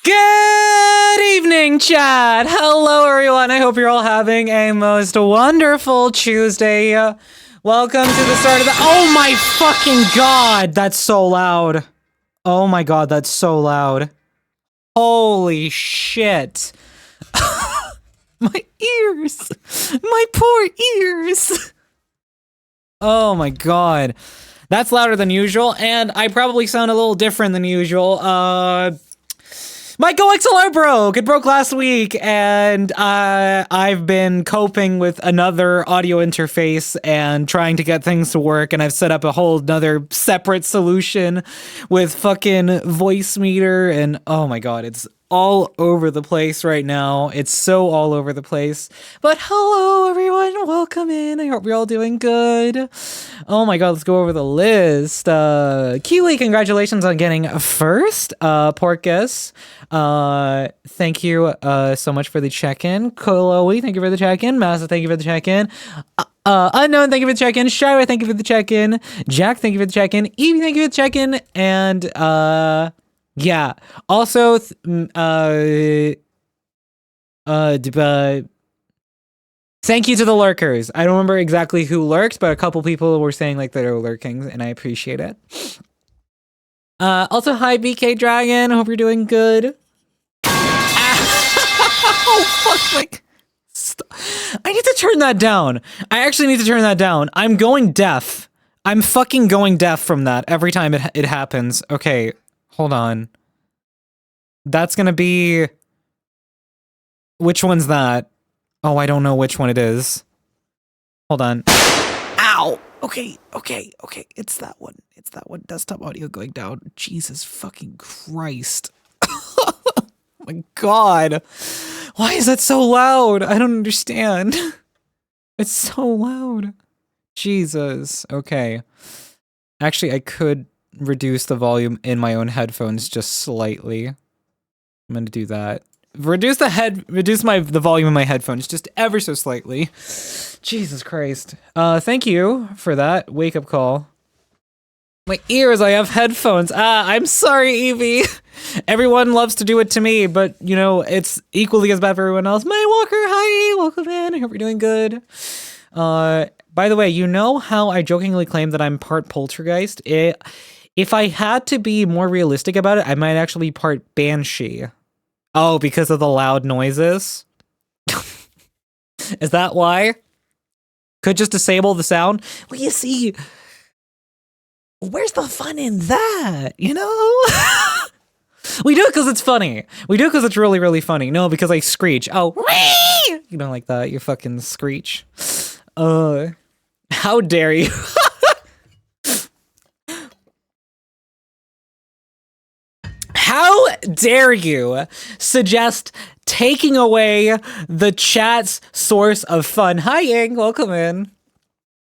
Good evening, chat. Hello, everyone. I hope you're all having a most wonderful Tuesday. Welcome to the start of the— Oh my fucking god, that's so loud. Oh my god, that's so loud. Holy shit. My ears. My poor ears. Oh my god. That's louder than usual, and I probably sound a little different than usual. My XLR broke. It broke last week, and I've been coping with another audio interface and trying to get things to work, and I've set up a whole another separate solution with fucking voice meter, and oh my god, it's all over the place right now. It's so all over the place. But hello, everyone. Welcome in. I hope you're all doing good. Oh my god, let's go over the list. Keely, congratulations on getting first. Porcus, thank you so much for the check-in. Chloe, thank you for the check-in. Massa, thank you for the check-in. Unknown, thank you for the check-in. Shira, thank you for the check-in. Jack, thank you for the check-in. Evie, thank you for the check-in. And yeah. Also, thank you to the lurkers. I don't remember exactly who lurked, but a couple people were saying like they were lurking, and I appreciate it. Also, hi BK Dragon. Hope you're doing good. Oh fuck! Like, I need to turn that down. I actually need to turn that down. I'm going deaf. I'm fucking going deaf from that every time it happens. Okay. Hold on. That's gonna be... Which one's that? Oh, I don't know which one it is. Hold on. Ow! Okay. It's that one. It's that one. Desktop audio going down. Jesus fucking Christ. Oh my god. Why is that so loud? I don't understand. It's so loud. Jesus. Okay. Actually, I could reduce the volume in my own headphones just slightly. I'm gonna do that. Reduce the volume in my headphones just ever so slightly. Jesus Christ. Thank you for that wake-up call. My ears, I have headphones. I'm sorry, Evie. Everyone loves to do it to me, but, you know, it's equally as bad for everyone else. My Walker, hi! Welcome in. I hope you're doing good. By the way, you know how I jokingly claim that I'm part poltergeist? If I had to be more realistic about it, I might actually be part banshee. Oh, because of the loud noises? Is that why? Could just disable the sound? Well, you see, where's the fun in that, you know? We do it because it's funny. We do it because it's really, really funny. No, because I screech. Oh, you don't like that, you fucking screech. How dare you? How dare you suggest taking away the chat's source of fun? Hi, Ying. Welcome in.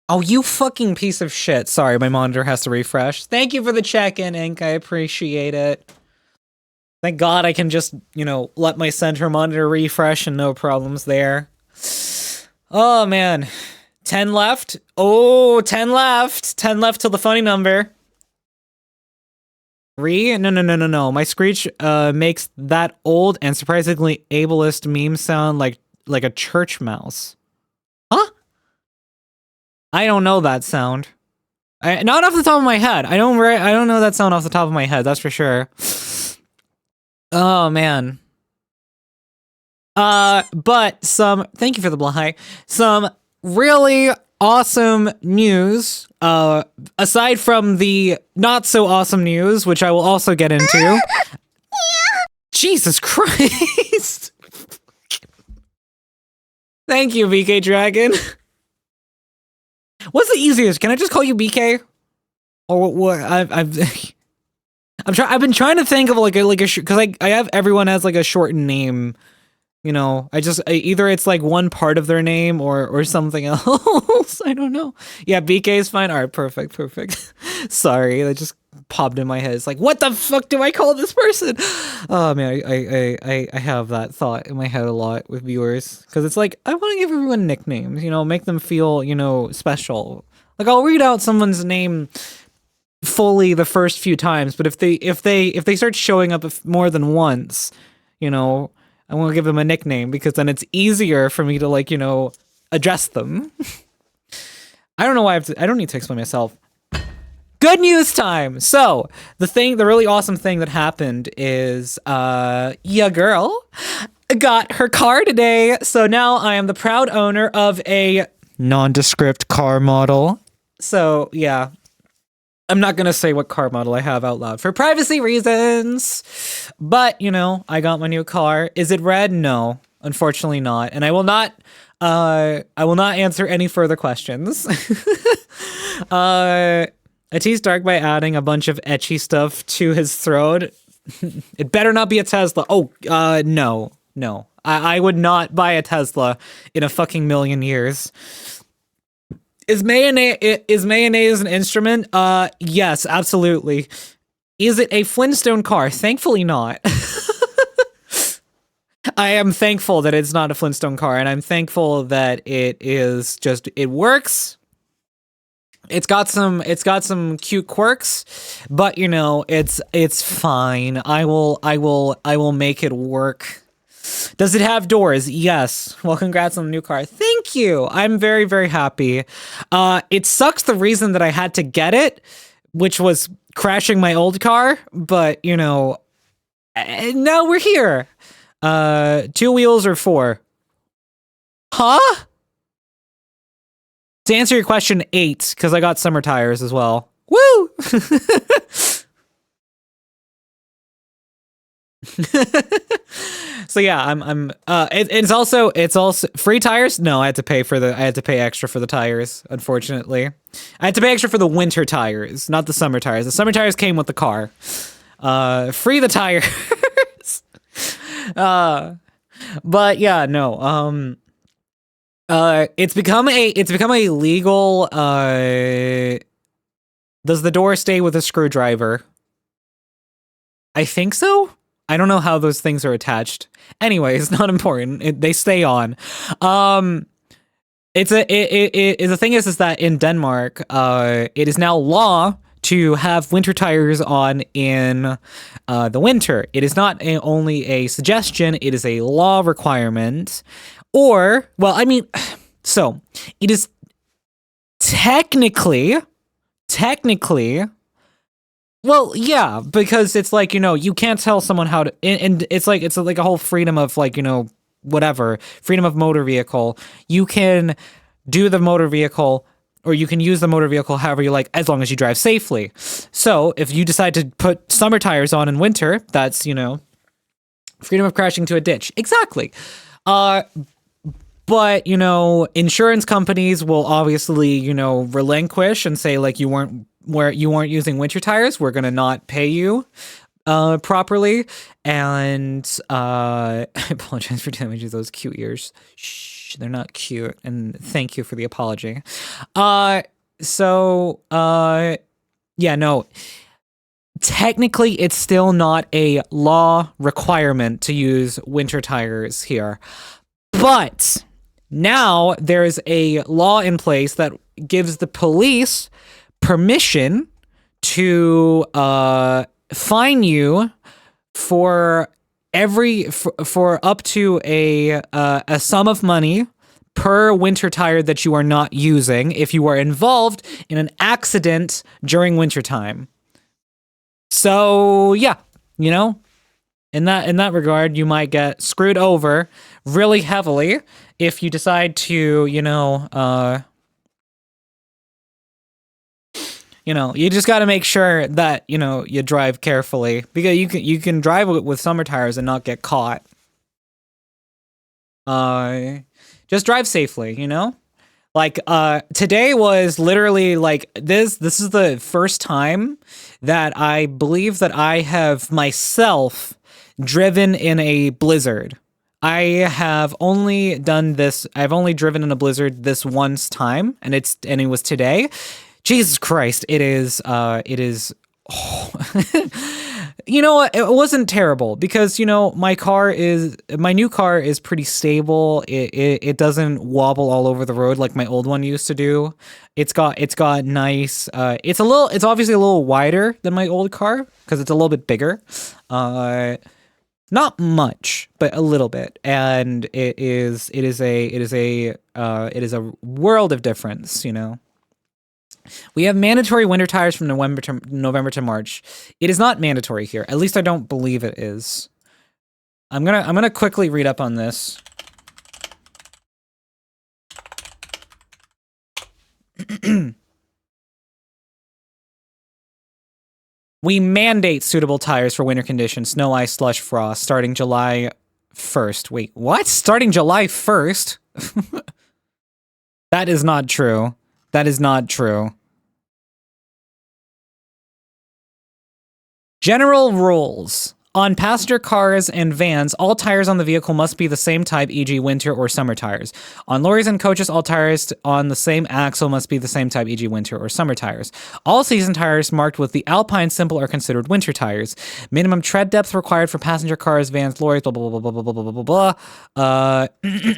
Oh, you fucking piece of shit. Sorry, my monitor has to refresh. Thank you for the check-in, Ink. I appreciate it. Thank God I can just, you know, let my center monitor refresh and no problems there. Oh, man. 10 left. Oh, 10 left. 10 left till the funny number. No. My screech makes that old and surprisingly ableist meme sound like a church mouse. Huh? I don't know that sound. Not off the top of my head. I don't know that sound off the top of my head, that's for sure. Oh man. But thank you for the blah. Some really awesome news, aside from the not so awesome news, which I will also get into. Jesus Christ. Thank you, BK Dragon. What's the easiest? Can I just call you BK? Or what? I've been trying to think of like a because I have everyone has like a shortened name. You know, either it's like one part of their name or something else. I don't know. Yeah, BK is fine. All right, perfect. Sorry, that just popped in my head. It's like, what the fuck do I call this person? Oh man, I have that thought in my head a lot with viewers because it's like I want to give everyone nicknames. You know, make them feel special. Like I'll read out someone's name fully the first few times, but if they start showing up more than once, you know, I want to give them a nickname because then it's easier for me to like, address them. I don't know why I don't need to explain myself. Good news time. So the really awesome thing that happened is your girl got her car today. So now I am the proud owner of a nondescript car model. So yeah, I'm not gonna say what car model I have out loud for privacy reasons. But I got my new car. Is it red? No, unfortunately not. And I will not answer any further questions. I teased Dark by adding a bunch of etchy stuff to his throat. It better not be a Tesla. Oh, no. I would not buy a Tesla in a fucking million years. Is mayonnaise an instrument? Yes, absolutely. Is it a Flintstone car? Thankfully not. I am thankful that it's not a Flintstone car, and I'm thankful that it works. It's got some cute quirks, but it's fine. I will make it work. Does it have doors? Yes. Well, congrats on the new car. Thank you. I'm very, very happy. It sucks the reason that I had to get it, which was crashing my old car, but now we're here. 2 wheels or 4? Huh? To answer your question, 8, because I got summer tires as well. Woo! So yeah, it's also free tires. No, I had to pay extra for the tires. Unfortunately, I had to pay extra for the winter tires, not the summer tires. The summer tires came with the car. Free the tires. But yeah, no. It's become a legal. Does the door stay with a screwdriver? I think so. I don't know how those things are attached. Anyway, it's not important. They stay on. The thing is that in Denmark, it is now law to have winter tires on in the winter. It is not only a suggestion; it is a law requirement. Or, well, I mean, so it is technically. Well, yeah, because it's like, you can't tell someone how to, and it's like a whole freedom of like, whatever, freedom of motor vehicle. You can do the motor vehicle, or you can use the motor vehicle however you like, as long as you drive safely. So if you decide to put summer tires on in winter, that's, freedom of crashing to a ditch. Exactly. But, insurance companies will obviously, relinquish and say like you weren't using winter tires. We're going to not pay you properly. And I apologize for damaging those cute ears. Shh, they're not cute. And thank you for the apology. Yeah, no. Technically, it's still not a law requirement to use winter tires here. But now there's a law in place that gives the police permission to fine you for up to a sum of money per winter tire that you are not using if you are involved in an accident during wintertime. So yeah, in that regard, you might get screwed over really heavily if you decide to, you just got to make sure that, you drive carefully, because you can drive with summer tires and not get caught. Just drive safely, Like, today was literally like this is the first time that I believe that I have myself driven in a blizzard. I have only done this. I've only driven in a blizzard this once time, and it was today. Jesus Christ, it is You know what? It wasn't terrible because, you know, my new car is pretty stable. It doesn't wobble all over the road like my old one used to do. It's got nice, it's obviously a little wider than my old car because it's a little bit bigger. Not much, but a little bit. And it is a world of difference, you know. We have mandatory winter tires from November to March. It is not mandatory here. At least I don't believe it is. I'm gonna quickly read up on this. We mandate suitable tires for winter conditions, snow, ice, slush, frost, starting July 1st. Wait, what? Starting July 1st? That is not true. That is not true. General rules. On passenger cars and vans, all tires on the vehicle must be the same type, e.g. winter or summer tires. On lorries and coaches, all tires on the same axle must be the same type, e.g. winter or summer tires. All season tires marked with the Alpine symbol are considered winter tires. Minimum tread depth required for passenger cars, vans, lorries, blah, blah, blah, blah, blah, blah, blah, blah, blah.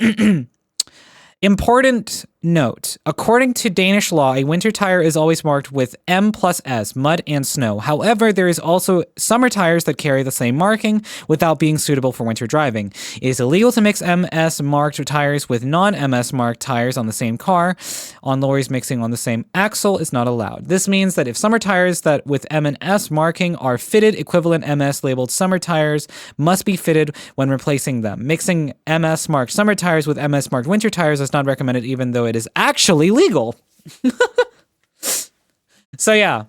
Important note, according to Danish law, a winter tire is always marked with M plus S, mud and snow. However, there is also summer tires that carry the same marking without being suitable for winter driving. It is illegal to mix MS marked tires with non-MS marked tires on the same car. On lorries, mixing on the same axle is not allowed. This means that if summer tires that with M and S marking are fitted, equivalent MS labeled summer tires must be fitted when replacing them. Mixing MS marked summer tires with MS marked winter tires is not recommended, even though it is actually legal. So yeah,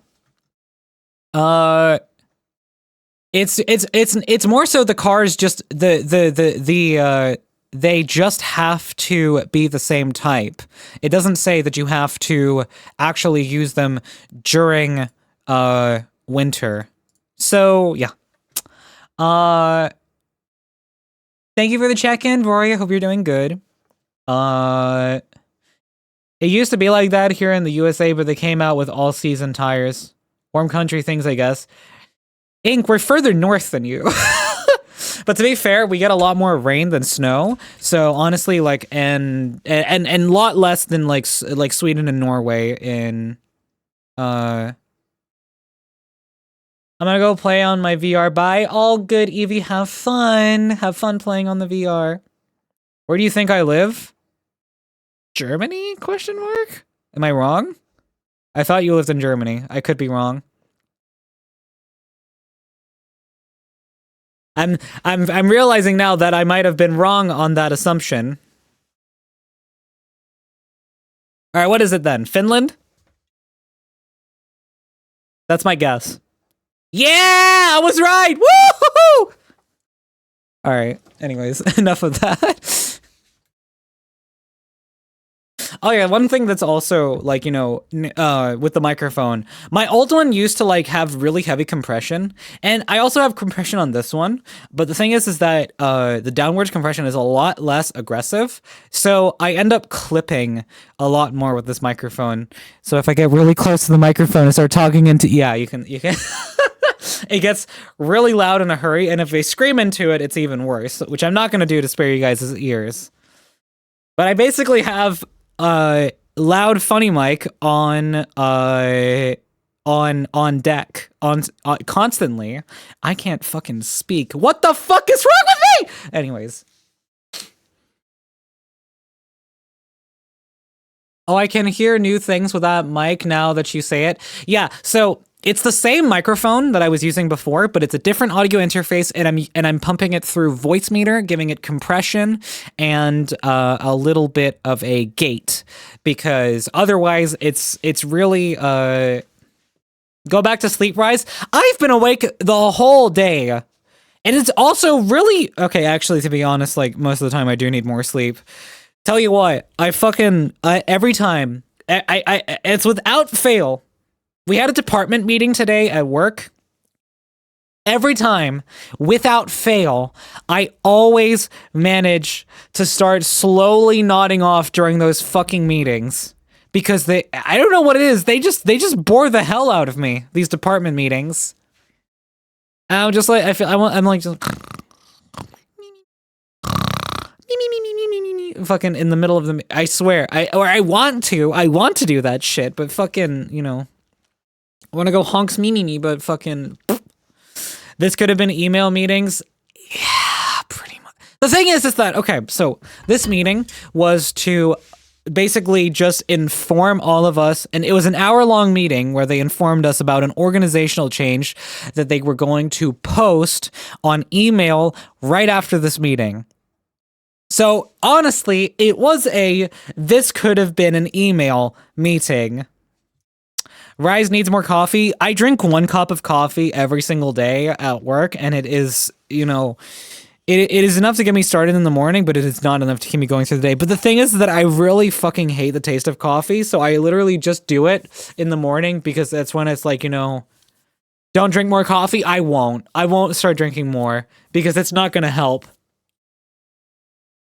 it's more so the cars just they just have to be the same type. It doesn't say that you have to actually use them during winter. So yeah. Thank you for the check-in, Rory. I hope you're doing good. It used to be like that here in the USA, but they came out with all-season tires. Warm country things, I guess. Ink, we're further north than you. But to be fair, we get a lot more rain than snow. So honestly, like, and a lot less than like Sweden and Norway in, I'm gonna go play on my VR. Bye. All good, Evie. Have fun. Have fun playing on the VR. Where do you think I live? Germany? Question mark? Am I wrong? I thought you lived in Germany. I could be wrong. I'm realizing now that I might have been wrong on that assumption. All right, what is it then? Finland? That's my guess. Yeah, I was right. Woo! All right. Anyways, enough of that. Oh yeah, one thing that's also like, you know, with the microphone, my old one used to like have really heavy compression, and I also have compression on this one. But the thing is that the downwards compression is a lot less aggressive, so I end up clipping a lot more with this microphone. So if I get really close to the microphone and start talking into, yeah, you can. It gets really loud in a hurry, and if they scream into it, it's even worse, which I'm not going to do to spare you guys' ears. But I basically have loud funny mic on deck constantly. I can't fucking speak. What the fuck is wrong with me? Anyways. Oh, I can hear new things with that mic now that you say it. Yeah, so it's the same microphone that I was using before, but it's a different audio interface, and I'm pumping it through Voicemeeter, giving it compression and a little bit of a gate, because otherwise it's really go back to sleep, Rise. I've been awake the whole day, and it's also really okay. Actually, to be honest, like most of the time I do need more sleep. Tell you what, every time it's without fail. We had a department meeting today at work. Every time, without fail, I always manage to start slowly nodding off during those fucking meetings. Because I don't know what it is, they just bore the hell out of me, these department meetings. And I'm just like, I'm like, just fucking in the middle of the, I swear, I want to do that shit, but fucking, you know, I want to go honks me, but fucking, this could have been email meetings. Yeah, pretty much. The thing is that, okay, so this meeting was to basically just inform all of us, and it was an hour-long meeting where they informed us about an organizational change that they were going to post on email right after this meeting. So honestly, it was this could have been an email meeting. Rise needs more coffee. I drink 1 cup of coffee every single day at work, and it is, you know, it is enough to get me started in the morning, but it is not enough to keep me going through the day. But the thing is that I really fucking hate the taste of coffee, so I literally just do it in the morning because that's when it's like, you know, don't drink more coffee. I won't start drinking more because it's not going to help.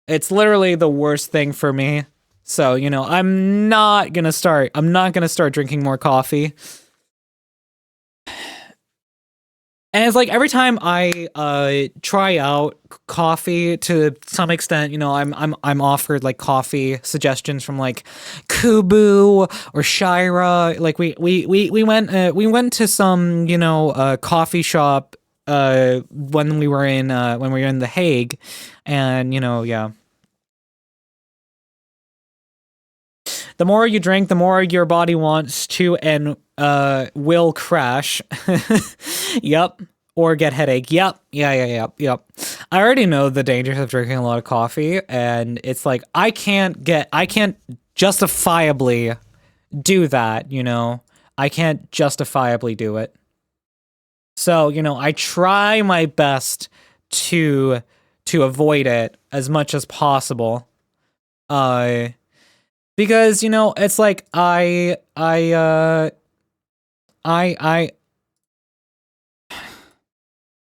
It's literally the worst thing for me. So, you know, I'm not gonna start drinking more coffee. And it's like every time I try out coffee to some extent, you know, I'm offered like coffee suggestions from like Kubu or Shira. Like we went to some, you know, coffee shop when we were in The Hague, and you know, yeah. The more you drink, the more your body wants to and will crash. Yep. Or get headache. Yep. Yep. I already know the dangers of drinking a lot of coffee, and it's like I can't justifiably do that, you know. I can't justifiably do it. So, you know, I try my best to avoid it as much as possible. Because, you know, it's like I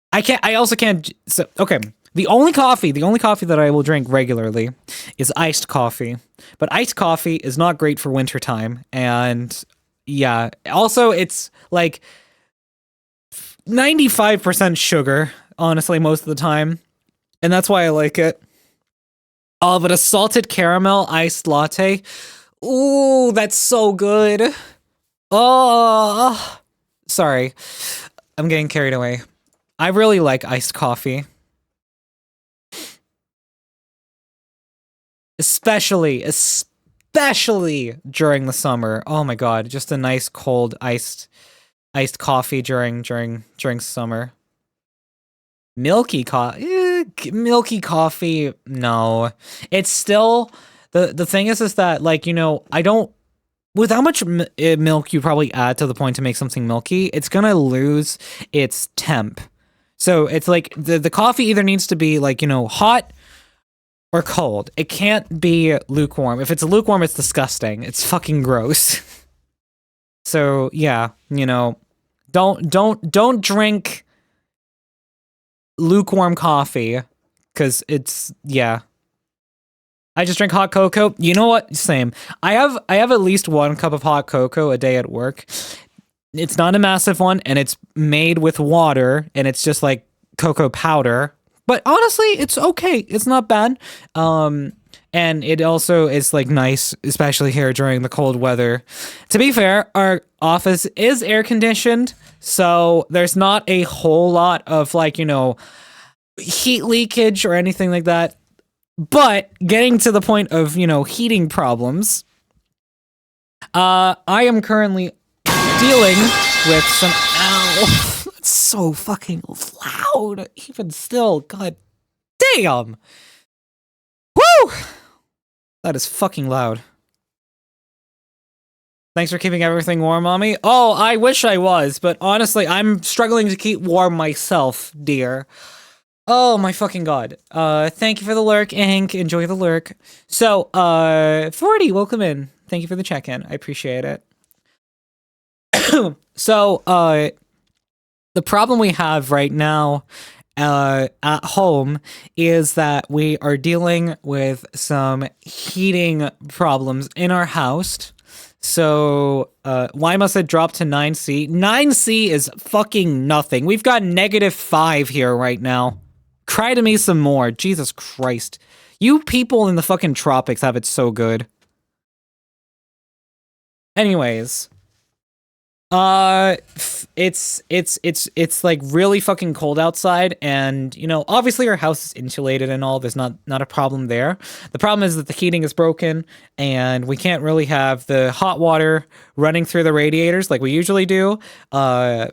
also can't, so, okay. The only coffee that I will drink regularly is iced coffee. But iced coffee is not great for wintertime, and yeah. Also, it's like 95% sugar, honestly, most of the time. And that's why I like it. Oh, but a salted caramel iced latte. Ooh, that's so good. Oh, sorry. I'm getting carried away. I really like iced coffee. Especially during the summer. Oh my god, just a nice cold iced coffee during summer. Milky coffee, no. It's still, the thing is that, like, you know, I don't, with how much milk you probably add to the point to make something milky, it's gonna lose its temp. So it's like, the coffee either needs to be, like, you know, hot or cold. It can't be lukewarm. If it's lukewarm, it's disgusting. It's fucking gross. So, yeah, you know, don't drink lukewarm coffee, because it's, yeah. I just drink hot cocoa. You know what? Same. I have at least 1 cup of hot cocoa a day at work. It's not a massive one, and it's made with water, and it's just like cocoa powder. But honestly, it's okay. It's not bad. And it also is like nice, especially here during the cold weather. To be fair, our office is air conditioned, so there's not a whole lot of, like, you know, heat leakage or anything like that. But getting to the point of, you know, heating problems, I am currently dealing with some, ow, that's so fucking loud, even still, god damn. Woo! That is fucking loud. Thanks for keeping everything warm, Mommy. Oh, I wish I was, but honestly, I'm struggling to keep warm myself, dear. Oh my fucking god. Thank you for the lurk, Ink. Enjoy the lurk. So, 40, welcome in. Thank you for the check-in. I appreciate it. So, the problem we have right now at home is that we are dealing with some heating problems in our house. So, why must it drop to 9C? 9C is fucking nothing. We've got -5 here right now. Cry to me some more. Jesus Christ. You people in the fucking tropics have it so good. Anyways. It's like really fucking cold outside, and you know, obviously our house is insulated and all. There's not a problem there. The problem is that the heating is broken, and we can't really have the hot water running through the radiators like we usually do,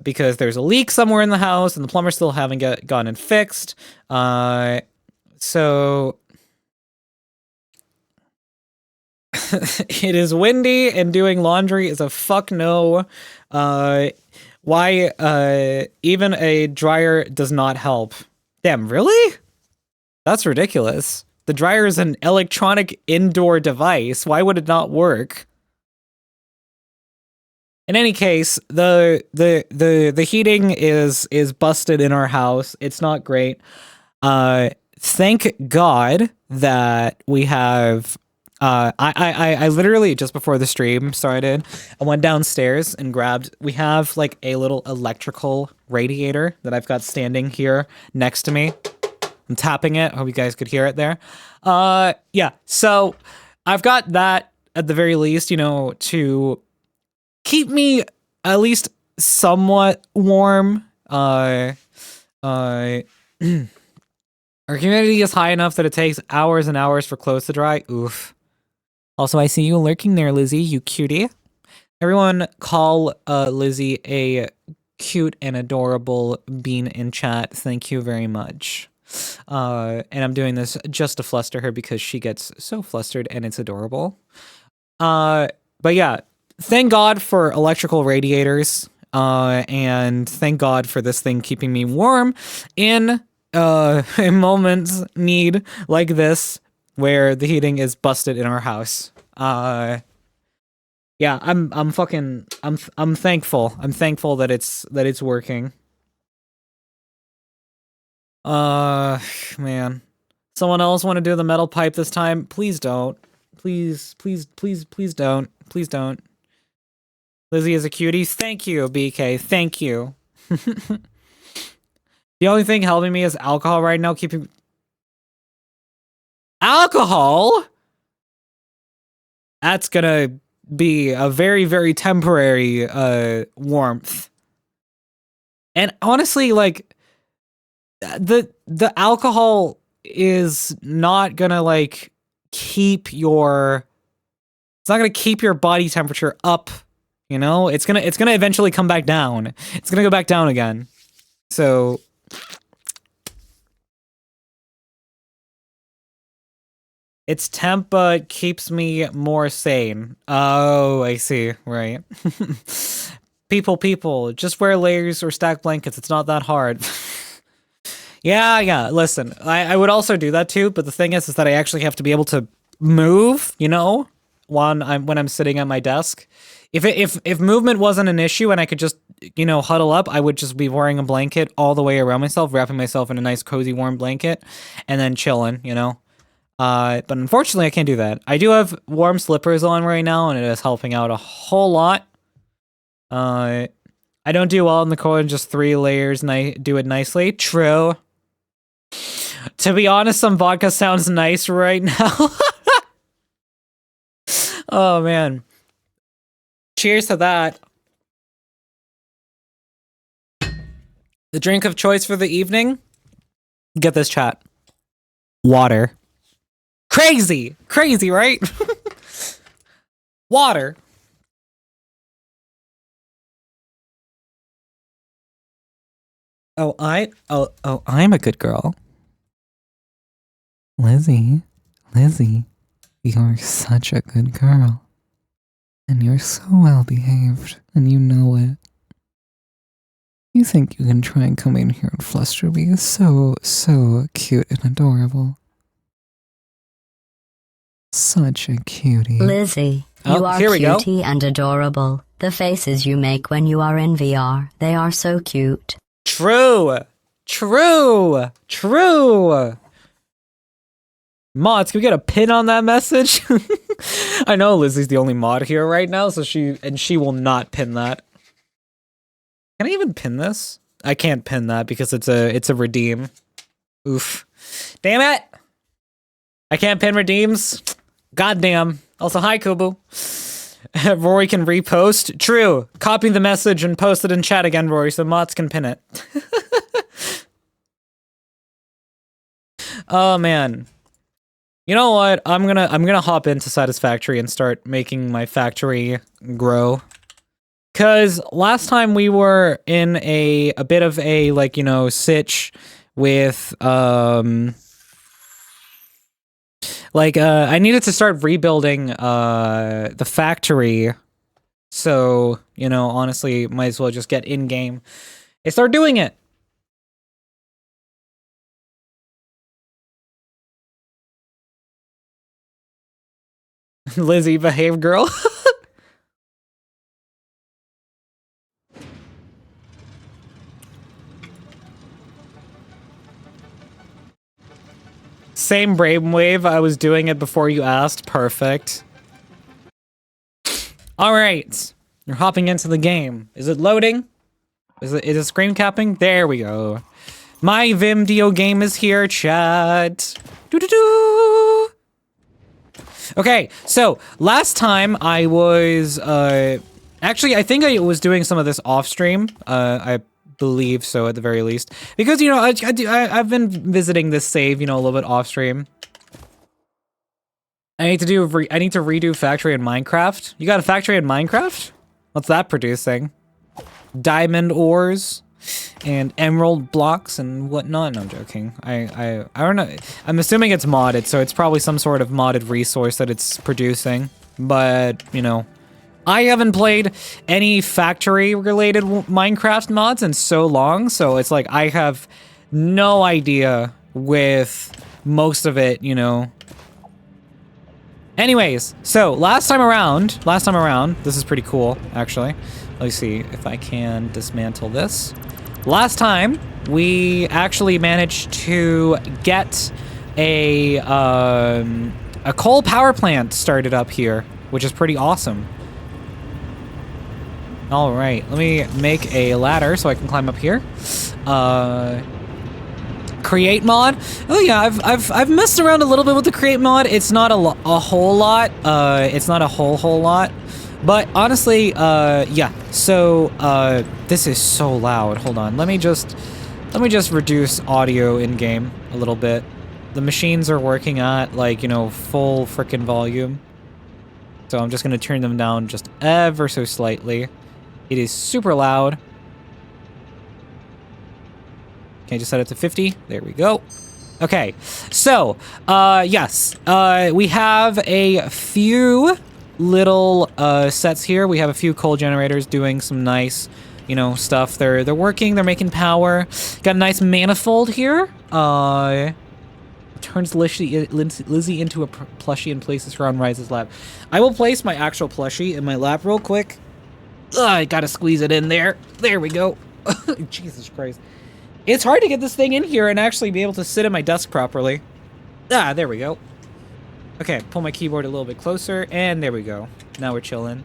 because there's a leak somewhere in the house, and the plumbers still haven't gotten it fixed. So it is windy, and doing laundry is a fuck no. Why even a dryer does not help. Damn, really? That's ridiculous. The dryer is an electronic indoor device. Why would it not work? In any case, the heating is busted in our house. It's not great. Thank God that we have I literally, just before the stream started, I went downstairs and we have like a little electrical radiator that I've got standing here next to me. I'm tapping it. I hope you guys could hear it there. Yeah, so I've got that at the very least, you know, to keep me at least somewhat warm. Our humidity is high enough that it takes hours and hours for clothes to dry. Oof. Also, I see you lurking there, Lizzie, you cutie. Everyone call Lizzie a cute and adorable bean in chat. Thank you very much. And I'm doing this just to fluster her because she gets so flustered and it's adorable. But yeah, thank God for electrical radiators. And thank God for this thing keeping me warm in a moment's need like this, where the heating is busted in our house. Yeah, I'm thankful. I'm thankful that it's working. Man. Someone else want to do the metal pipe this time? Please don't. Please don't. Please don't. Lizzie is a cutie. Thank you, BK. Thank you. The only thing helping me is alcohol right now, keeping... Alcohol? That's gonna be a very, very temporary warmth. And honestly, like, the alcohol is not gonna like keep your... It's not gonna keep your body temperature up, you know? It's gonna eventually come back down. It's gonna go back down again. So... Its temp keeps me more sane. Oh, I see. Right. People, just wear layers or stack blankets. It's not that hard. Yeah. Listen, I would also do that too, but the thing is that I actually have to be able to move, you know, when I'm sitting at my desk. If movement wasn't an issue and I could just, you know, huddle up, I would just be wearing a blanket all the way around myself, wrapping myself in a nice cozy warm blanket, and then chilling, you know. But unfortunately, I can't do that. I do have warm slippers on right now, and it is helping out a whole lot. I don't do well in the cold, just 3 layers, and I do it nicely. True. To be honest, some vodka sounds nice right now. Oh, man. Cheers to that. The drink of choice for the evening? Get this, chat. Water. Crazy, right? Water. I'm a good girl. Lizzie, you're such a good girl. And you're so well behaved, and you know it. You think you can try and come in here and fluster me? So cute and adorable. Such a cutie. Lizzie, you are cutie and adorable. The faces you make when you are in VR, they are so cute. True. Mods, can we get a pin on that message? I know Lizzie's the only mod here right now, so she will not pin that. Can I even pin this? I can't pin that because it's a redeem. Oof. Damn it! I can't pin redeems. Goddamn. Also, hi, Kubu. Rory can repost. True. Copy the message and post it in chat again, Rory, so mods can pin it. Oh man. You know what? I'm gonna hop into Satisfactory and start making my factory grow. Cause last time we were in a bit of a, like, you know, sitch with I needed to start rebuilding the factory. So, you know, honestly, might as well just get in game and start doing it. Lizzie, behave, girl. Same brainwave. I was doing it before you asked. Perfect. All right, you're hopping into the game. Is it loading? Is it screen capping? There we go. My Vimdio game is here, chat. Doo-doo-doo. Okay, so last time I was actually I think I was doing some of this off stream. I believe so at the very least, because you know I've been visiting this save, you know, a little bit off stream. I need to redo factory in Minecraft. You got a factory in Minecraft? What's that producing? Diamond ores and emerald blocks and whatnot. No, I'm joking. I don't know. I'm assuming it's modded, so it's probably some sort of modded resource that it's producing. But you know, I haven't played any factory-related Minecraft mods in so long, so it's like I have no idea with most of it, you know. Anyways, so last time around, this is pretty cool, actually. Let me see if I can dismantle this. Last time, we actually managed to get a coal power plant started up here, which is pretty awesome. All right, let me make a ladder so I can climb up here. Create mod. Oh yeah, I've messed around a little bit with the create mod. It's not a whole lot. It's not a whole lot. But honestly, yeah. So this is so loud. Hold on. Let me just reduce audio in game a little bit. The machines are working at, like, you know, full frickin' volume. So I'm just gonna turn them down just ever so slightly. It is super loud. Okay, just set it to 50. There we go. Okay, so, yes. We have a few little sets here. We have a few coal generators doing some nice, you know, stuff. They're working, they're making power. Got a nice manifold here. Turns Lizzie into a plushie and places her on Rise's lap. I will place my actual plushie in my lap real quick. I gotta squeeze it in there. There we go. Jesus Christ. It's hard to get this thing in here and actually be able to sit at my desk properly. Ah, there we go. Okay, pull my keyboard a little bit closer, and there we go. Now we're chilling.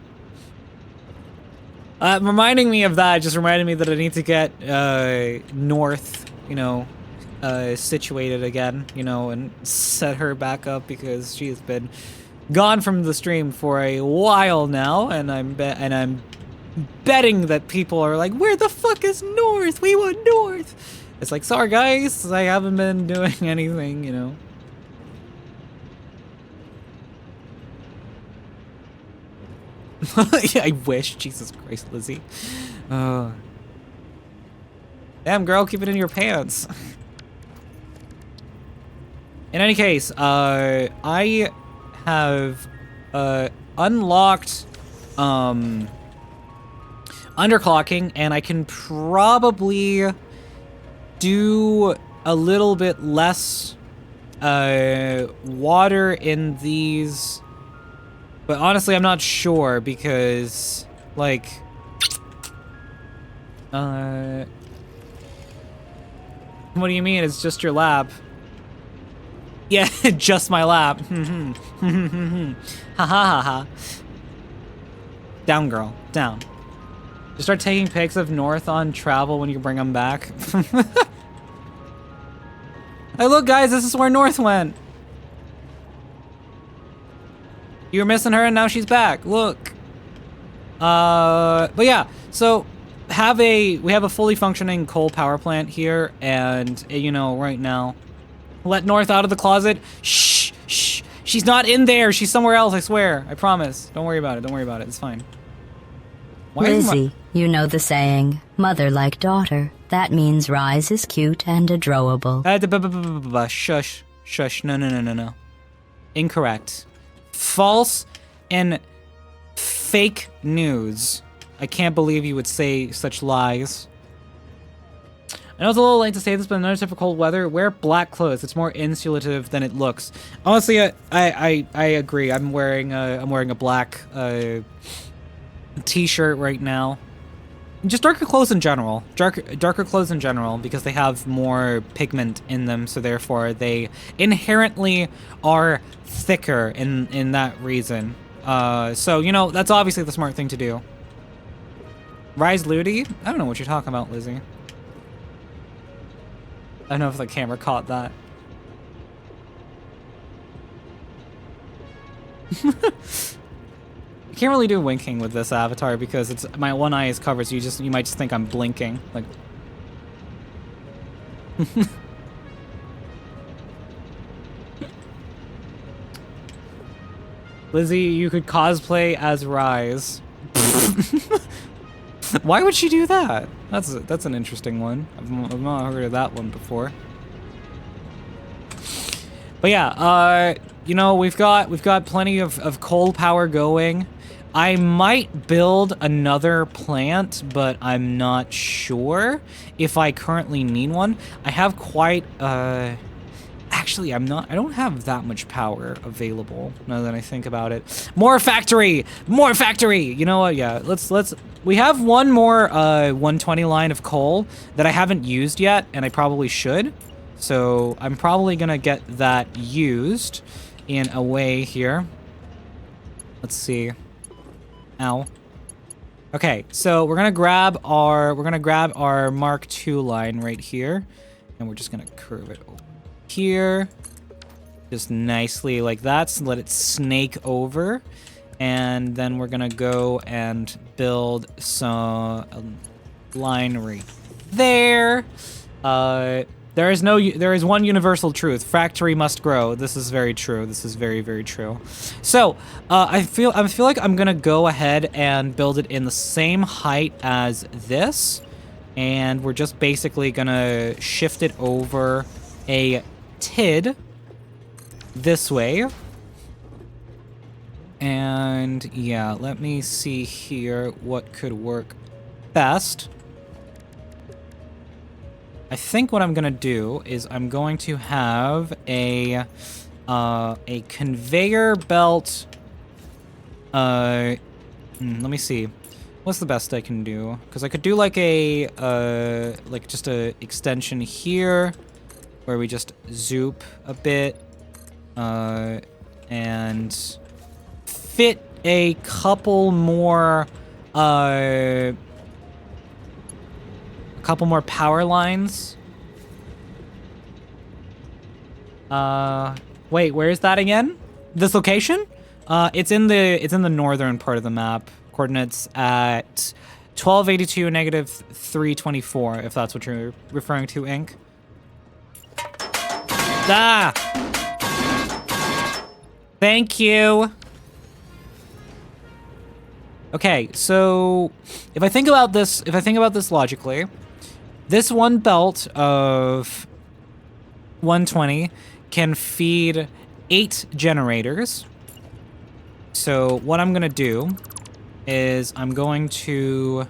Reminding me of that, just reminded me that I need to get North, you know, situated again, you know, and set her back up because she has been gone from the stream for a while now, and I'm betting that people are like, where the fuck is North? We want North. It's like, sorry guys, I haven't been doing anything, you know. Yeah, I wish. Jesus Christ, Lizzie. Damn, girl, keep it in your pants. In any case, I have unlocked underclocking, and I can probably do a little bit less water in these, but honestly I'm not sure because, like, what do you mean it's just your lab? Yeah, just my lap. Ha ha ha ha. Down, girl. Down. Just start taking pics of North on travel when you bring them back. Hey, look, guys, this is where North went. You were missing her, and now she's back. Look. But yeah, so we have a fully functioning coal power plant here, and you know, right now, let North out of the closet. Shh, shh. She's not in there. She's somewhere else. I swear. I promise. Don't worry about it. Don't worry about it. It's fine. Why Lizzie, you know the saying, mother like daughter. That means Rise is cute and adorable. Shush. Shush. No. Incorrect. False and fake news. I can't believe you would say such lies. I know it's a little late to say this, but another tip for cold weather: wear black clothes. It's more insulative than it looks. Honestly, I agree. I'm wearing a black t-shirt right now. Just darker clothes in general. Darker clothes in general, because they have more pigment in them, so therefore they inherently are thicker in that reason. So, you know, that's obviously the smart thing to do. Rise Ludi? I don't know what you're talking about, Lizzie. I don't know if the camera caught that. I can't really do winking with this avatar because it's my one eye is covered, so you might just think I'm blinking. Like Lizzie, you could cosplay as Rise. Why would she do that? That's an interesting one. I've not heard of that one before. But yeah, you know, we've got plenty of coal power going. I might build another plant, but I'm not sure if I currently need one. I have quite actually, I don't have that much power available now that I think about it. More factory! More factory! You know what? Yeah, we have one more 120 line of coal that I haven't used yet, and I probably should. So I'm probably gonna get that used in a way here. Let's see. Ow. Okay, so we're gonna grab our Mark II line right here, and we're just gonna curve it over here, just nicely like that, so let it snake over, and then we're gonna go and build some line right there. There is one universal truth: factory must grow. This is very true. This is very, very true. So, I feel like I'm gonna go ahead and build it in the same height as this, and we're just basically gonna shift it over a TID this way. And yeah, let me see here what could work best. I think what I'm gonna do is I'm going to have a conveyor belt. Let me see, what's the best I can do? Because I could do like just a extension here, where we just zoop a bit, and fit a couple more power lines. Wait, where is that again? This location? It's in the northern part of the map. Coordinates at 1282 negative 324, if that's what you're referring to, Ink. Ah! Thank you. Okay, so if I think about this logically, this one belt of 120 can feed 8 generators. So what I'm gonna do is I'm going to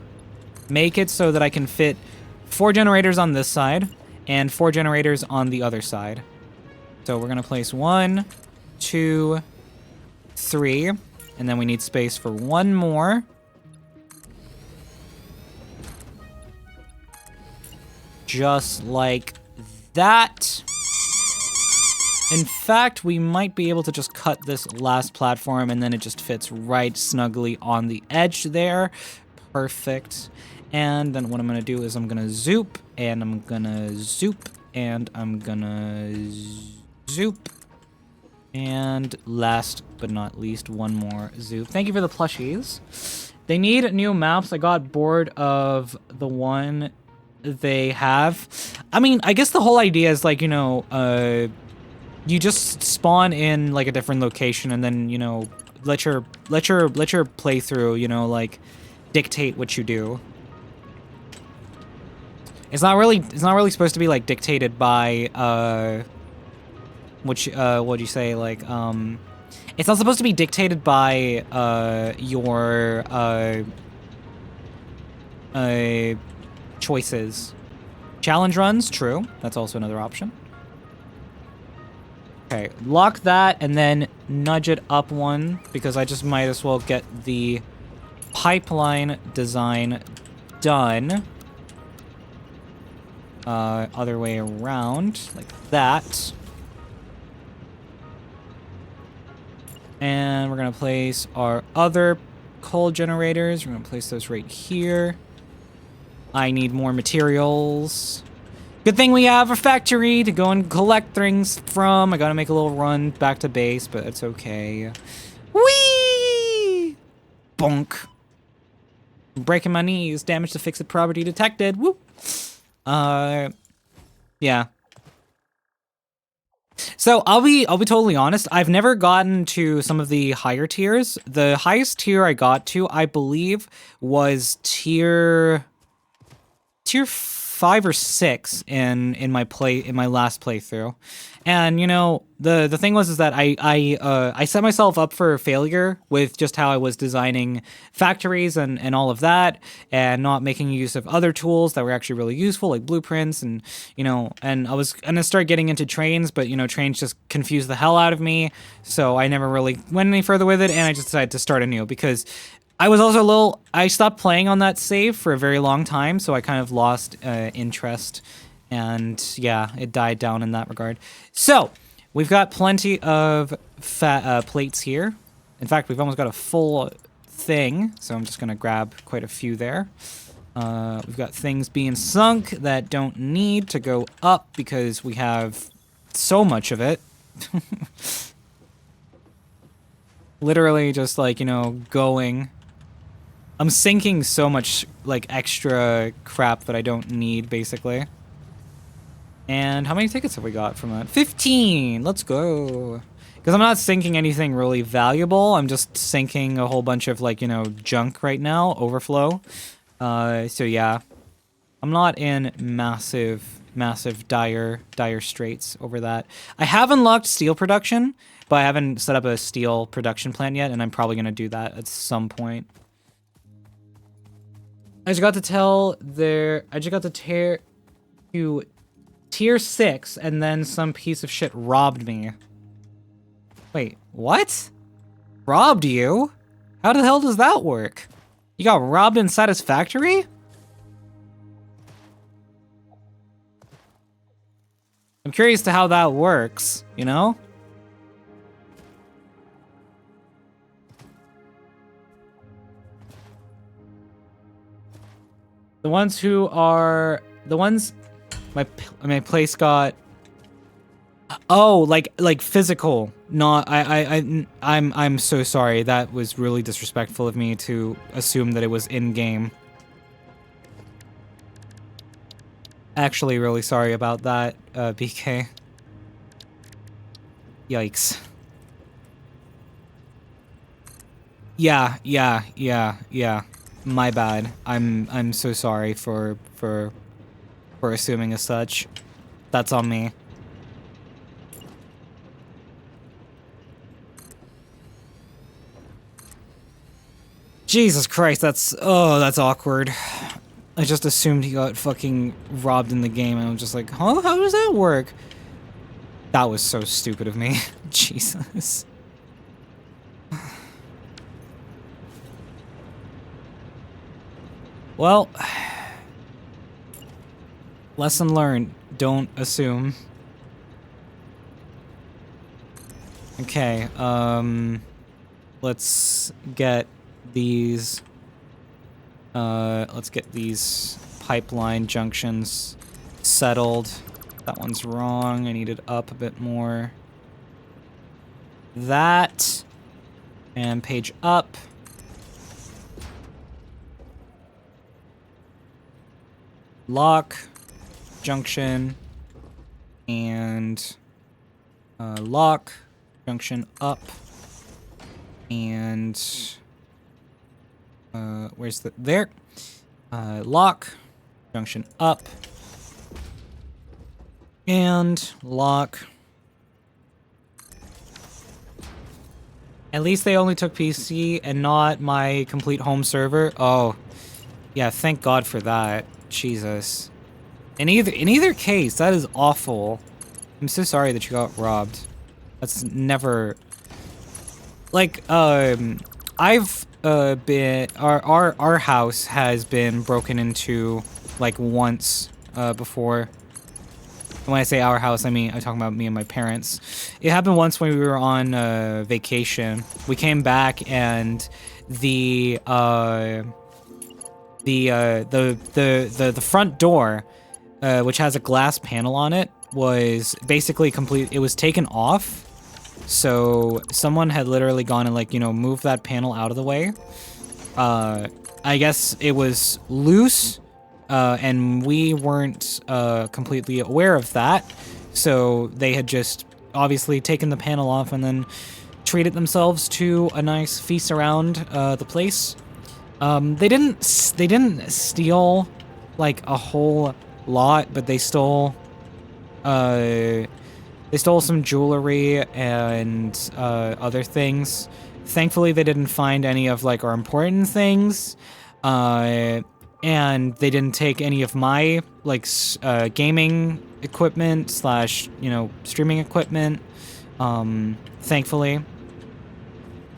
make it so that I can fit 4 generators on this side and 4 generators on the other side. So we're gonna place 1, 2, 3, and then we need space for 1 more. Just like that. In fact, we might be able to just cut this last platform and then it just fits right snugly on the edge there. Perfect. And then what I'm gonna do is I'm gonna zoop, and I'm gonna zoop, and I'm gonna zoop. And last but not least, one more zoop. Thank you for the plushies. They need new maps. I got bored of the one they have. I mean, I guess the whole idea is like, you know, you just spawn in like a different location and then, you know, let your playthrough, you know, like dictate what you do. It's not really supposed to be like dictated by what'd you say, like it's not supposed to be dictated by your choices. Challenge runs, true. That's also another option. Okay, lock that and then nudge it up one because I just might as well get the pipeline design done. Other way around, like that. And we're gonna place our other coal generators. We're gonna place those right here. I need more materials. Good thing we have a factory to go and collect things from. I gotta make a little run back to base, but it's okay. Whee! Bonk. I'm breaking my knees. Damage to fixed property detected. Woo! Yeah. So I'll be totally honest. I've never gotten to some of the higher tiers. The highest tier I got to, I believe, was tier 5 or 6 in my last playthrough. And you know, the thing was that I set myself up for failure with just how I was designing factories and all of that, and not making use of other tools that were actually really useful, like blueprints, and you know, and I was gonna start getting into trains, but you know, trains just confused the hell out of me, so I never really went any further with it, and I just decided to start anew because I was also I stopped playing on that save for a very long time, so I kind of lost interest. And yeah, it died down in that regard. So we've got plenty of plates here. In fact, we've almost got a full thing. So I'm just going to grab quite a few there. We've got things being sunk that don't need to go up because we have so much of it. Literally just like, you know, going. I'm sinking so much like extra crap that I don't need, basically. And how many tickets have we got from that? 15! Let's go! Because I'm not sinking anything really valuable. I'm just sinking a whole bunch of, like, you know, junk right now. Overflow. So yeah. I'm not in massive dire straits over that. I have unlocked steel production, but I haven't set up a steel production plant yet, and I'm probably going to do that at some point. I just got to tear to tier 6, and then some piece of shit robbed me. Wait, what? Robbed you? How the hell does that work? You got robbed inside his factory? I'm curious to how that works, you know? The ones my place got. Oh, like physical. Not I'm so sorry. That was really disrespectful of me to assume that it was in game. Actually, really sorry about that, BK. Yikes. Yeah. My bad. I'm so sorry for assuming as such. That's on me. Jesus Christ, that's awkward. I just assumed he got fucking robbed in the game, and I'm just like, huh? How does that work? That was so stupid of me. Jesus. Well, lesson learned. Don't assume. Okay, let's get these pipeline junctions settled. That one's wrong. I need it up a bit more. That. And page up. Lock. Junction. And lock. Junction up. And where's the there? Lock. Junction up. And lock. At least they only took PC and not my complete home server. Oh, yeah, thank God for that. Jesus. In either case, that is awful. I'm so sorry that you got robbed. That's never... Like, I've been... Our house has been broken into, like, once before. When I say our house, I'm talking about me and my parents. It happened once when we were on vacation. We came back and the front door, which has a glass panel on it, was basically complete. It was taken off, so someone had literally gone and, like, you know, moved that panel out of the way. I guess it was loose. And we weren't completely aware of that, so they had just obviously taken the panel off and then treated themselves to a nice feast around the place. They didn't steal like a whole lot, but they stole some jewelry and other things. Thankfully, they didn't find any of like our important things. And they didn't take any of my, like, gaming equipment slash, you know, streaming equipment, thankfully.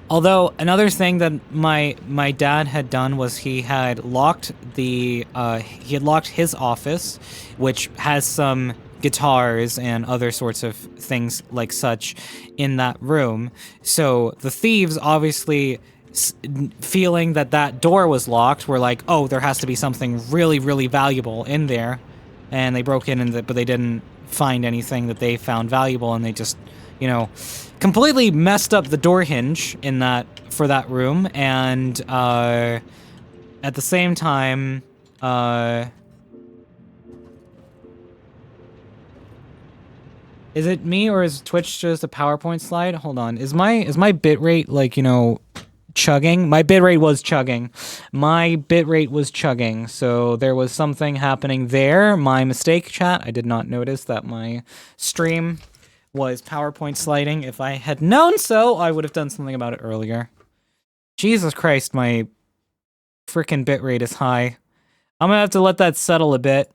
Although, another thing that my dad had done was he had locked his office, which has some guitars and other sorts of things like such in that room. So the thieves obviously... feeling that door was locked, were like, oh, there has to be something really, really valuable in there, and they broke in, but they didn't find anything that they found valuable, and they just, you know, completely messed up the door hinge for that room, and at the same time, is it me or is Twitch just a PowerPoint slide? Hold on, is my bitrate, like, you know, chugging? My bitrate was chugging. So there was something happening there. My mistake, chat. I did not notice that my stream was PowerPoint sliding. If I had known so, I would have done something about it earlier. Jesus Christ, my freaking bitrate is high. I'm gonna have to let that settle a bit.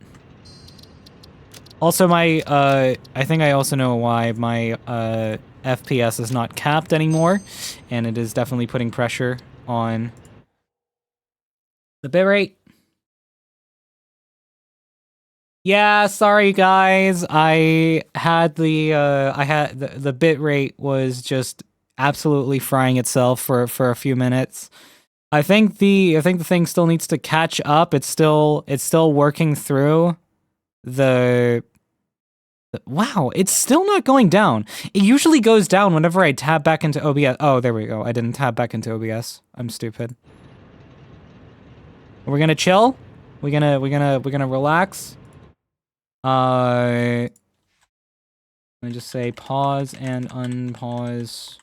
Also, I think I also know why my, FPS is not capped anymore, and it is definitely putting pressure on the bitrate. Yeah, sorry guys. The bitrate was just absolutely frying itself for a few minutes. I think the thing still needs to catch up. It's still working through the... Wow, it's still not going down. It usually goes down whenever I tab back into OBS. Oh, there we go. I didn't tab back into OBS. I'm stupid. We're gonna chill. We're gonna relax. Let me just say pause and unpause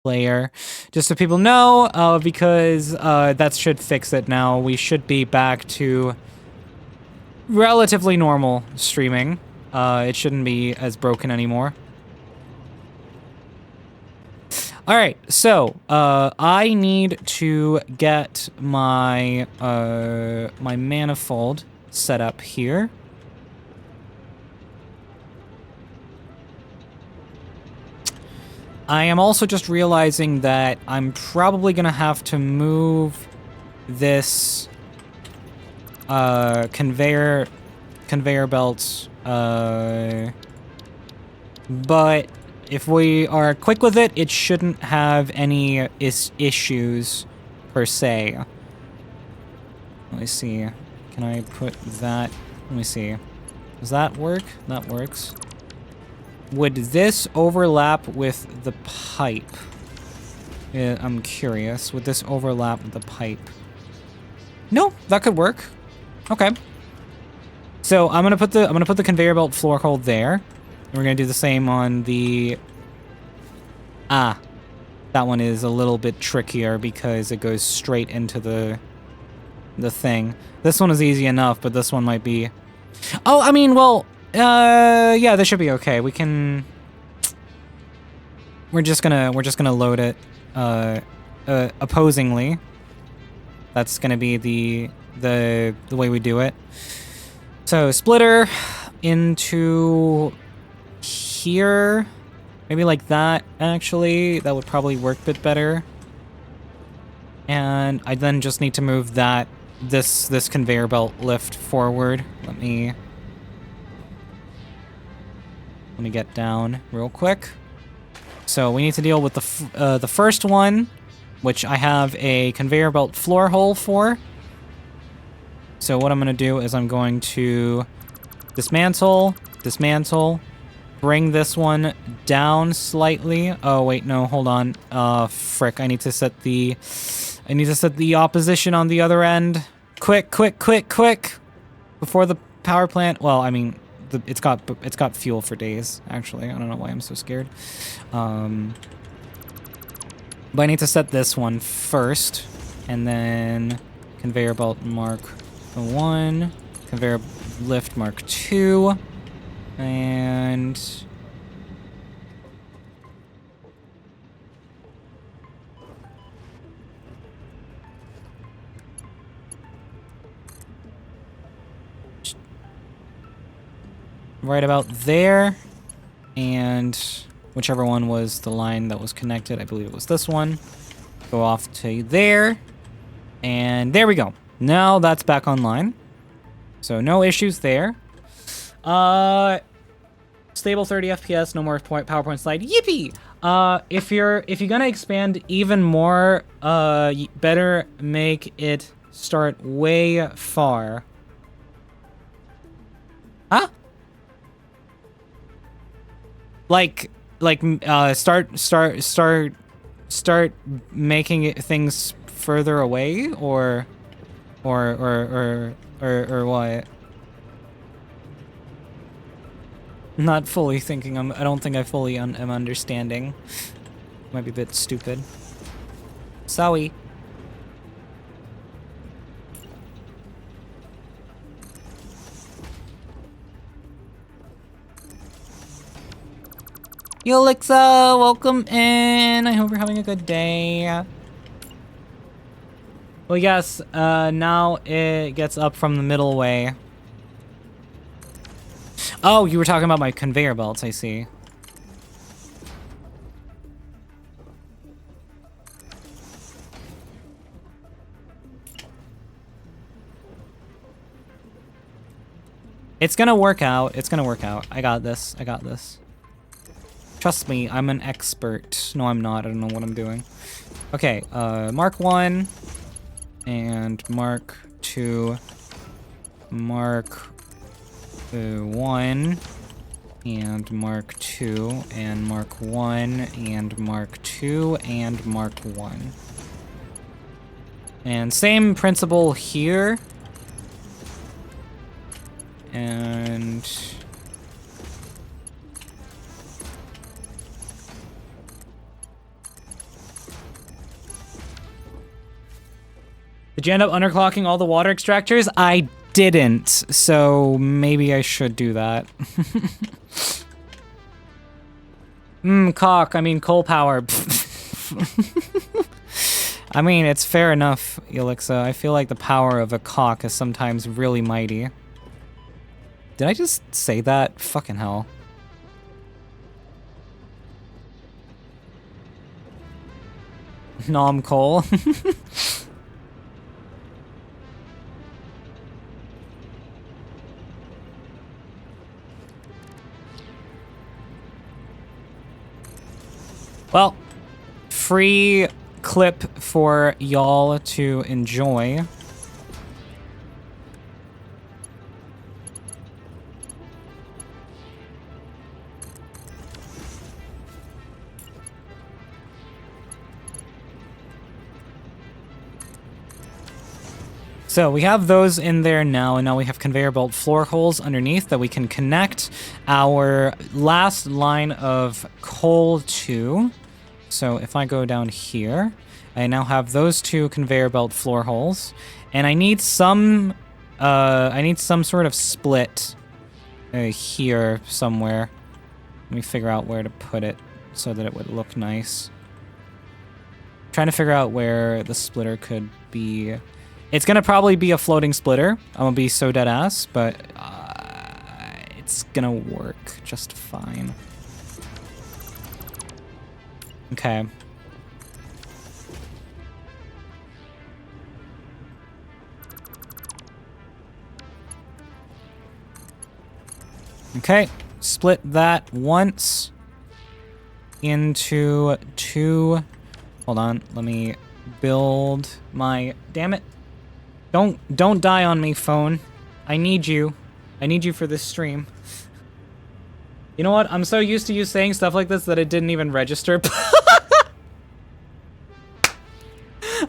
player, just so people know, because that should fix it now. We should be back to relatively normal streaming. It shouldn't be as broken anymore. Alright, so, I need to get my, my manifold set up here. I am also just realizing that I'm probably gonna have to move this, conveyor belts, but if we are quick with it, it shouldn't have any issues per se. Let me see. Can I put that? Let me see. Does that work? That works. Would this overlap with the pipe? I'm curious. Would this overlap with the pipe? No, that could work. Okay. So I'm gonna put the conveyor belt floor hole there. And we're gonna do the same on the... that one is a little bit trickier because it goes straight into the thing. This one is easy enough, but this one might be... Oh, I mean, well, yeah, this should be okay. We can... We're just gonna load it, opposingly. That's gonna be the way we do it. So, splitter into here. Maybe like that, actually. That would probably work a bit better. And I then just need to move this conveyor belt lift forward. Let me get down real quick. So we need to deal with the first one, which I have a conveyor belt floor hole for. So what I'm going to do is I'm going to dismantle, bring this one down slightly. Oh wait, no, hold on. Frick, I need to set the opposition on the other end. Quick, before the power plant. Well, I mean, it's got fuel for days, actually. I don't know why I'm so scared. But I need to set this one first, and then conveyor belt mark 1, conveyor lift mark 2, and right about there, and whichever one was the line that was connected, I believe it was this one, go off to there, and there we go. Now that's back online, so no issues there. Stable 30 FPS, no more PowerPoint slide. Yippee! If you're gonna expand even more, you better make it start way far. Huh? Like start making it things further away, or what? Not fully thinking. I don't think I fully am understanding. Might be a bit stupid. Sorry. Yo, Alexa, welcome in. I hope you're having a good day. Well, yes, now it gets up from the middle way. Oh, you were talking about my conveyor belts, I see. It's gonna work out. It's gonna work out. I got this. I got this. Trust me, I'm an expert. No, I'm not. I don't know what I'm doing. Okay, Mark 1 and Mark 2, Mark 1 and Mark 2 and Mark 1 and Mark 2 and Mark 1. And same principle here. And did you end up underclocking all the water extractors? I didn't, so maybe I should do that. Cock, I mean coal power. I mean, it's fair enough, Elixa. I feel like the power of a cock is sometimes really mighty. Did I just say that? Fucking hell. Nom coal. Well, free clip for y'all to enjoy. So we have those in there now, and now we have conveyor belt floor holes underneath that we can connect our last line of coal to. So if I go down here, I now have those 2 conveyor belt floor holes, and I need some sort of split here somewhere. Let me figure out where to put it so that it would look nice. Trying to figure out where the splitter could be. It's gonna probably be a floating splitter. I'm gonna be so dead ass, but it's gonna work just fine. Okay. Okay, split that once into 2. Hold on, let me build my, damn it. Don't die on me, phone. I need you. I need you for this stream. You know what? I'm so used to you saying stuff like this that it didn't even register.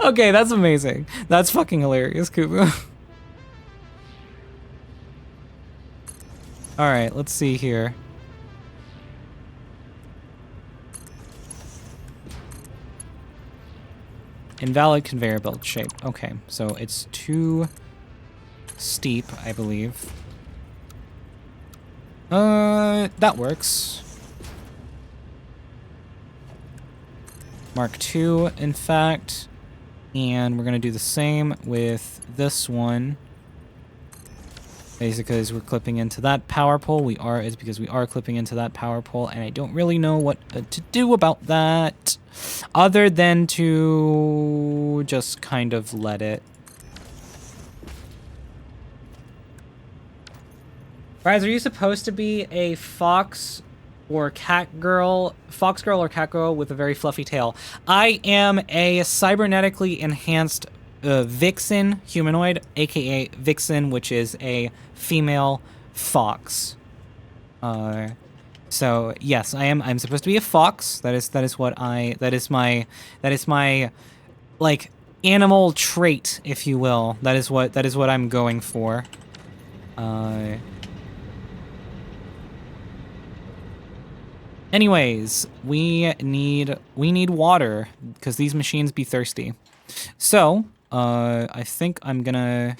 Okay, that's amazing. That's fucking hilarious, Kubu. Alright, let's see here. Invalid conveyor belt shape. Okay, so it's too steep, I believe. That works. Mark 2, in fact. And we're gonna do the same with this one. Basically, as we're clipping into that power pole, it's because we are clipping into that power pole, and I don't really know what to do about that, other than to just kind of let it. Rise, are you supposed to be a fox or cat girl, fox girl or cat girl with a very fluffy tail? I am a cybernetically enhanced vixen humanoid, aka vixen, which is a female fox. So yes, I'm supposed to be a fox. That is my like animal trait, if you will. That is what I'm going for. Anyways, we need water because these machines be thirsty. So, I think I'm gonna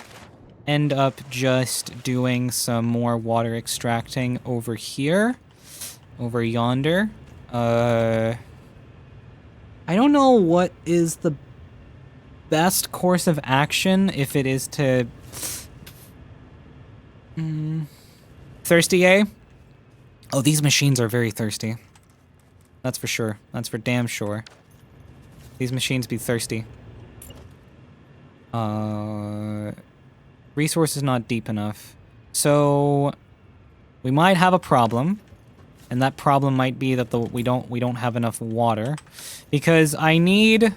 end up just doing some more water extracting over here, over yonder. I don't know what is the best course of action, if it is to... Thirsty, eh? Oh, these machines are very thirsty. That's for sure. That's for damn sure. These machines be thirsty. Resource is not deep enough. So we might have a problem. And that problem might be that we don't have enough water. Because I need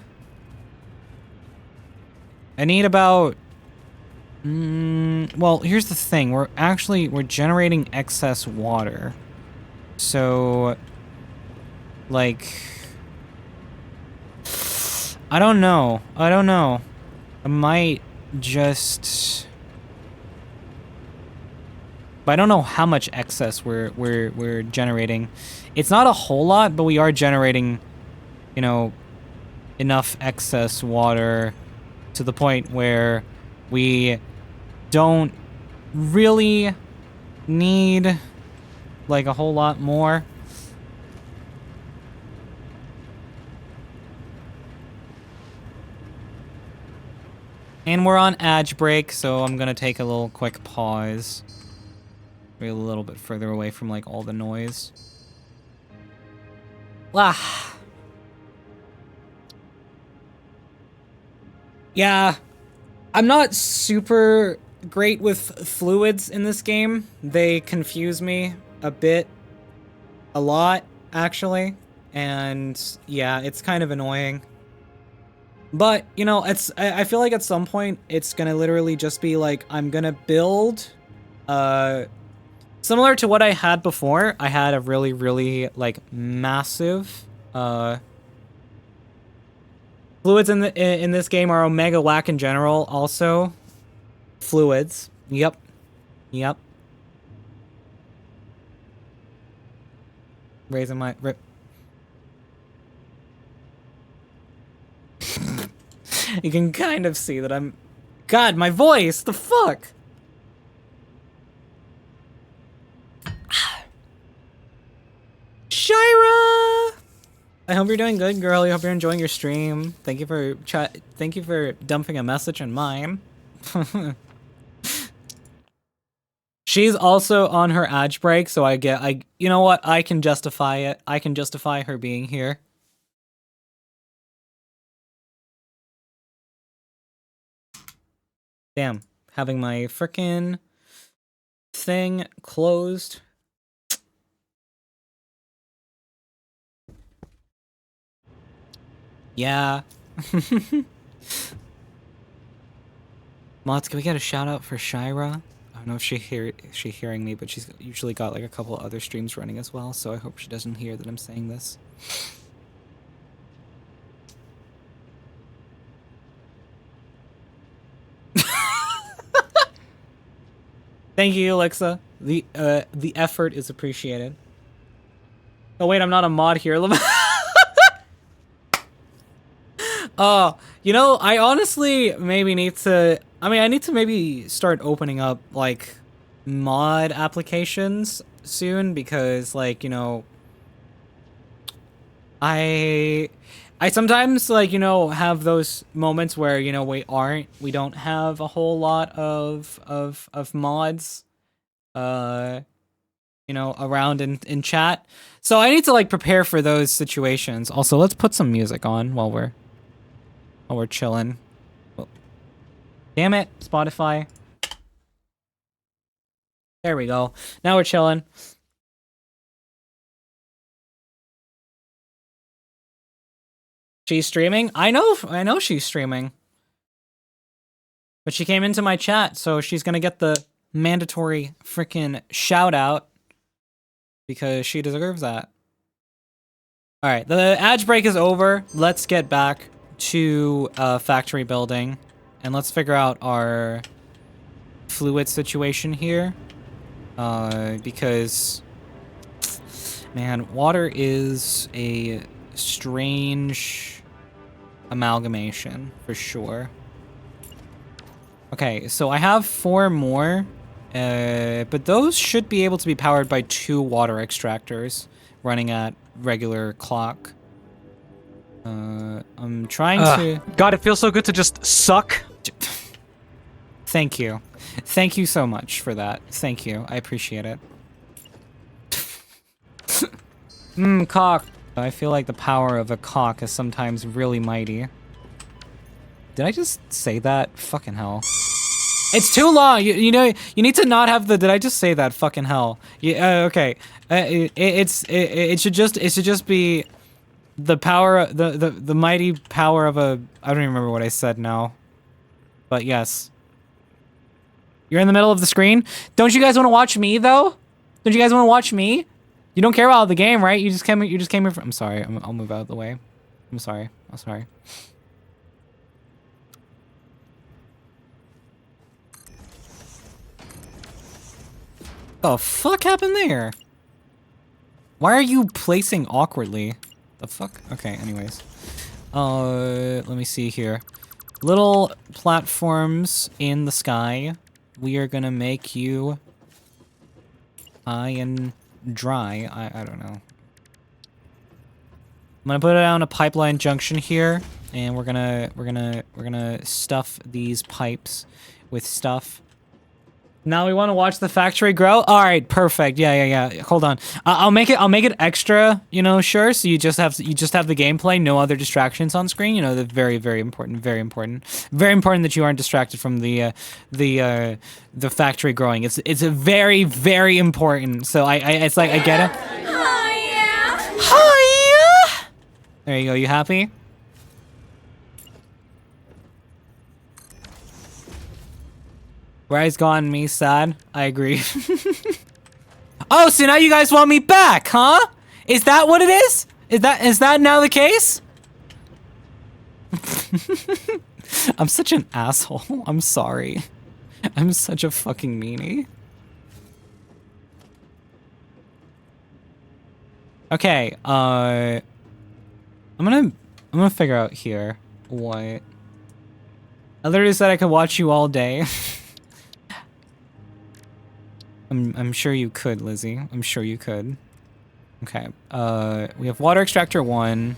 about... well, here's the thing. We're generating excess water. So, like, I don't know. I might just... But I don't know how much excess we're generating. It's not a whole lot, but we are generating, you know, enough excess water to the point where we don't really need like a whole lot more. And we're on ad break, so I'm gonna take a little quick pause. Be a little bit further away from like all the noise. Ah. Yeah. I'm not super great with fluids in this game. They confuse me a lot, actually. And yeah, it's kind of annoying. But, you know, I feel like at some point it's gonna literally just be like, I'm gonna build, similar to what I had before. I had a really, really, like, massive, fluids in this game are omega whack in general, also. Fluids. Yep. Yep. Raising my... You can kind of see that I'm... God, my voice! The fuck? Shira! I hope you're doing good, girl. I hope you're enjoying your stream. Thank you for dumping a message on mine. She's also on her ad break, so you know what? I can justify it. I can justify her being here. Damn, having my frickin' thing closed. Yeah. Mods, can we get a shout out for Shira? I don't know if she's hearing me, but she's usually got like a couple other streams running as well, so I hope she doesn't hear that I'm saying this. Thank you, Alexa. The effort is appreciated. Oh wait, I'm not a mod here. Oh, you know, I honestly maybe need to... I need to maybe start opening up, like, mod applications soon, because, like, you know... I sometimes, like, you know, have those moments where, you know, we don't have a whole lot of mods, you know, around in chat. So I need to, like, prepare for those situations. Also, let's put some music on while we're chilling. Oh. Damn it, Spotify. There we go. Now we're chilling. She's streaming? I know she's streaming. But she came into my chat, so she's gonna get the mandatory freaking shout out because she deserves that. Alright, the ad break is over. Let's get back to factory building and let's figure out our fluid situation here. Because man, water is a strange amalgamation for sure. Okay, so I have 4 more, but those should be able to be powered by 2 water extractors running at regular clock. I'm trying to... God, it feels so good to just suck. Thank you. Thank you so much for that. Thank you. I appreciate it. Cock. I feel like the power of a cock is sometimes really mighty. Did I just say that? Fucking hell. It's too long. You know, you need to not have the. Did I just say that? Fucking hell. Yeah. Okay. It should just be the power. The mighty power of a. I don't even remember what I said now. But yes. You're in the middle of the screen. Don't you guys want to watch me though? Don't you guys want to watch me? You don't care about the game, right? You just came here for. I'm sorry. I'll move out of the way. I'm sorry. I'm sorry. The fuck happened there? Why are you placing awkwardly? The fuck? Okay, anyways. Let me see here. Little platforms in the sky. We are gonna make you high and dry. I don't know. I'm gonna put it on a pipeline junction here, and we're gonna stuff these pipes with stuff. Now we want to watch the factory grow. All right, perfect. Yeah. Hold on. I'll make it extra. You know, sure. So you just have the gameplay, no other distractions on screen. You know, that's very important. Very important that you aren't distracted from the factory growing. It's a very important. So it's like I get it. Hiya! Hiya! There you go. You happy? Rise gone, me sad. I agree. Oh, so now you guys want me back, huh? Is that what it is? Is that now the case? I'm such an asshole. I'm sorry. I'm such a fucking meanie. Okay, I'm gonna figure out here what. I literally said I could watch you all day. I'm sure you could, Lizzie. I'm sure you could. Okay. We have water extractor 1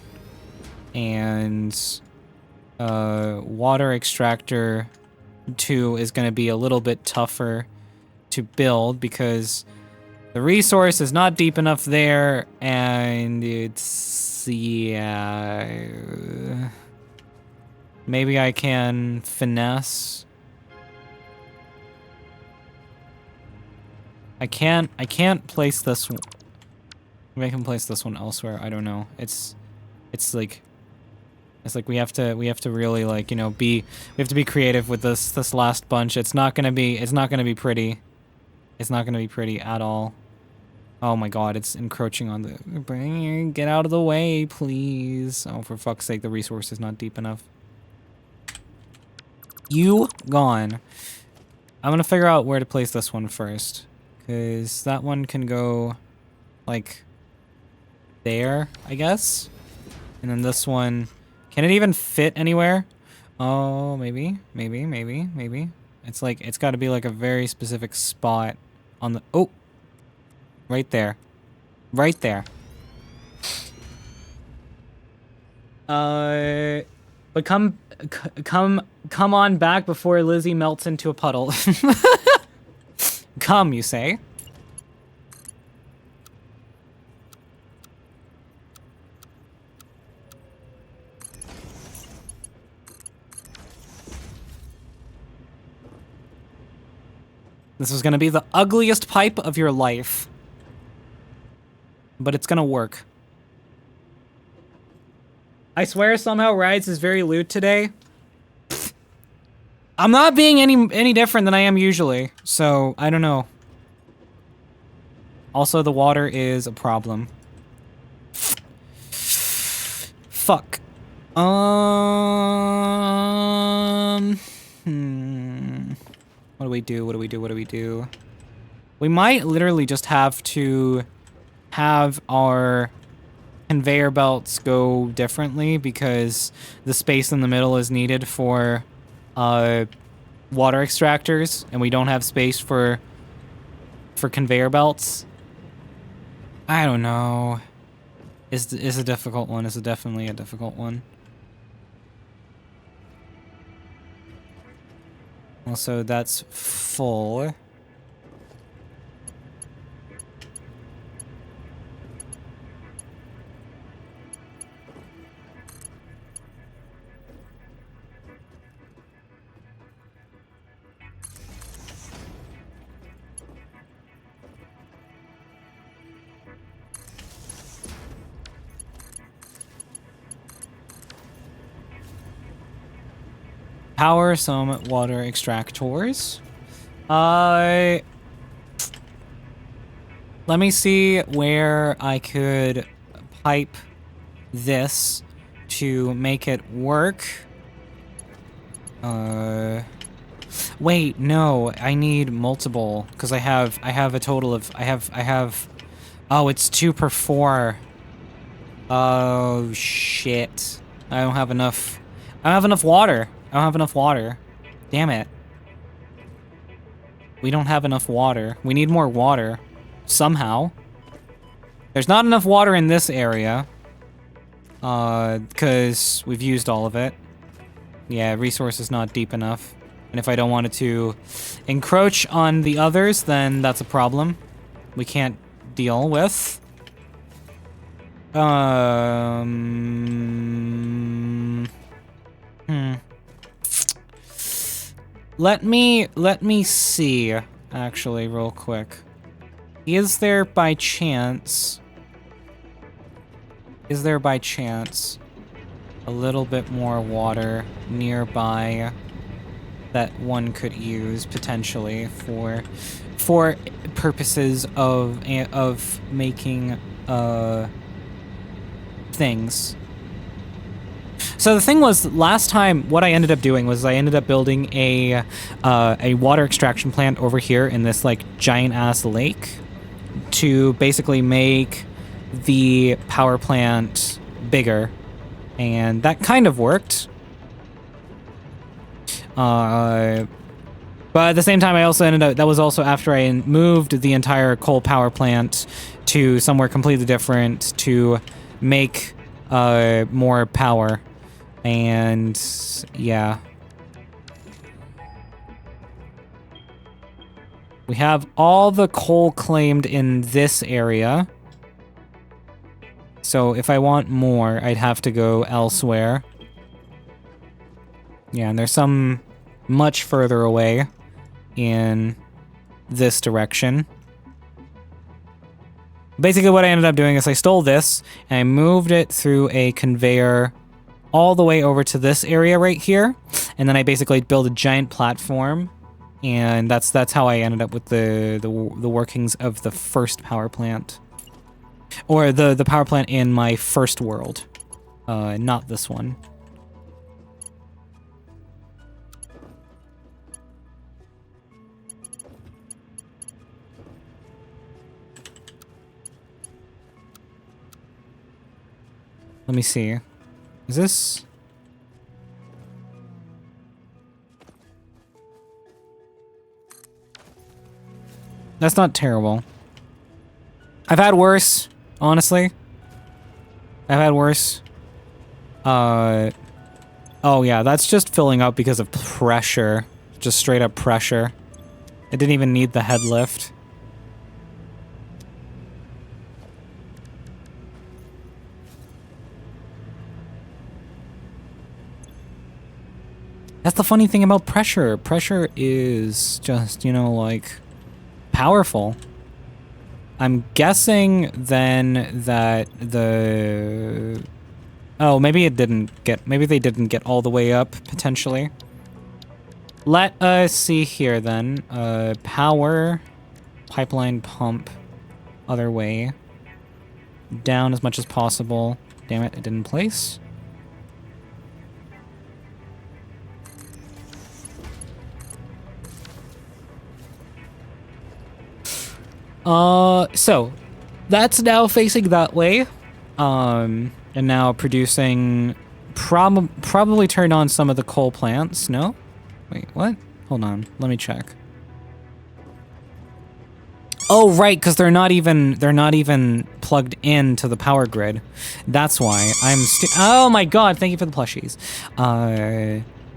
and water extractor 2 is going to be a little bit tougher to build because the resource is not deep enough there, and it's, yeah. Maybe I can finesse. I can't place this one. Maybe I can place this one elsewhere. I don't know. It's like we have to really, like, you know, we have to be creative with this last bunch. It's not gonna be pretty. It's not gonna be pretty at all. Oh my god, it's encroaching on the. Get out of the way, please. Oh, for fuck's sake, the resource is not deep enough. You gone. I'm gonna figure out where to place this one first. Because that one can go, like, there, I guess. And then this one, can it even fit anywhere? Oh, maybe. It's like, it's got to be like a very specific spot on the, oh, right there. Right there. But come on back before Lizzie melts into a puddle. Come, you say? This is gonna be the ugliest pipe of your life. But it's gonna work. I swear somehow Rides is very lewd today. I'm not being any different than I am usually, so I don't know. Also, the water is a problem. Fuck. What do we do? We might literally just have to have our conveyor belts go differently because the space in the middle is needed for water extractors, and we don't have space for conveyor belts. I don't know. It's a difficult one. It's definitely a difficult one. Also, that's full. Power some water extractors. Let me see where I could pipe this to make it work. Wait, no, I need multiple because I have a total of I have. Oh, it's 2 per 4. Oh shit! I don't have enough. I don't have enough water. Damn it. We don't have enough water. We need more water. Somehow. There's not enough water in this area. Because we've used all of it. Yeah, resource is not deep enough. And if I don't want it to encroach on the others, then that's a problem we can't deal with. Let me see, actually, real quick. Is there by chance Is there by chance a little bit more water nearby that one could use potentially for purposes of making things? So the thing was, last time what I ended up doing was I ended up building a water extraction plant over here in this like giant ass lake to basically make the power plant bigger, and that kind of worked. But at the same time, I also ended up, that was also after I moved the entire coal power plant to somewhere completely different to make more power. And yeah. We have all the coal claimed in this area. So if I want more, I'd have to go elsewhere. Yeah, and there's some much further away in this direction. Basically what I ended up doing is I stole this and I moved it through a conveyor all the way over to this area right here, and then I basically built a giant platform, and that's how I ended up with the workings of the first power plant, or the power plant in my first world, not this one. Let me see. Is this... That's not terrible. I've had worse, honestly. I've had worse. Oh yeah, that's just filling up because of pressure. Just straight up pressure. It didn't even need the head lift. That's the funny thing about pressure. Pressure is just, you know, like, powerful. I'm guessing then that the... Oh, maybe it didn't get... Maybe they didn't get all the way up, potentially. Let us see here, then. Power, pipeline pump, other way. Down as much as possible. Damn it, it didn't place. So that's now facing that way, and now producing, probably turned on some of the coal plants. No? Wait, what? Hold on, let me check. Oh, right, because they're not even plugged into the power grid. That's why oh my god, thank you for the plushies.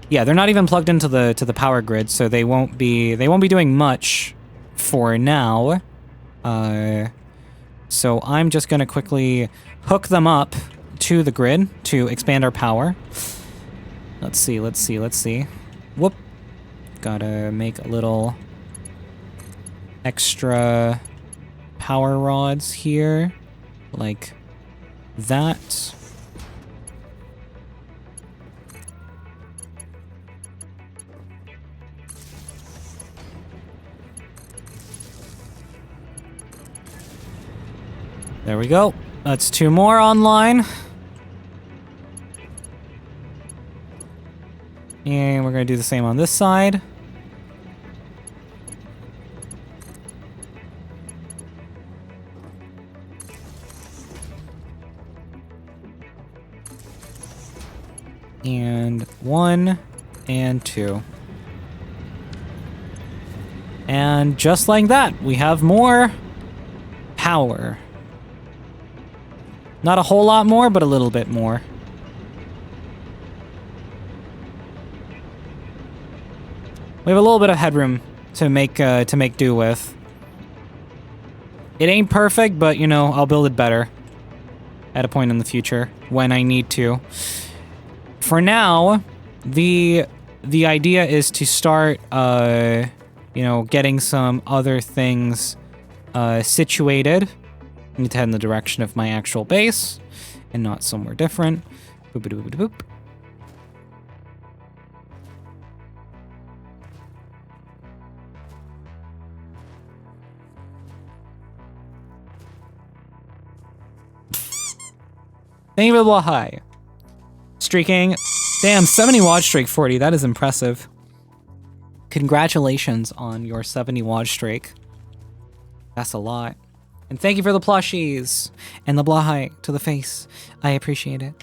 Yeah, they're not even plugged into the power grid, so they won't be doing much for now. So I'm just gonna quickly hook them up to the grid to expand our power. Let's see. Whoop. Gotta make a little extra power rods here, like that. There we go. That's 2 more online. And we're gonna do the same on this side. And 1 and 2. And just like that, we have more power. Not a whole lot more, but a little bit more. We have a little bit of headroom to make do with. It ain't perfect, but you know, I'll build it better at a point in the future when I need to. For now, the idea is to start, you know, getting some other things situated. I need to head in the direction of my actual base, and not somewhere different. Boop, boop, boop, boop. Thank you for the blah hi. Streaking. Damn, 70 watch streak 40. That is impressive. Congratulations on your 70 watch streak. That's a lot. And thank you for the plushies and the blah hi to the face. I appreciate it.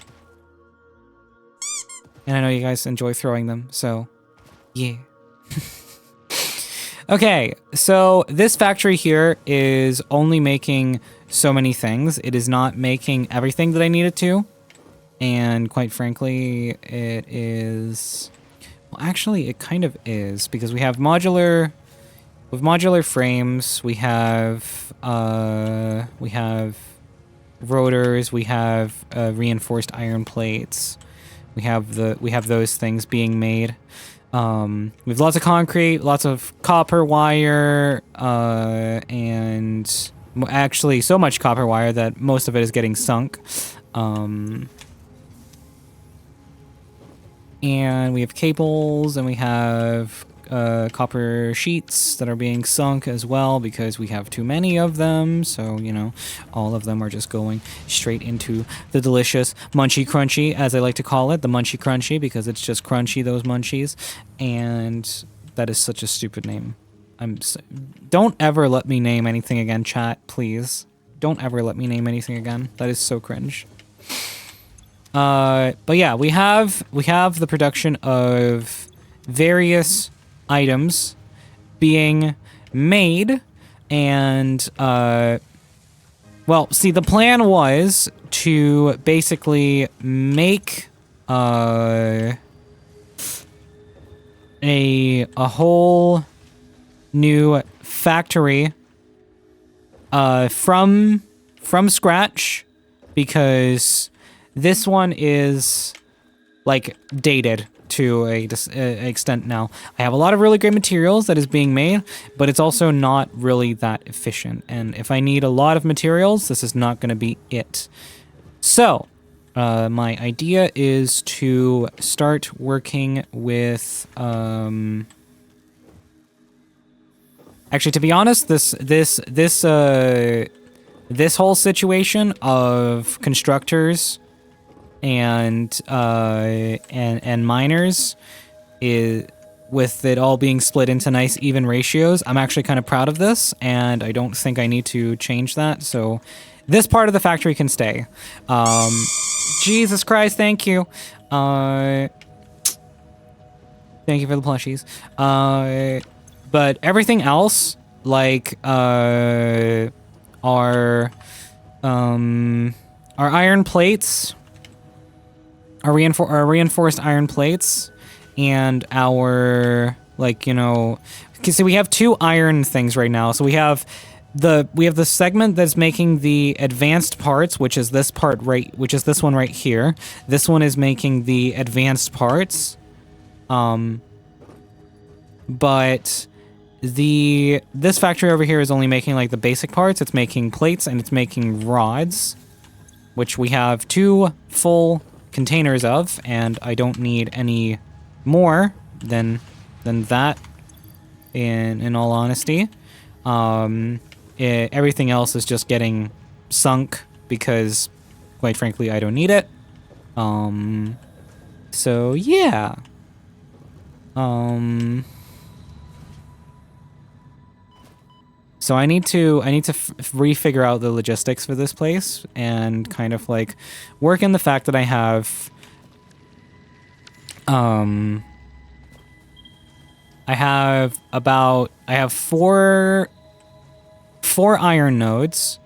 And I know you guys enjoy throwing them, so yeah. Okay, so this factory here is only making so many things. It is not making everything that I need it to. And quite frankly, it is... Well, actually, it kind of is, because we have modular... With modular frames, we have rotors, we have reinforced iron plates. We have those things being made. We have lots of concrete, lots of copper wire, and actually so much copper wire that most of it is getting sunk. And we have cables, and we have copper sheets that are being sunk as well because we have too many of them. So, you know, all of them are just going straight into the delicious munchy crunchy, as I like to call it, the munchy crunchy, because it's just crunchy, those munchies. And that is such a stupid name. Don't ever let me name anything again, chat, please. Don't ever let me name anything again. That is so cringe. But yeah, we have the production of various items being made, and well, see, the plan was to basically make a whole new factory from scratch, because this one is like dated to a extent now. I have a lot of really great materials that is being made, but it's also not really that efficient. And if I need a lot of materials, this is not going to be it. So, my idea is to start working with, actually, to be honest, this whole situation of constructors and miners, is with it all being split into nice even ratios. I'm actually kind of proud of this, and I don't think I need to change that. So this part of the factory can stay. Jesus Christ, thank you. Thank you for the plushies. But everything else, like our iron plates, our reinforced iron plates, and our, like, you know, see, we have two iron things right now. So we have the segment that's making the advanced parts, which is this part which is this one right here. This one is making the advanced parts. But this factory over here is only making like the basic parts. It's making plates and it's making rods, which we have 2 full containers of, and I don't need any more than that, in all honesty. Everything else is just getting sunk because, quite frankly, I don't need it. So yeah. So I need to refigure out the logistics for this place and kind of like work in the fact that I have four iron nodes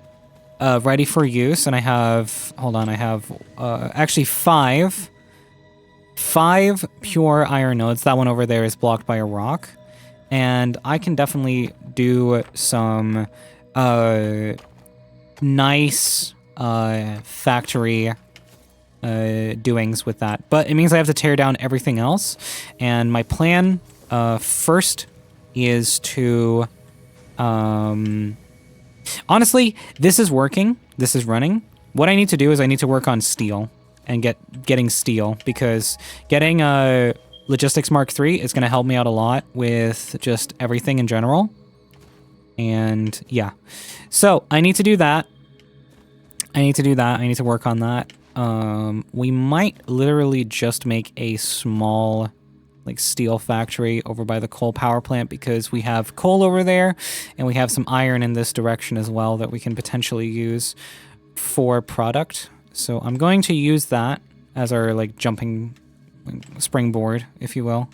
ready for use, and I have actually five pure iron nodes. That one over there is blocked by a rock. And I can definitely do some nice factory doings with that. But it means I have to tear down everything else. And my plan first is to... honestly, this is working. This is running. what I need to do is I need to work on steel and getting steel, because getting Logistics Mark III is going to help me out a lot with just everything in general. And yeah, so I need to do that. I need to work on that. We might literally just make a small like steel factory over by the coal power plant, because we have coal over there and we have some iron in this direction as well that we can potentially use for product. So I'm going to use that as our like jumping springboard, if you will.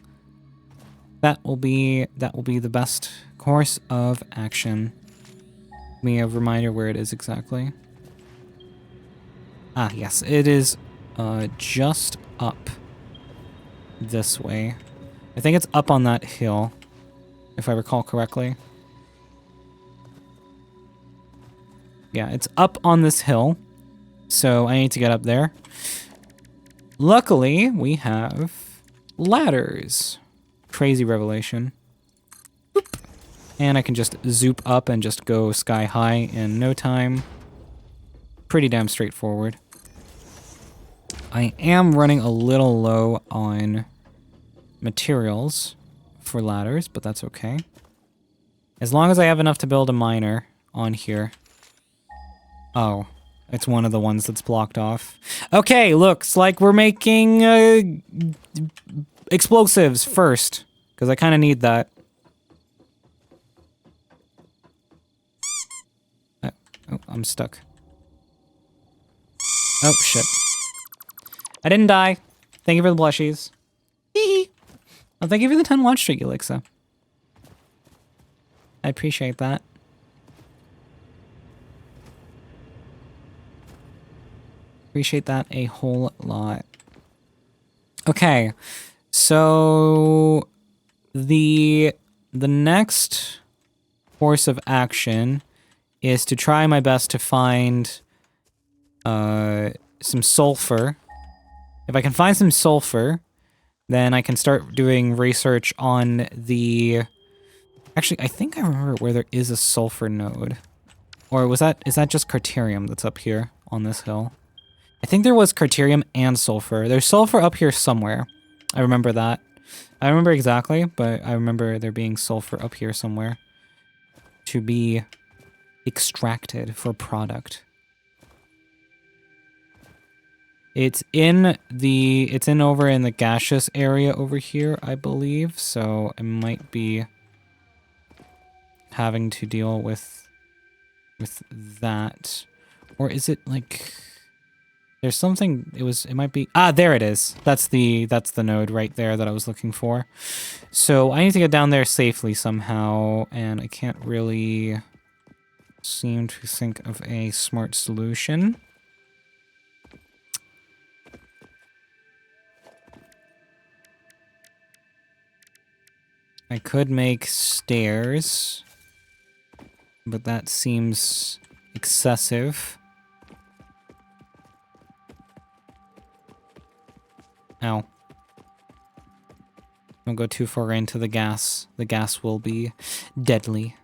That will be the best course of action. Give me a reminder where it is exactly. Ah, yes, it is just up this way. I think it's up on that hill, if I recall correctly. Yeah, it's up on this hill, so I need to get up there. Luckily, we have ladders. Crazy revelation. Boop. And I can just zoop up and just go sky high in no time. Pretty damn straightforward. I am running a little low on materials for ladders, but that's okay. As long as I have enough to build a miner on here. Oh, it's one of the ones that's blocked off. Okay, looks like we're making explosives first, because I kind of need that. Oh, I'm stuck. Oh, shit. I didn't die. Thank you for the blushies. Hee. Oh, thank you for the 10 watch streak, Elixa. I appreciate that. Appreciate that a whole lot. Okay, so the next course of action is to try my best to find some sulfur. If I can find some sulfur, then I can start doing research on the... Actually, I think I remember where there is a sulfur node. Or is that just Carterium that's up here on this hill? I think there was Carterium and sulfur. There's sulfur up here somewhere. I remember that. I remember exactly, but I remember there being sulfur up here somewhere to be extracted for product. It's over in the gaseous area over here, I believe, so I might be having to deal with that. Or is it like there's something it might be there it is. That's the node right there that I was looking for. So I need to get down there safely somehow, and I can't really seem to think of a smart solution. I could make stairs, but that seems excessive. Ow. Don't go too far into the gas. The gas will be deadly.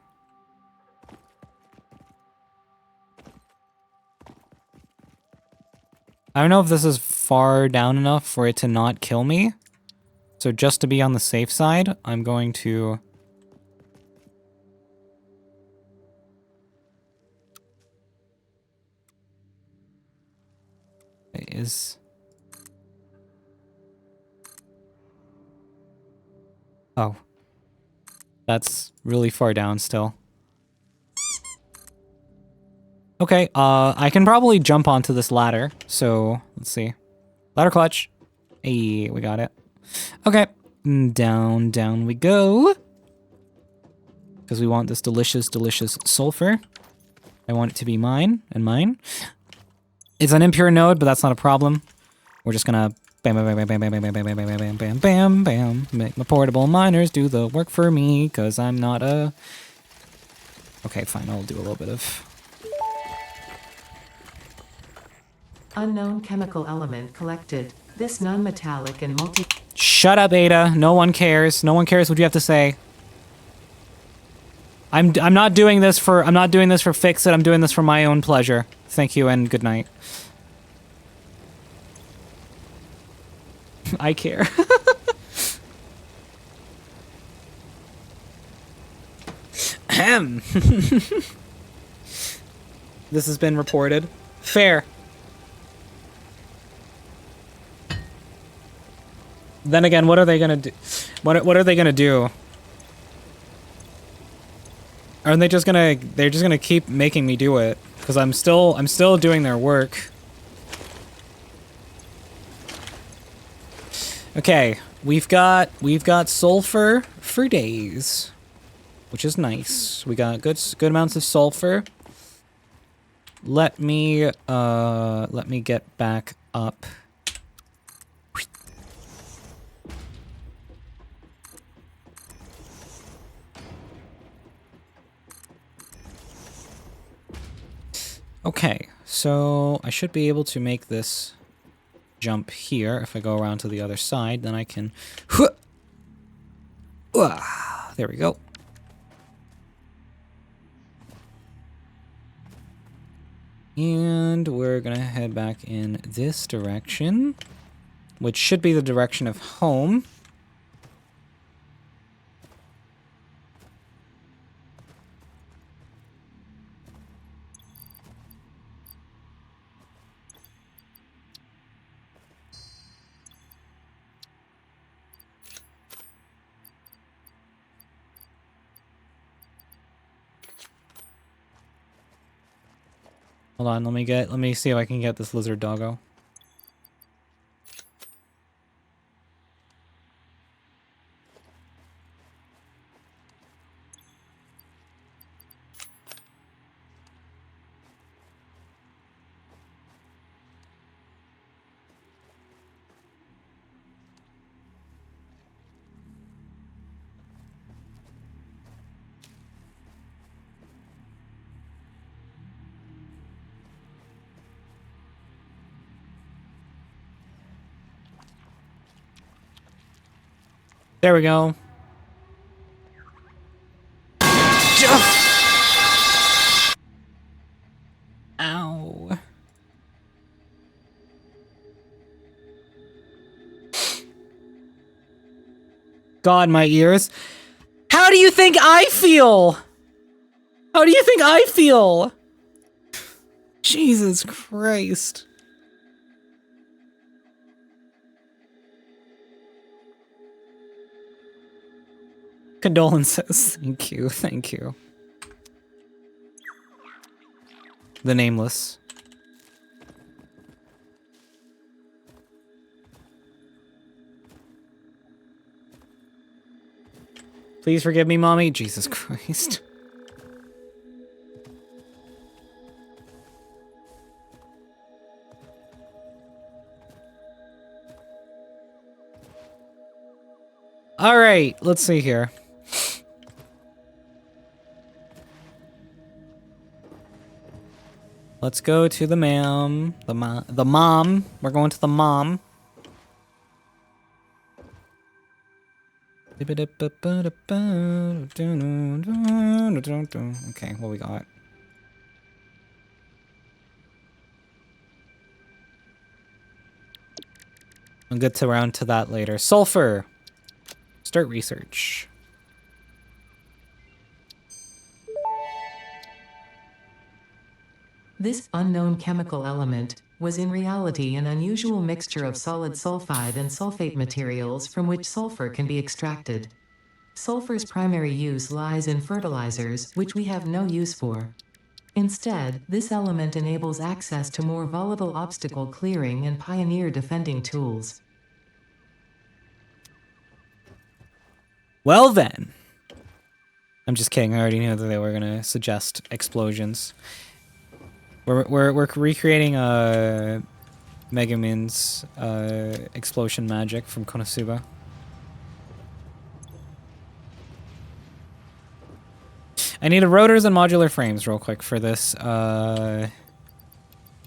I don't know if this is far down enough for it to not kill me. So just to be on the safe side, I'm going to... Oh. That's really far down still. Okay, I can probably jump onto this ladder, so let's see. Ladder clutch. Hey, we got it. Okay, down we go. Because we want this delicious, delicious sulfur. I want it to be mine and mine. It's an impure node, but that's not a problem. We're just gonna bam, bam, bam, bam, bam, bam, bam, bam, bam, bam, bam, bam, bam. Make my portable miners do the work for me, because I'm not a... Okay, fine, I'll do a little bit of... Unknown chemical element collected. This non-metallic and multi... Shut up, Ada. No one cares. No one cares what you have to say. I'm not doing this for Fix It. I'm doing this for my own pleasure. Thank you and good night. I care. Ahem. This has been reported. Fair. Then again, what are they gonna do? What are they gonna do? Aren't they just gonna? They're just gonna keep making me do it because I'm still doing their work. Okay, we've got sulfur for days, which is nice. We got good amounts of sulfur. Let me get back up. Okay, so I should be able to make this jump here. If I go around to the other side, then I can... There we go. And we're gonna head back in this direction, which should be the direction of home. Hold on, let me see if I can get this lizard doggo. There we go. Ow. God, my ears. How do you think I feel? How do you think I feel? Jesus Christ. Condolences. Thank you, thank you. The Nameless. Please forgive me, Mommy. Jesus Christ. All right, let's see here. Let's go to the ma'am. The mom. We're going to the mom. Okay, what we got? I'll get around to that later. Sulfur. Start research. This unknown chemical element was in reality an unusual mixture of solid sulfide and sulfate materials from which sulfur can be extracted. Sulfur's primary use lies in fertilizers, which we have no use for. Instead, this element enables access to more volatile obstacle clearing and pioneer defending tools. Well then. I'm just kidding. I already knew that they were gonna suggest explosions. We're recreating Megumin's explosion magic from Konosuba. I need rotors and modular frames real quick for this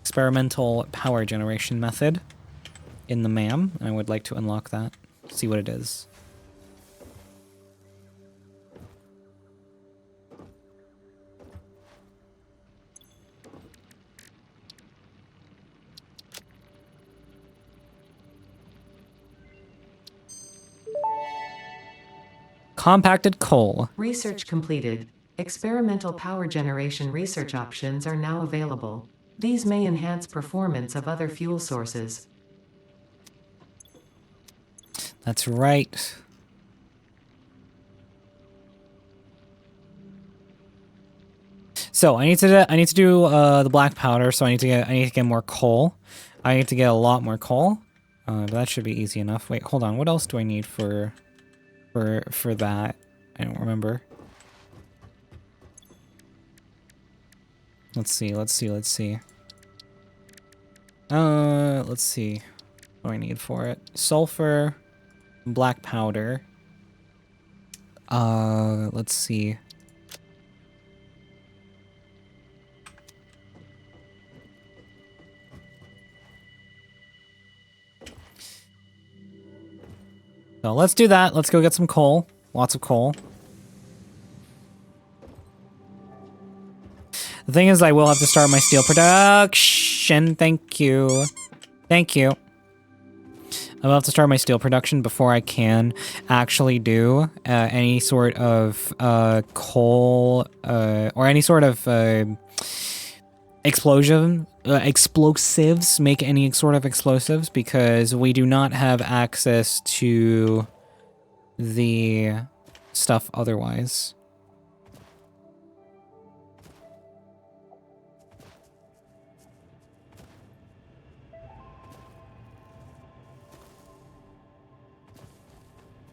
experimental power generation method in the MAM, and I would like to unlock that, see what it is. Compacted coal. Research completed. Experimental power generation research options are now available. These may enhance performance of other fuel sources. That's right. So I need to do the black powder. So I need to get more coal. I need to get a lot more coal. But that should be easy enough. Wait, hold on. What else do I need for that? I don't remember. Let's see. Let's see. Let's see. What do I need for it? Sulfur, black powder. Let's see. So let's do that. Let's go get some coal. Lots of coal. The thing is, I will have to start my steel production. Thank you. Thank you. I will have to start my steel production before I can actually do any sort of coal or any sort of explosives, make any sort of explosives, because we do not have access to the stuff otherwise.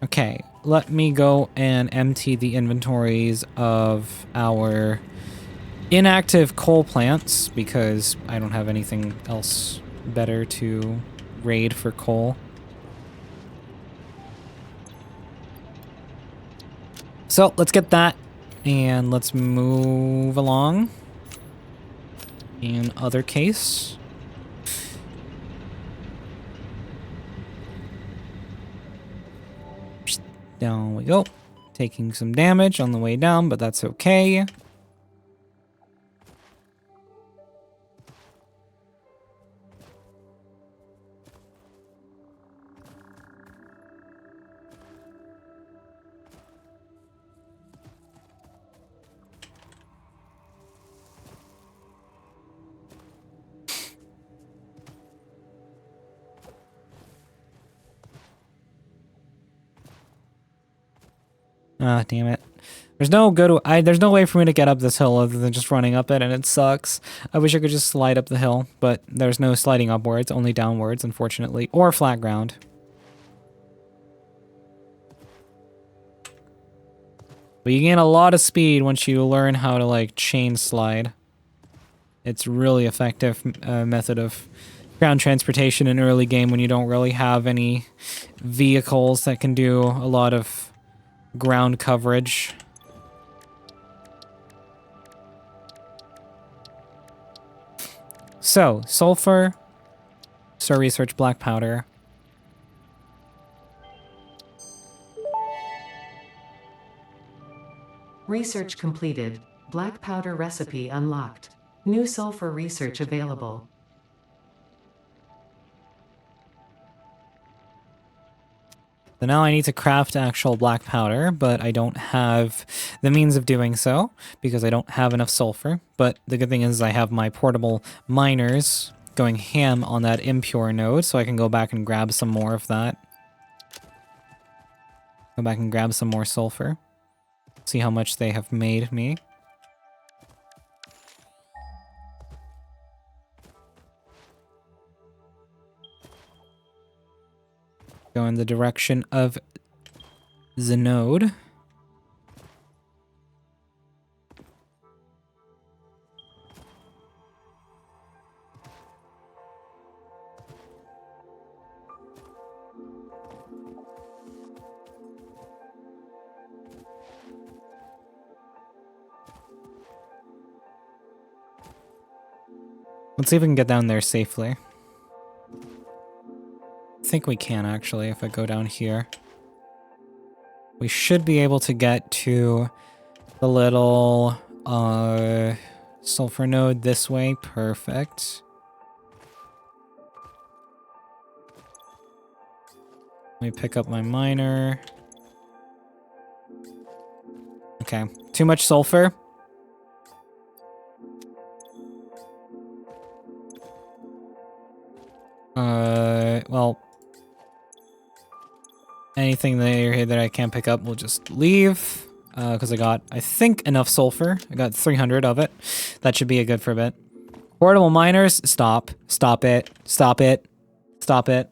Okay, let me go and empty the inventories of our inactive coal plants, because I don't have anything else better to raid for coal. So let's get that, and let's move along. In other case, down we go. Taking some damage on the way down, but that's okay. Ah, damn it. There's no way for me to get up this hill other than just running up it, and it sucks. I wish I could just slide up the hill, but there's no sliding upwards, only downwards, unfortunately, or flat ground. But you gain a lot of speed once you learn how to, like, chain slide. It's really effective method of ground transportation in early game when you don't really have any vehicles that can do a lot of ground coverage. So, sulfur, start research black powder. Research completed. Black powder recipe unlocked. New sulfur research available. So now I need to craft actual black powder, but I don't have the means of doing so because I don't have enough sulfur. But the good thing is I have my portable miners going ham on that impure node, so I can go back and grab some more of that. Go back and grab some more sulfur. See how much they have made me. Go in the direction of the node. Let's see if we can get down there safely. I think we can, actually, if I go down here. We should be able to get to the little sulfur node this way. Perfect. Let me pick up my miner. Okay. Too much sulfur? Well, anything there that I can't pick up, we'll just leave. Because I got, I think, enough sulfur. I got 300 of it. That should be a good for a bit. Portable miners, stop. Stop it. Stop it. Stop it.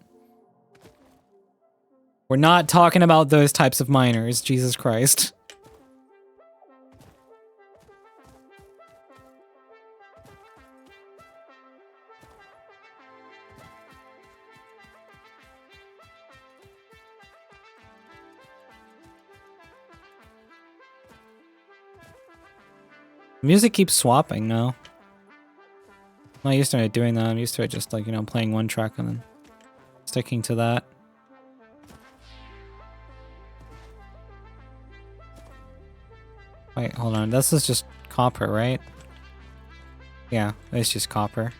We're not talking about those types of miners, Jesus Christ. Music keeps swapping now. I'm not used to it doing that. I'm used to it just like, you know, playing one track and then sticking to that. Wait, hold on. This is just copper, right? Yeah, it's just copper.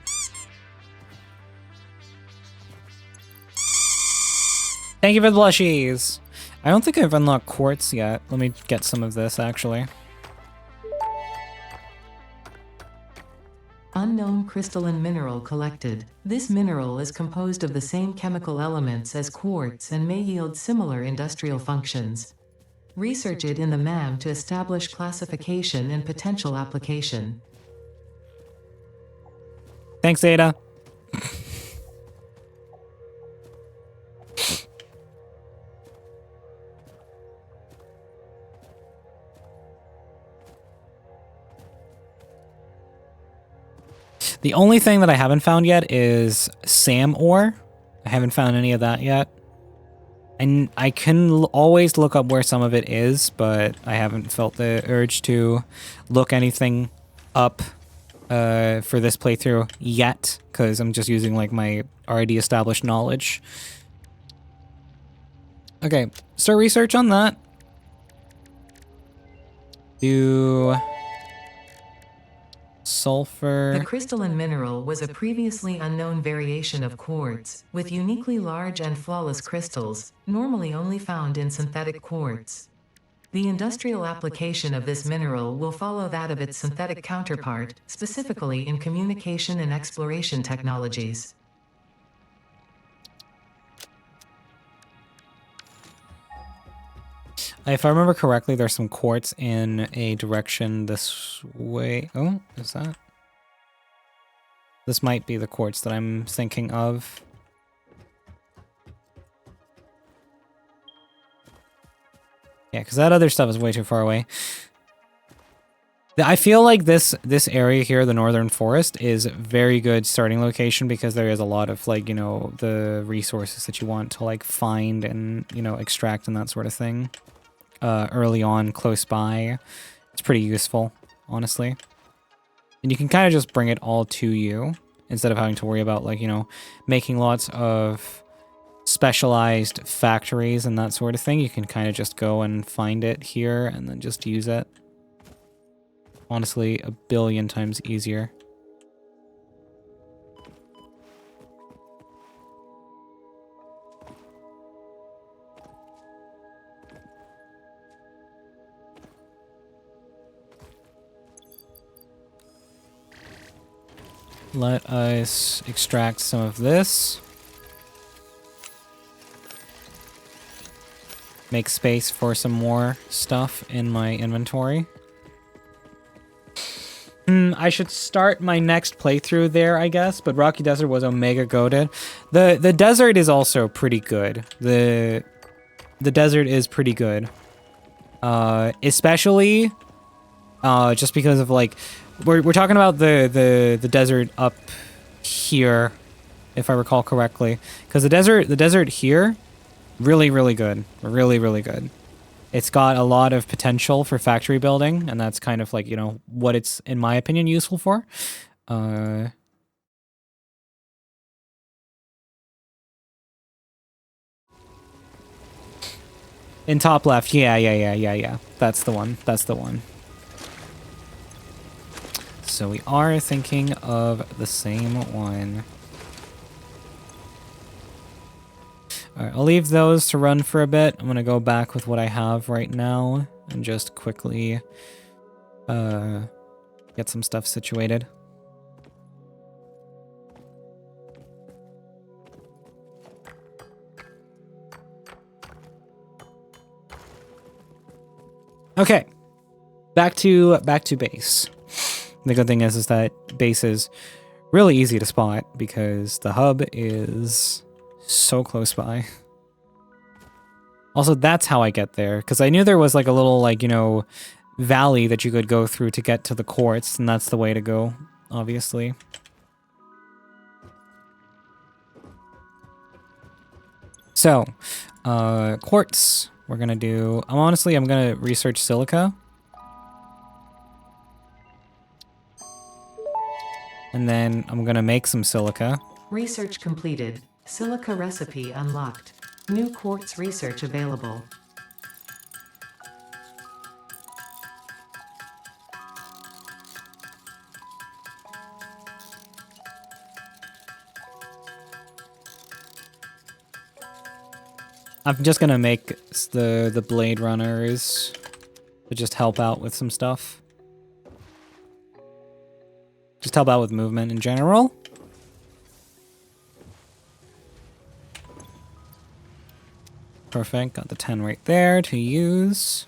Thank you for the blushies! I don't think I've unlocked quartz yet. Let me get some of this, actually. Unknown crystalline mineral collected. This mineral is composed of the same chemical elements as quartz and may yield similar industrial functions. Research it in the MAM to establish classification and potential application. Thanks, Ada. The only thing that I haven't found yet is SAM ore. I haven't found any of that yet. And I can always look up where some of it is, but I haven't felt the urge to look anything up for this playthrough yet, because I'm just using like my already established knowledge. Okay, start research on that. Do sulfur. The crystalline mineral was a previously unknown variation of quartz, with uniquely large and flawless crystals, normally only found in synthetic quartz. The industrial application of this mineral will follow that of its synthetic counterpart, specifically in communication and exploration technologies. If I remember correctly, there's some quartz in a direction this way. Oh, is that? This might be the quartz that I'm thinking of. Yeah, because that other stuff is way too far away. I feel like this area here, the Northern Forest, is a very good starting location because there is a lot of, like, you know, the resources that you want to, like, find and, you know, extract and that sort of thing. Early on, close by. It's pretty useful, honestly. And you can kind of just bring it all to you instead of having to worry about, like, you know, making lots of specialized factories and that sort of thing. You can kind of just go and find it here and then just use it. Honestly, a billion times easier. Let us extract some of this. Make space for some more stuff in my inventory. I should start my next playthrough there, I guess, but Rocky Desert was omega goated. The desert is also pretty good. The desert is pretty good. Especially just because of, like, we're talking about the desert up here, if I recall correctly. Because the desert here, really good. Really good. It's got a lot of potential for factory building, and that's kind of like, you know, what it's, in my opinion, useful for. In top left, yeah. That's the one. That's the one. So we are thinking of the same one. Alright, I'll leave those to run for a bit. I'm gonna go back with what I have right now and just quickly get some stuff situated. Okay, back to base. The good thing is that base is really easy to spot because the hub is so close by. Also, that's how I get there, because I knew there was like a little, like, you know, valley that you could go through to get to the quartz, and that's the way to go, obviously. So, quartz, we're gonna do, I'm gonna research silica. And then I'm gonna make some silica. Research completed. Silica recipe unlocked. New quartz research available. I'm just gonna make the blade runners to just help out with some stuff. Just help out with movement in general. Perfect, got the 10 right there to use.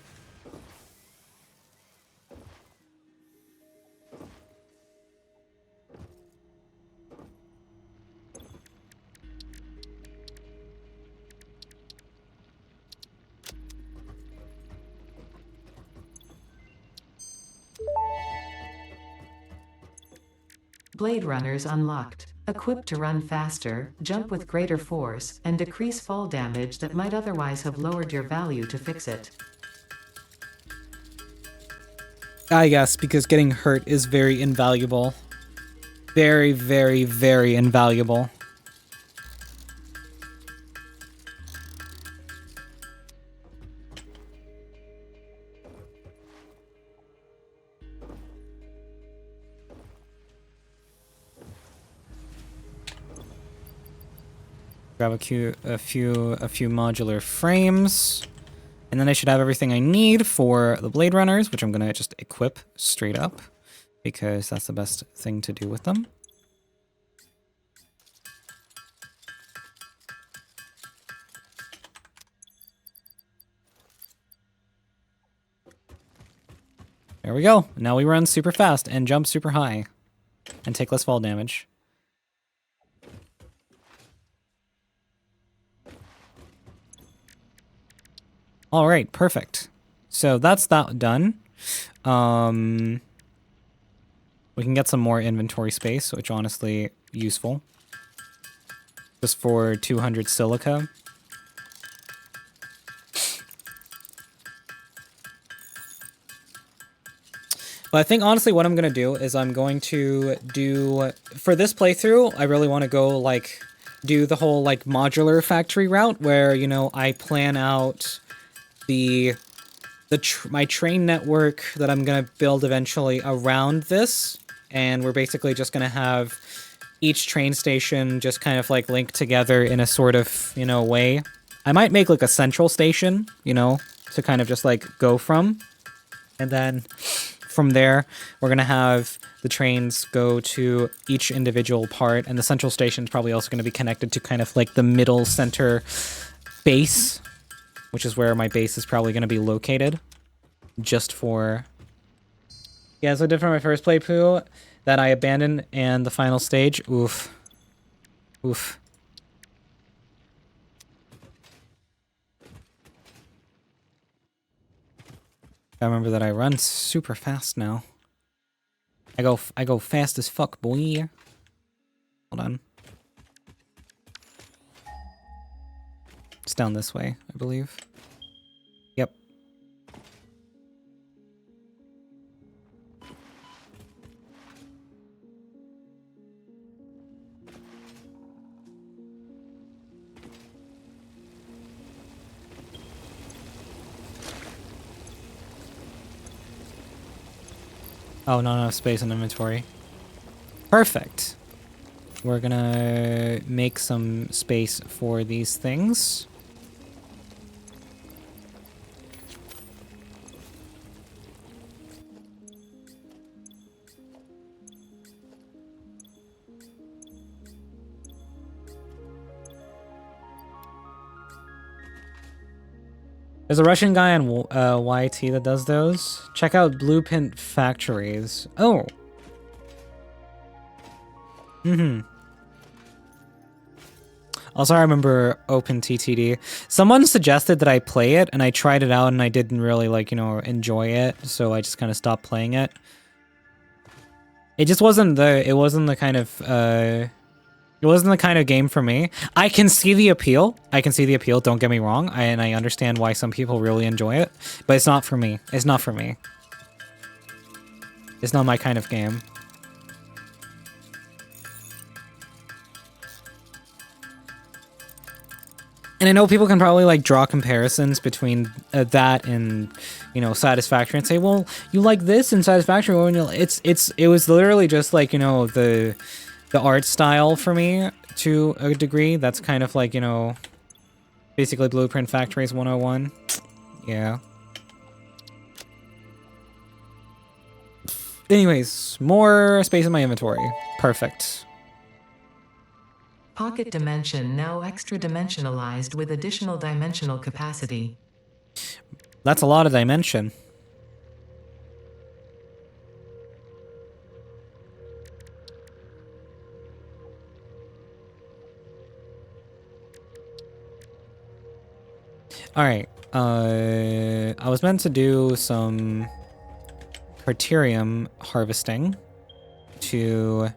Blade runners unlocked. Equipped to run faster, jump with greater force, and decrease fall damage that might otherwise have lowered your value to fix it. I guess, because getting hurt is very invaluable. Very, very, very invaluable. Grab a few modular frames, and then I should have everything I need for the blade runners, which I'm gonna just equip straight up because that's the best thing to do with them. There we go. Now we run super fast and jump super high and take less fall damage. All right, perfect. So that's that done. We can get some more inventory space, which honestly useful. Just for 200 silica. But I think honestly what I'm going to do is I'm going to do, for this playthrough, I really want to go like do the whole like modular factory route where, you know, I plan out my train network that I'm going to build eventually around this. And we're basically just going to have each train station just kind of like linked together in a sort of, you know, way. I might make like a central station, you know, to kind of just like go from. And then from there, we're going to have the trains go to each individual part. And the central station is probably also going to be connected to kind of like the middle center base, which is where my base is probably going to be located. Just for... Yeah, so different from my first playthrough that I abandoned and the final stage. Oof. Oof. I remember that I run super fast now. I go fast as fuck, boy. Hold on. It's down this way, I believe. Yep. Oh, not enough space in inventory. Perfect. We're gonna make some space for these things. There's a Russian guy on YT that does those. Check out Blueprint Factories. Oh. Also, I remember OpenTTD. Someone suggested that I play it, and I tried it out, and I didn't really, like, you know, enjoy it, so I just kind of stopped playing it. It just wasn't the, it wasn't the kind of game for me. I can see the appeal. Don't get me wrong. And I understand why some people really enjoy it, but it's not for me. It's not for me. It's not my kind of game. And I know people can probably like draw comparisons between that and, you know, Satisfactory and say, well, you like this in Satisfactory. Well, it was literally just like, you know, the art style for me to a degree. That's kind of like, you know, basically Blueprint Factories 101. Yeah. Anyways, more space in my inventory. Perfect. Pocket dimension now extra dimensionalized with additional dimensional capacity. That's a lot of dimension. Alright, I was meant to do some Carterium harvesting to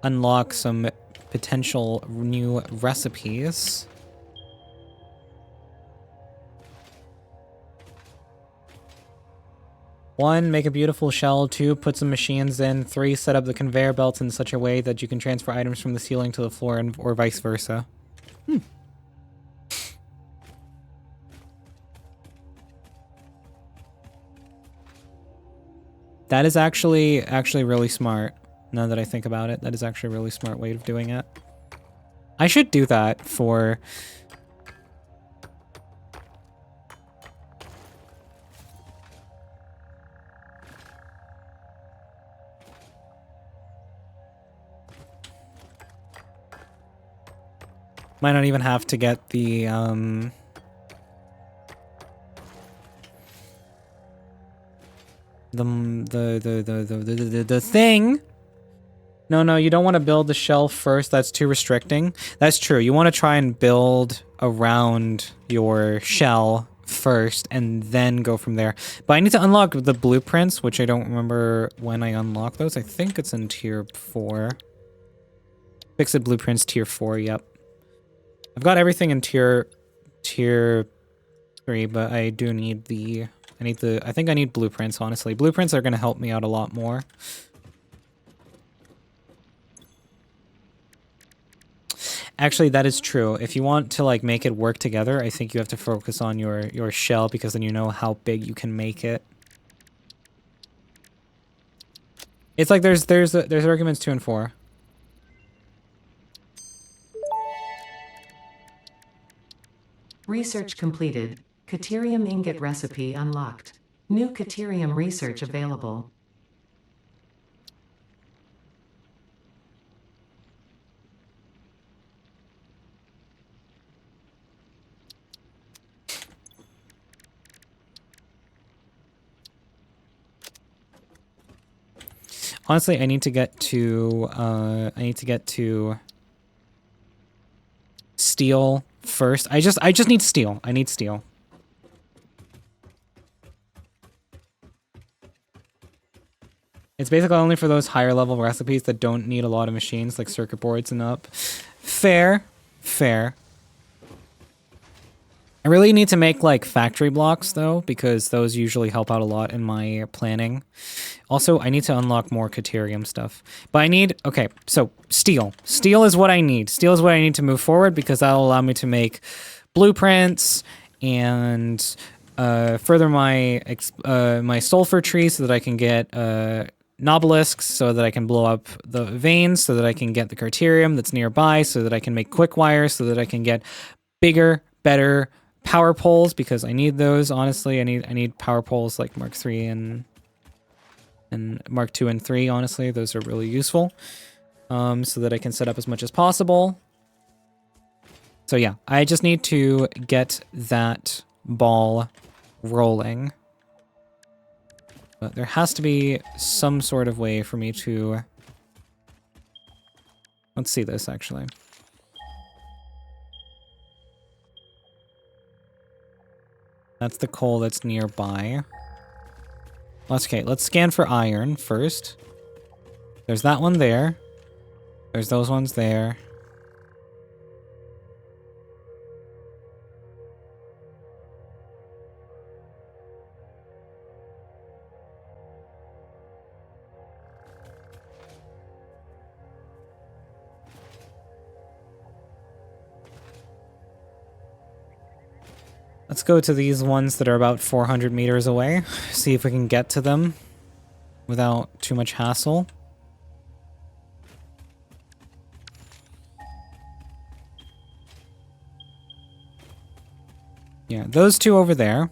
unlock some potential new recipes. One, make a beautiful shell. Two, put some machines in. Three, set up the conveyor belts in such a way that you can transfer items from the ceiling to the floor and, or vice versa. That is actually really smart. Now that I think about it, that is actually a really smart way of doing it. I should do that for... Might not even have to get the, the thing. No, you don't want to build the shell first. That's too restricting. That's true. You want to try and build around your shell first and then go from there. But I need to unlock the blueprints, which I don't remember when I unlock those. I think it's in tier 4. Fixed blueprints tier 4, yep. I've got everything in tier 3, but I do need the... I think I need blueprints, honestly. Blueprints are going to help me out a lot more. Actually, that is true. If you want to like make it work together, I think you have to focus on your shell, because then you know how big you can make it. It's like there's arguments 2 and 4. Research completed. Caterium ingot recipe unlocked. New Caterium research available. Honestly, I need to get to steel first. I just need steel. I need steel. It's basically only for those higher level recipes that don't need a lot of machines, like circuit boards and up. Fair. I really need to make like factory blocks though, because those usually help out a lot in my planning. Also, I need to unlock more Caterium stuff. But I need, okay, so steel. Steel is what I need. Steel is what I need to move forward, because that'll allow me to make blueprints and further my my sulfur tree so that I can get nobelisks, so that I can blow up the veins, so that I can get the Carterium that's nearby, so that I can make quick wires, so that I can get bigger, better power poles, because I need those. Honestly, I need power poles like Mark 3 and Mark 2 and 3. Honestly, those are really useful, so that I can set up as much as possible. So yeah, I just need to get that ball rolling. But there has to be some sort of way for me to... Let's see this, actually. That's the coal that's nearby. Okay, let's scan for iron first. There's that one there. There's those ones there. Let's go to these ones that are about 400 meters away. See if we can get to them without too much hassle. Yeah, those two over there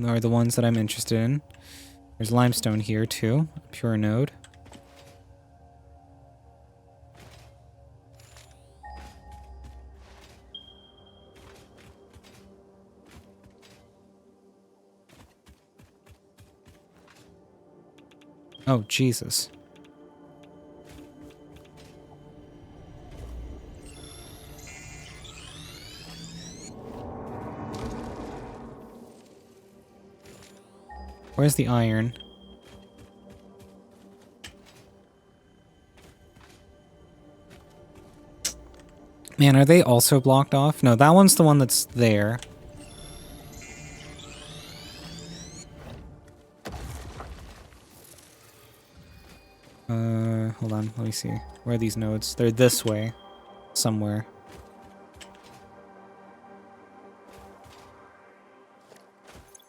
are the ones that I'm interested in. There's limestone here too, a pure node. Oh, Jesus. Where's the iron? Man, are they also blocked off? No, that one's the one that's there. Hold on, let me see. Where are these nodes? They're this way. Somewhere.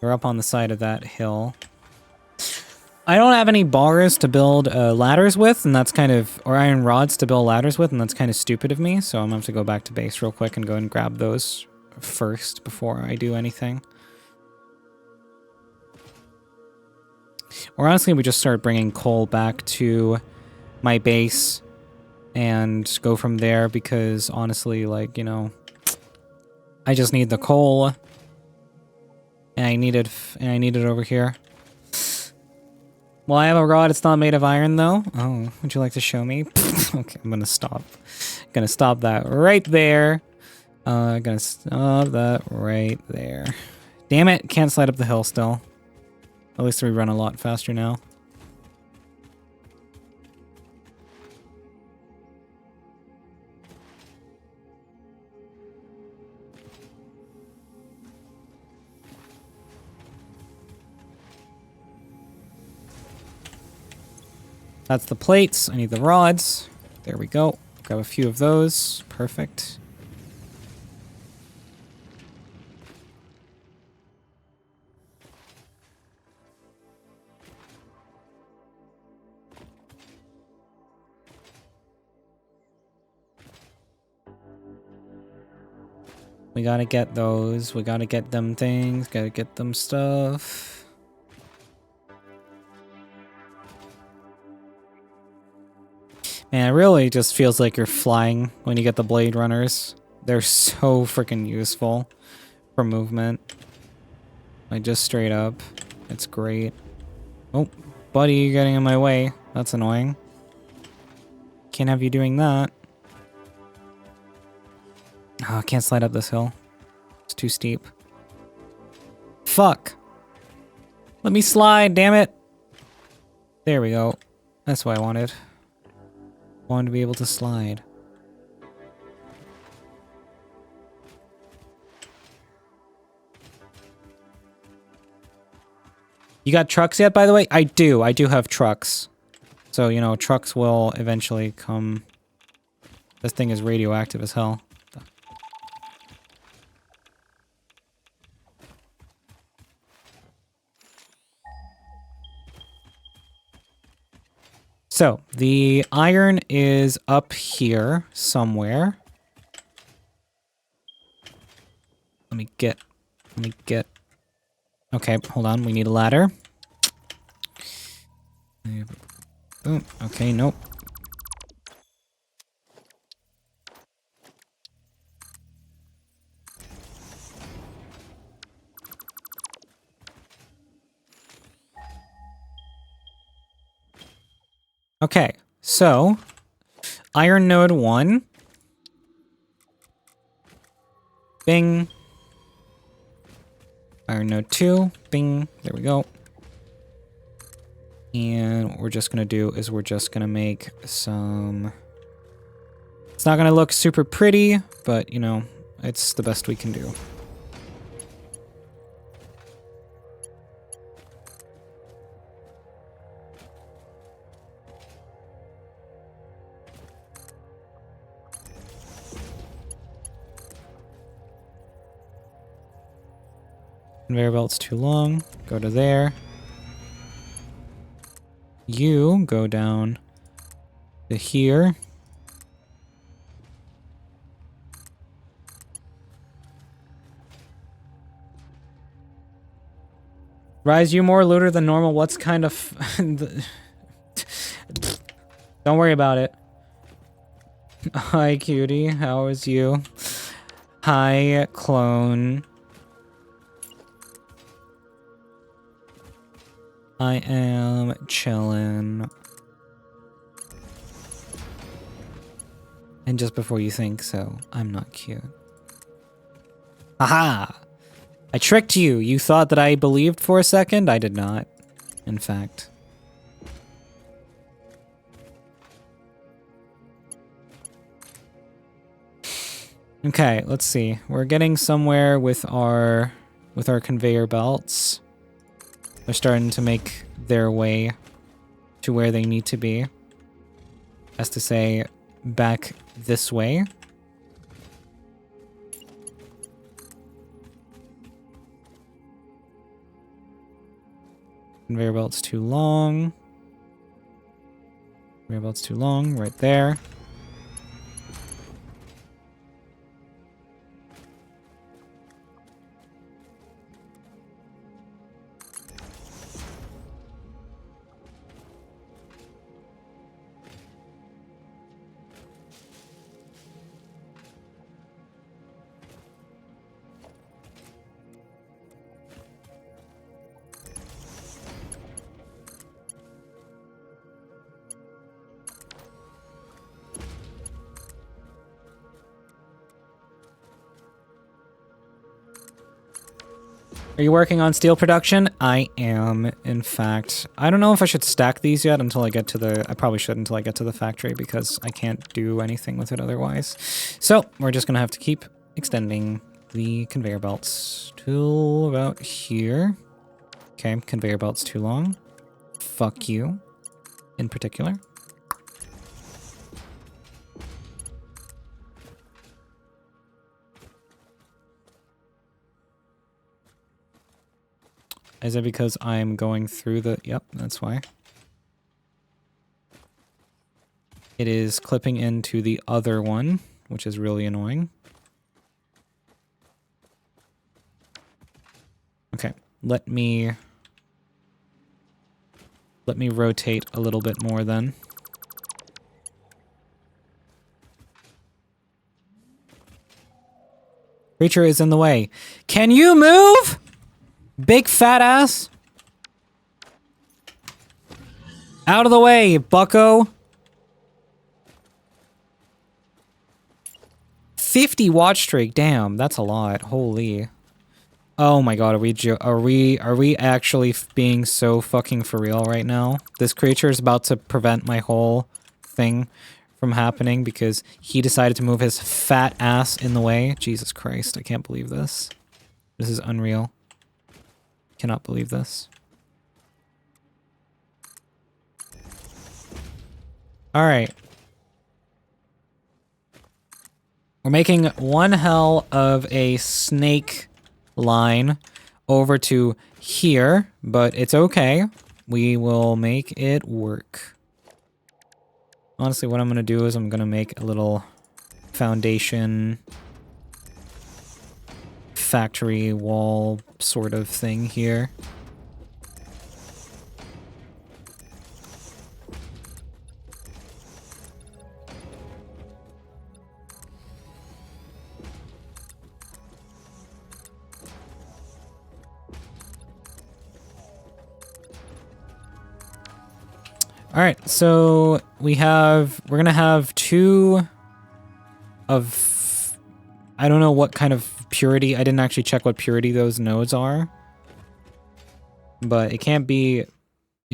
We're up on the side of that hill. I don't have any bars to build ladders with, and that's kind of... Or iron rods to build ladders with, and that's kind of stupid of me, so I'm gonna have to go back to base real quick and go and grab those first before I do anything. Or honestly, we just start bringing coal back to my base and go from there, because honestly, like, you know, I just need the coal, and I need it over here. Well, I have a rod. It's not made of iron, though. Oh, would you like to show me? Okay, I'm gonna stop. Gonna stop that right there. Gonna stop that right there. Damn it! Can't slide up the hill still. At least we run a lot faster now. That's the plates. I need the rods. There we go. Grab a few of those. Perfect. We gotta get those. We gotta get them things. Gotta get them stuff. Man, it really just feels like you're flying when you get the Blade Runners. They're so freaking useful for movement. Like, just straight up. It's great. Oh, buddy, you're getting in my way. That's annoying. Can't have you doing that. Oh, I can't slide up this hill. It's too steep. Fuck. Let me slide, damn it. There we go. That's what I wanted. Wanted to be able to slide. You got trucks yet, by the way? I do. I do have trucks. So, you know, trucks will eventually come. This thing is radioactive as hell. So, the iron is up here somewhere. Let me get... Okay, hold on. We need a ladder. Boom. Okay, nope. Okay, so iron node 1. Bing. Iron node 2. Bing. There we go. And what we're just gonna do is we're just gonna make some... It's not gonna look super pretty, but you know, it's the best we can do. Conveyor belt's too long. Go to there. You go down to here. Rise, you more looter than normal. What's kind of... Don't worry about it. Hi, cutie. How is you? Hi, clone. I am chillin'. And just before you think so, I'm not cute. Aha! I tricked you. You thought that I believed for a second? I did not, in fact. Okay, let's see. We're getting somewhere with our conveyor belts. They're starting to make their way to where they need to be. As to say, back this way. Conveyor belt's too long. Conveyor belt's too long, right there. Are you working on steel production? I am, in fact. I don't know if I should stack these yet until I get to the... I probably should until I get to the factory because I can't do anything with it otherwise. So, we're just gonna have to keep extending the conveyor belts till about here. Okay, conveyor belt's too long. Fuck you, in particular. Is it because I'm going through the... Yep, that's why. It is clipping into the other one, which is really annoying. Okay, let me rotate a little bit more then. Creature is in the way. Can you move? Big fat ass. Out of the way, bucko. 50 watch streak. Damn, that's a lot. Holy. Oh my god, are we actually being so fucking for real right now? This creature is about to prevent my whole thing from happening because he decided to move his fat ass in the way. Jesus Christ, I can't believe this. This is unreal. Cannot believe this. Alright. We're making one hell of a snake line over to here, but it's okay. We will make it work. Honestly, what I'm going to do is I'm going to make a little foundation factory wall sort of thing here. All right, so we're gonna have 2 of, I don't know what kind of purity. I didn't actually check what purity those nodes are, but it can't be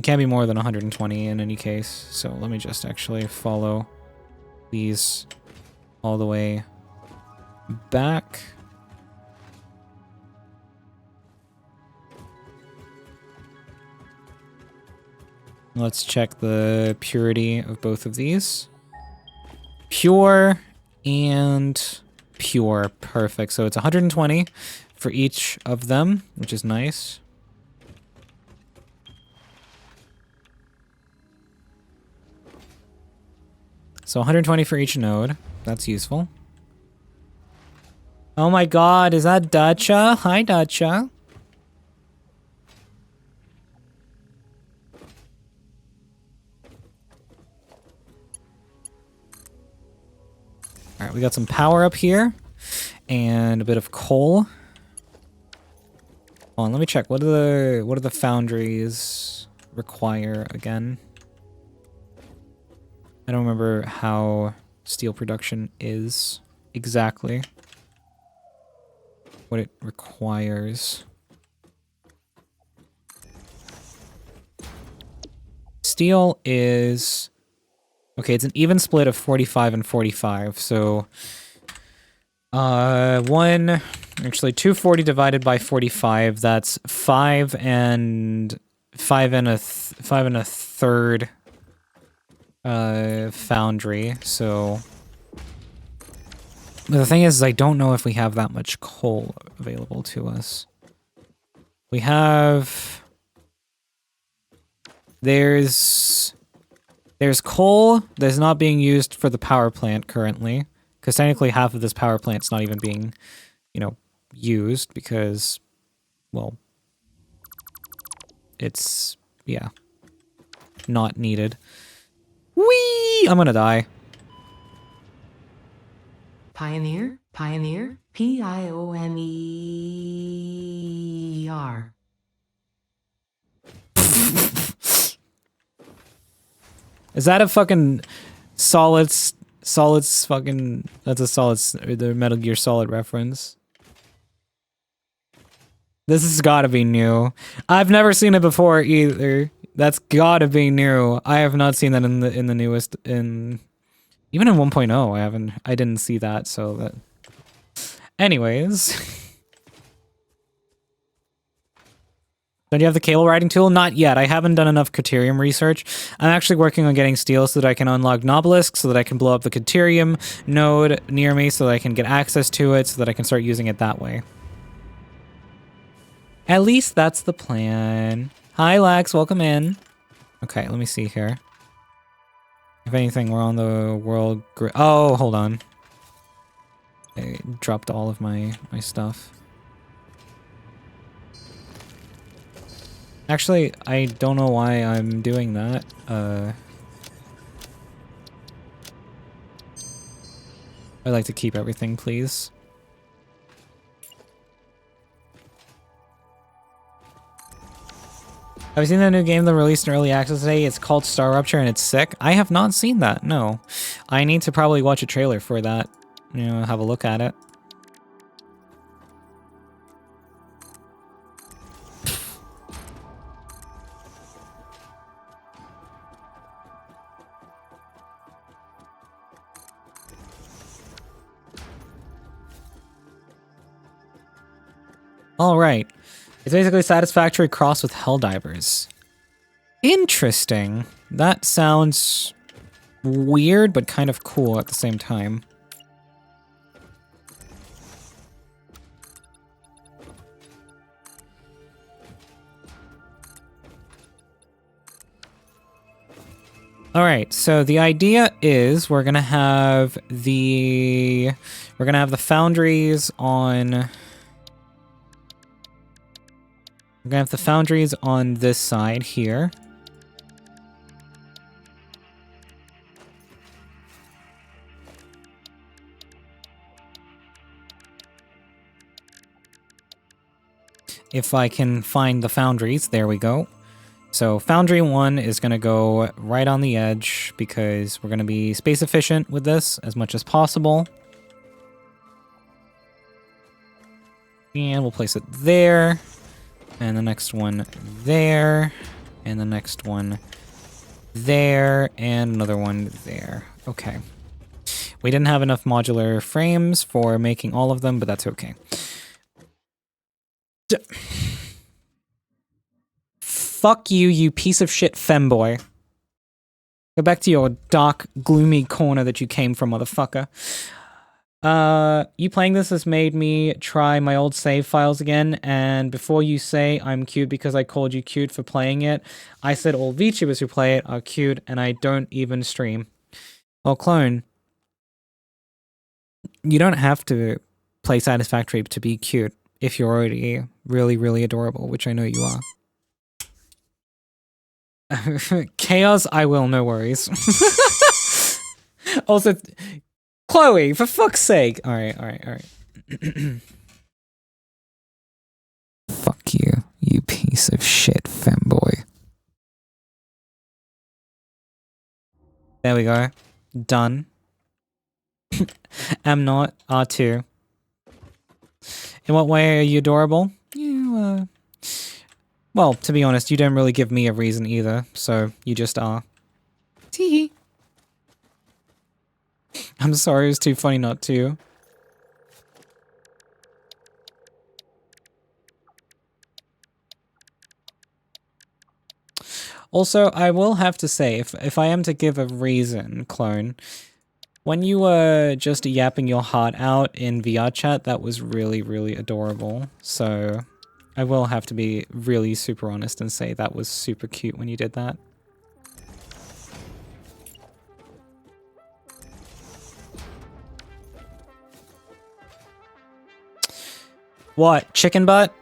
more than 120 in any case. So let me just actually follow these all the way back. Let's check the purity of both of these. Pure and pure. Perfect. So it's 120 for each of them, which is nice. So 120 for each node. That's useful. Oh my god, is that Dacha? Hi, Dacha. All right, we got some power up here and a bit of coal. Hold on, let me check. What do the foundries require again? I don't remember how steel production is exactly. What it requires. Steel is... Okay, it's an even split of 45 and 45, so... Actually, 240 divided by 45, that's 5 and a third foundry, so... But the thing is, I don't know if we have that much coal available to us. We have... There's coal that's not being used for the power plant currently, because technically half of this power plant's not even being, you know, used because, well, it's, yeah, not needed. Whee! I'm gonna die. Pioneer, Pioneer, Pioneer. Is that a fucking solids fucking, that's a the Metal Gear Solid reference. This has gotta be new. I've never seen it before either. That's gotta be new. I have not seen that in the newest, even in 1.0 I didn't see that, so that... Anyways. Don't you have the cable riding tool? Not yet. I haven't done enough Caterium research. I'm actually working on getting steel so that I can unlock Nobelisk, so that I can blow up the Caterium node near me, so that I can get access to it, so that I can start using it that way. At least that's the plan. Hi, Lax. Welcome in. Okay, let me see here. If anything, we're on the world grid. Oh, hold on. I dropped all of my stuff. Actually, I don't know why I'm doing that. I like to keep everything, please. Have you seen that new game that released in early access today? It's called Star Rupture and it's sick. I have not seen that, no. I need to probably watch a trailer for that. You know, have a look at it. All right. It's basically Satisfactory crossed with Helldivers. Interesting. That sounds weird, but kind of cool at the same time. All right, so the idea is we're gonna have the foundries on. We're gonna have the foundries on this side here. If I can find the foundries, there we go. So Foundry 1 is going to go right on the edge because we're going to be space efficient with this as much as possible. And we'll place it there. And the next one there. And the next one there. And another one there. Okay. We didn't have enough modular frames for making all of them, but that's okay. Fuck you, you piece of shit femboy. Go back to your dark, gloomy corner that you came from, motherfucker. You playing this has made me try my old save files again, and before you say I'm cute because I called you cute for playing it, I said all VTubers who play it are cute, and I don't even stream. Well, Clone, you don't have to play Satisfactory to be cute if you're already really, really adorable, which I know you are. Chaos, I will, no worries. Also, Chloe, for fuck's sake. Alright. Fuck you, you piece of shit femboy. There we go. Done. Am not, R2. In what way are you adorable? You, well, to be honest, you don't really give me a reason either, so you just are. Tee. I'm sorry, it was too funny not to. Also, I will have to say, if I am to give a reason, Clone, when you were just yapping your heart out in VR chat, that was really, really adorable. So I will have to be really super honest and say that was super cute when you did that. What? Chicken butt?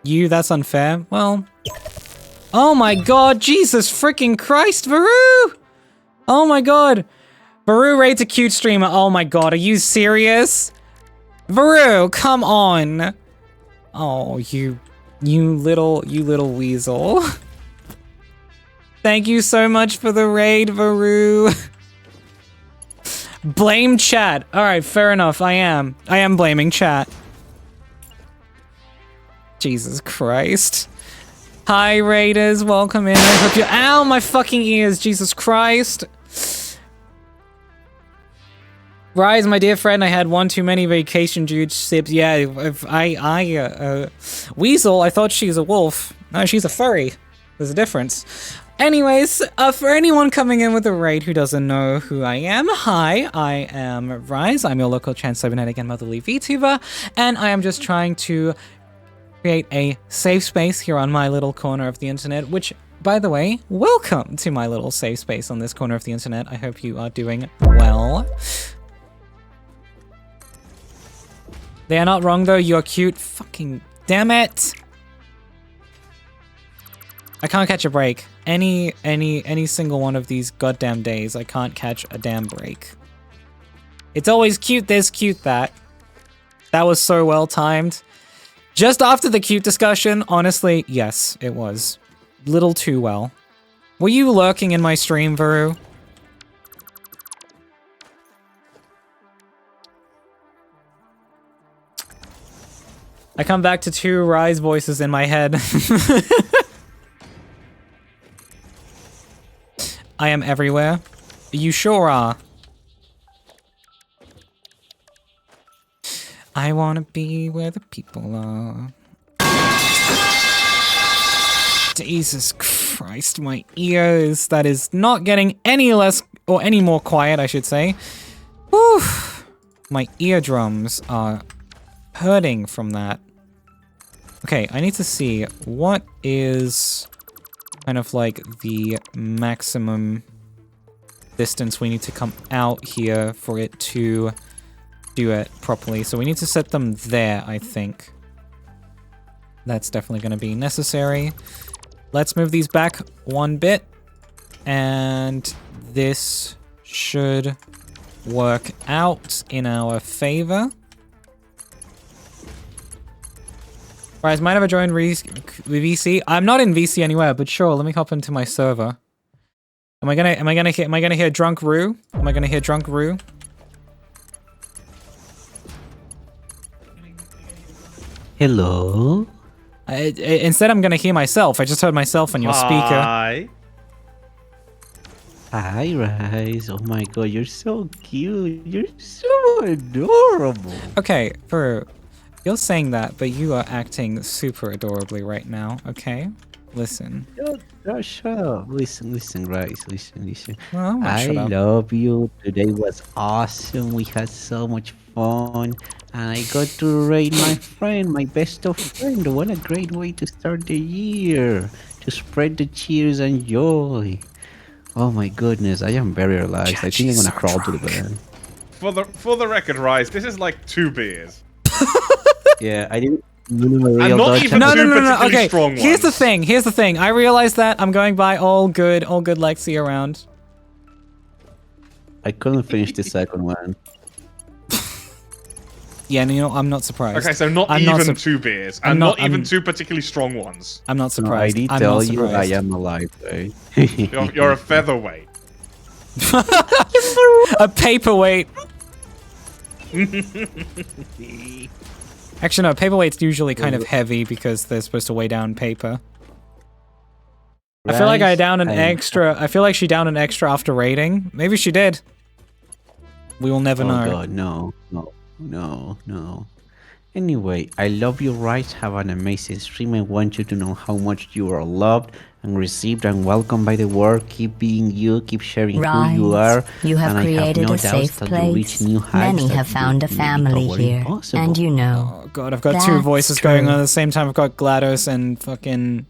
You, that's unfair? Well... Oh my god, Jesus freaking Christ, Varu! Oh my god! Varu rates a cute streamer, oh my god, are you serious? Varu, come on! Oh, you little weasel. Thank you so much for the raid, Varu. Blame chat. Alright, fair enough, I am blaming chat. Jesus Christ. Hi, Raiders, welcome in. I hope you- Ow, my fucking ears, Jesus Christ. Rise, my dear friend, I had one too many vacation juice sips. Yeah, if Weasel, I thought she's a wolf. No, she's a furry. There's a difference. Anyways, for anyone coming in with a raid who doesn't know who I am, hi, I am Rise. I'm your local trans-cybernetic and motherly VTuber, and I am just trying to create a safe space here on my little corner of the internet, which, by the way, welcome to my little safe space on this corner of the internet. I hope you are doing well. They are not wrong though, you're cute. Fucking damn it! I can't catch a break. Any single one of these goddamn days, I can't catch a damn break. It's always cute this, cute that. That was so well timed. Just after the cute discussion, honestly, yes, it was. Little too well. Were you lurking in my stream, Varu? I come back to two Rise voices in my head. I am everywhere. You sure are. I wanna be where the people are. Jesus Christ, my ears. That is not getting any less, or any more quiet, I should say. Whew. My eardrums are hurting from that. Okay, I need to see what is kind of like the maximum distance we need to come out here for it to do it properly. So we need to set them there, I think. That's definitely going to be necessary. Let's move these back one bit. And this should work out in our favor. Right, might have I joined VC? I'm not in VC anywhere, but sure, let me hop into my server. Am I gonna hear Drunk Roo? Am I gonna hear Drunk Roo? Hello? Instead, I'm gonna hear myself. I just heard myself on your speaker. Hi. Hi, Rise. Oh my god, you're so cute. You're so adorable. Okay, Vero, you're saying that, but you are acting super adorably right now, okay? Listen. Shut up. Listen, Rise. Listen. Well, I'm not I shut up. love you. Today was awesome. We had so much fun. And I got to rate my friend, my best of friend. What a great way to start the year. To spread the cheers and joy. Oh my goodness, I am very relaxed. I think I'm gonna crawl to the bed. For the record, Rise, this is like 2 beers. Yeah, I didn't. No, not even No. particularly Okay, strong here's the ones. thing. I realize that I'm going by all good Lexi around. I couldn't finish the second one. Yeah, and you know, I'm not surprised. Okay, so not I'm even sup- 2 beers, I'm and not- not even I'm- 2 particularly strong ones. I'm not No, I surprised. did I'm tell not you I surprised. am alive, right? You're a featherweight. A paperweight. Actually, no, paperweight's usually kind of heavy because they're supposed to weigh down paper. I feel like I downed an extra. I feel like she downed an extra after raiding. Maybe she did. We will never Oh know. god, no. Anyway, I love you, Rise. Have an amazing stream. I want you to know how much you are loved and received and welcomed by the world. Keep being you, keep sharing who you are. Rise, you have and created I have no a safe doubts that you'll reach place. new heights Many that have found a you family thought were here, impossible. and you know. Oh god, I've got two That's voices going on true. at the same time. I've got GLaDOS and fucking...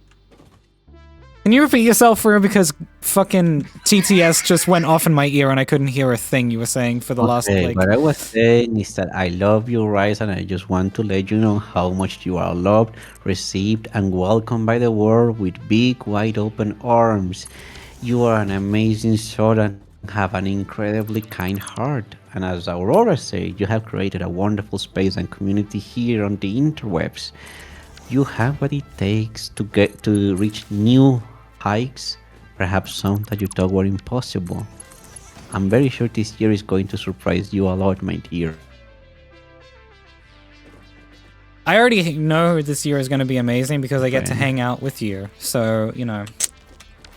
Can you repeat yourself, Rue? Because fucking TTS just went off in my ear and I couldn't hear a thing you were saying for the last, like... What I was saying is that I love you, Rise, and I just want to let you know how much you are loved, received, and welcomed by the world with big, wide open arms. You are an amazing soul and have an incredibly kind heart. And as Aurora said, you have created a wonderful space and community here on the interwebs. You have what it takes to get to reach new heights, perhaps some that you thought were impossible. I'm very sure this year is going to surprise you a lot, my dear. I already know this year is going to be amazing because I get to hang out with you. So, you know,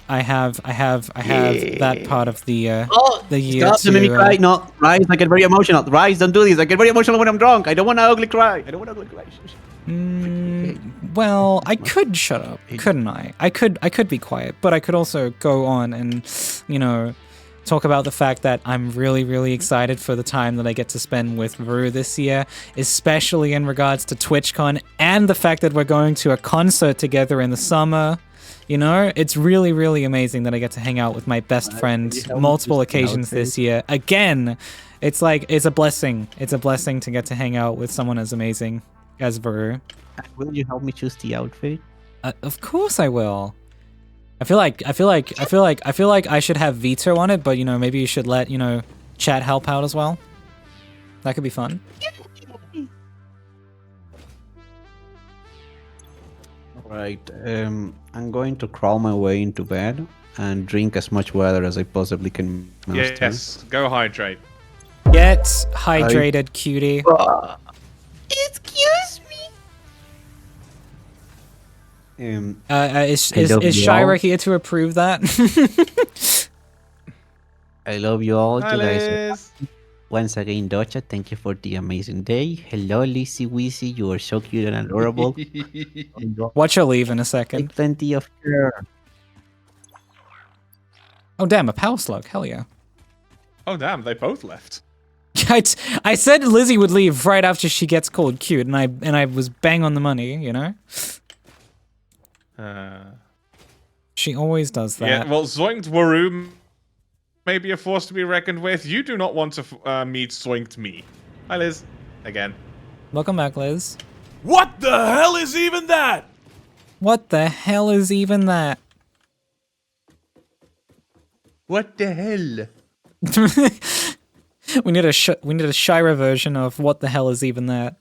I have that part of the year Stop to make me cry. No, Rise, I get very emotional. Rise, don't do this. I get very emotional when I'm drunk. I don't want to ugly cry. Well, I could shut up, couldn't I? I could be quiet, but I could also go on and, you know, talk about the fact that I'm really, really excited for the time that I get to spend with Rue this year, especially in regards to TwitchCon and the fact that we're going to a concert together in the summer. You know, it's really, really amazing that I get to hang out with my best friend multiple occasions this year. Again, it's like, it's a blessing. It's a blessing to get to hang out with someone as amazing as Vuru. Will you help me choose the outfit? Of course I will. I feel like I should have veto on it, but you know, maybe you should let, you know, chat help out as well. That could be fun. Right. I'm going to crawl my way into bed and drink as much water as I possibly can master. Yes, go hydrate. Get hydrated, cutie. Excuse me. Is I love you Shira all. here to approve that? I love you all. Hi, You guys are Liz. once again, Docha, thank you for the amazing day. Hello, Lizzy Weezy. You are so cute and adorable. Watch her leave in a second. Take plenty of care. Oh damn, a power slug. Hell yeah. Oh damn, they both left. I said Lizzie would leave right after she gets called cute, and I was bang on the money, you know? She always does that. Yeah, well, Zoinked Waru may be a force to be reckoned with. You do not want to meet Zoinked me. Hi, Liz. Again. Welcome back, Liz. What the hell is even that? What the hell is even that? What the hell? We need a Shira version of what the hell is even that?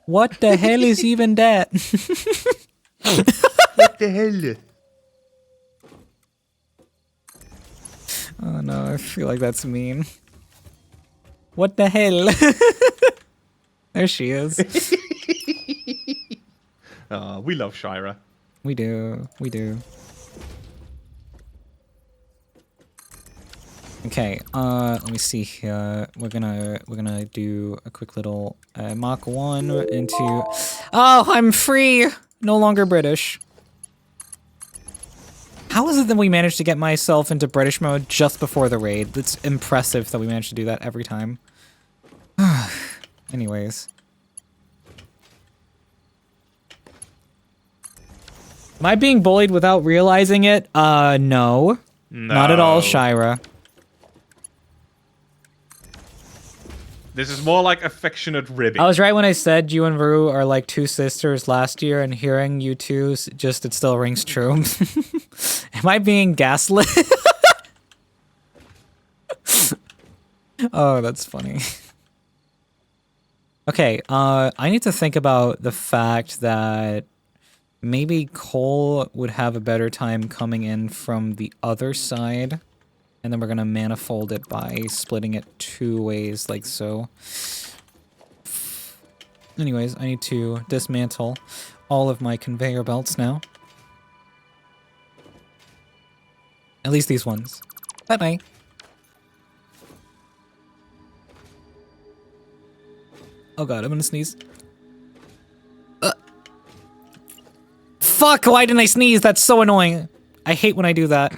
What the hell is even that? What the hell? Oh no, I feel like that's mean. What the hell? There she is. We love Shira. We do. We do. Okay, let me see here. We're gonna do a quick little Mach 1 into... Oh, I'm free! No longer British. How is it that we managed to get myself into British mode just before the raid? It's impressive that we managed to do that every time. Anyways. Am I being bullied without realizing it? No. Not at all, Shira. This is more like affectionate ribbing. I was right when I said you and Varu are like two sisters last year, and hearing you two, it still rings true. Am I being gaslit? Oh, that's funny. Okay, I need to think about the fact that maybe Cole would have a better time coming in from the other side. And then we're gonna manifold it by splitting it 2 ways, like so. Anyways, I need to dismantle all of my conveyor belts now. At least these ones. Bye-bye. Oh god, I'm gonna sneeze. Fuck, why didn't I sneeze? That's so annoying. I hate when I do that.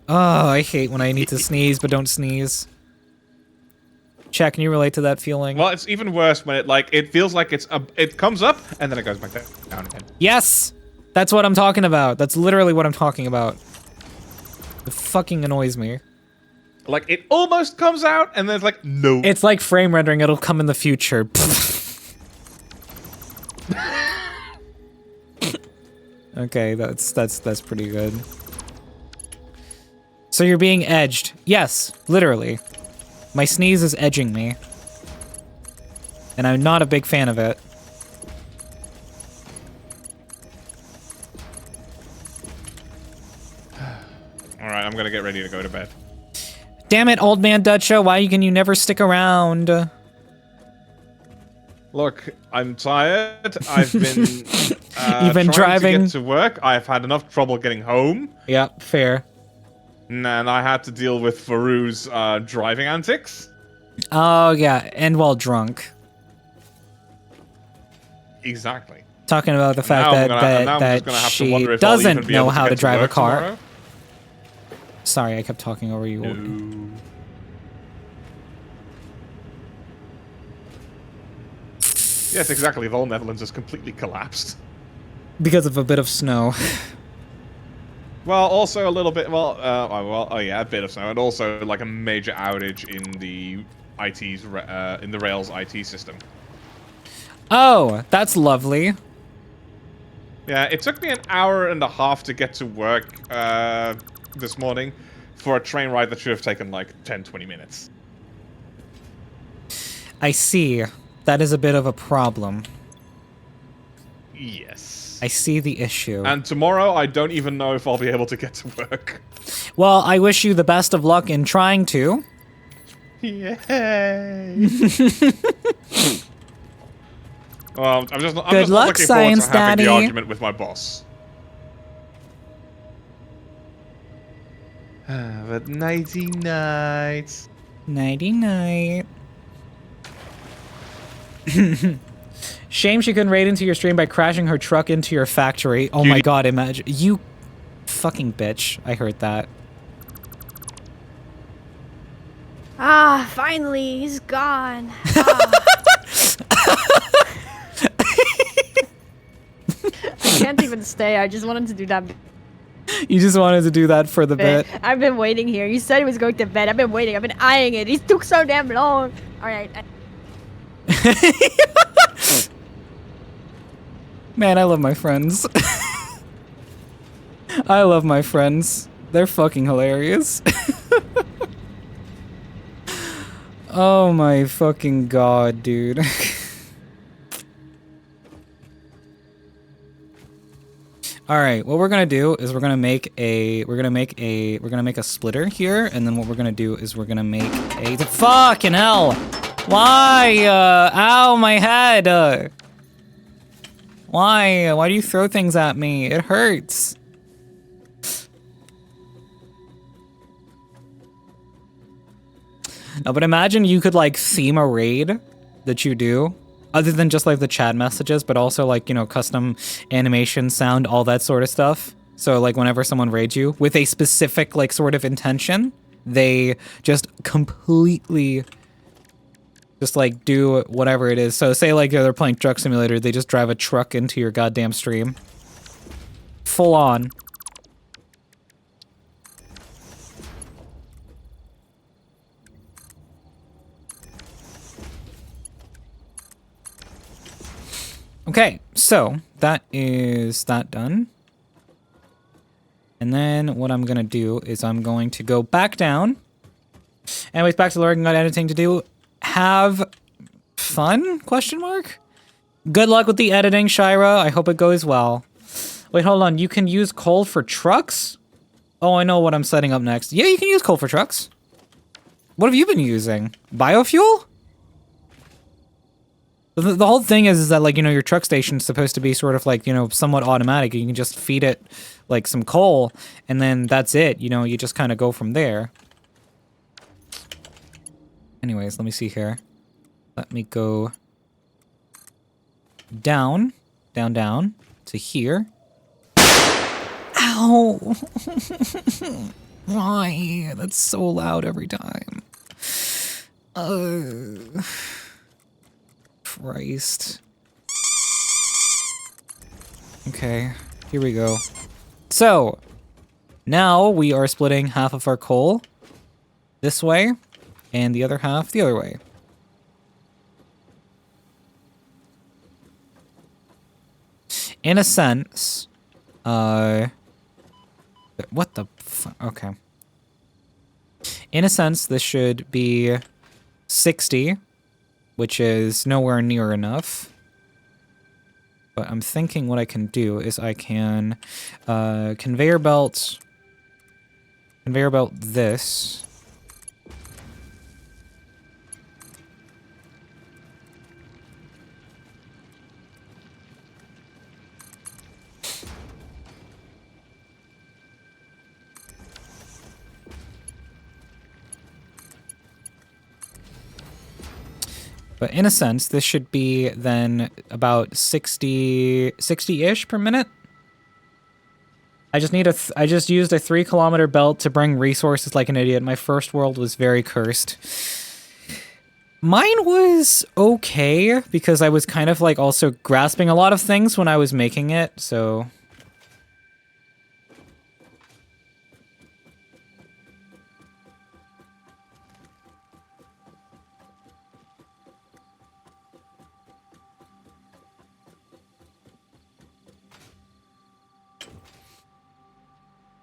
Oh, I hate when I need to sneeze but don't sneeze. Chat, can you relate to that feeling? Well, it's even worse when it feels like it comes up and then it goes back down again. Yes! That's what I'm talking about. That's literally what I'm talking about. It fucking annoys me. Like, it almost comes out and then it's like, no. It's like frame rendering, it'll come in the future. Okay, that's pretty good. So you're being edged. Yes, literally. My sneeze is edging me. And I'm not a big fan of it. Alright, I'm gonna get ready to go to bed. Damn it, old man Dutcha, why can you never stick around? Look, I'm tired. I've been You've been driving to get to work. I've had enough trouble getting home. Yeah, fair. And I had to deal with Faru's driving antics. Oh yeah, and while drunk. Exactly. Talking about the fact that she doesn't know how to drive a car. Tomorrow. Sorry, I kept talking over you. No. Yes, exactly. The whole Netherlands has completely collapsed. Because of a bit of snow. Well, also a little bit. Oh yeah, a bit of snow, and also like a major outage in the in the Rails IT system. Oh, that's lovely. Yeah, it took me an hour and a half to get to work this morning for a train ride that should have taken like 10-20 minutes. I see. That is a bit of a problem. Yes. I see the issue. And tomorrow, I don't even know if I'll be able to get to work. Well, I wish you the best of luck in trying to. Yay! Well, I'm just Good luck, looking Science forward to having Daddy. the argument with my boss. But nighty night. Nighty night. Shame she couldn't raid into your stream by crashing her truck into your factory. Oh my god, imagine. You fucking bitch. I heard that. Ah, finally, he's gone. Ah. I can't even stay. I just wanted to do that You just wanted to do that for the bit. I've been waiting here. You said he was going to bed. I've been waiting. I've been eyeing it. He took so damn long. All right. Man, I love my friends. I love my friends. They're fucking hilarious. Oh my fucking god, dude. All right, what we're gonna do is we're gonna make a splitter here, and then what we're gonna do is we're gonna make a fucking hell. Why? Ow, my head. Why? Why do you throw things at me? It hurts. No, but imagine you could like theme a raid that you do, other than just like the chat messages, but also like, you know, custom animation, sound, all that sort of stuff. So like whenever someone raids you with a specific like sort of intention, they just completely just like do whatever it is. So say like they're playing Truck Simulator, they just drive a truck into your goddamn stream. Full on. Okay, so that is that done. And then what I'm gonna do is I'm going to go back down. Anyways, back to learning about editing to do. Have fun? Question mark? Good luck with the editing, Shira. I hope it goes well. Wait, hold on. You can use coal for trucks? Oh, I know what I'm setting up next. Yeah, you can use coal for trucks. What have you been using? Biofuel? The whole thing is that, like, you know, your truck station's supposed to be sort of like, you know, somewhat automatic. You can just feed it, like, some coal, and then that's it. You know, you just kind of go from there. Anyways, let me see here. Let me go down, down to here. Ow! Why? That's so loud every time. Christ. Okay, here we go. So, now we are splitting half of our coal this way, and the other half the other way. In a sense, what the fuck? Okay. In a sense, this should be 60, which is nowhere near enough. But I'm thinking what I can do is I can conveyor belt this. But in a sense, this should be then about 60-ish per minute. I just used a 3-kilometer belt to bring resources like an idiot. My first world was very cursed. Mine was okay because I was kind of like also grasping a lot of things when I was making it, so...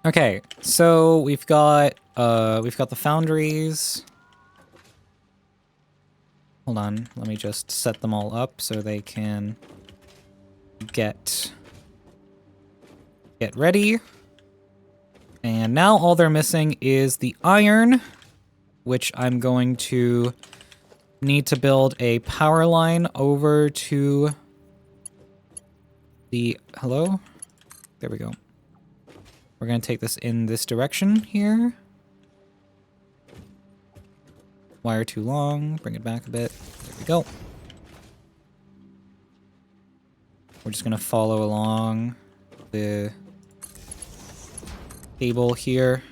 Okay, so we've got the foundries. Hold on, let me just set them all up so they can get ready. And now all they're missing is the iron, which I'm going to need to build a power line over to the... Hello? There we go. We're going to take this in this direction here. Wire too long. Bring it back a bit. There we go. We're just going to follow along the cable here.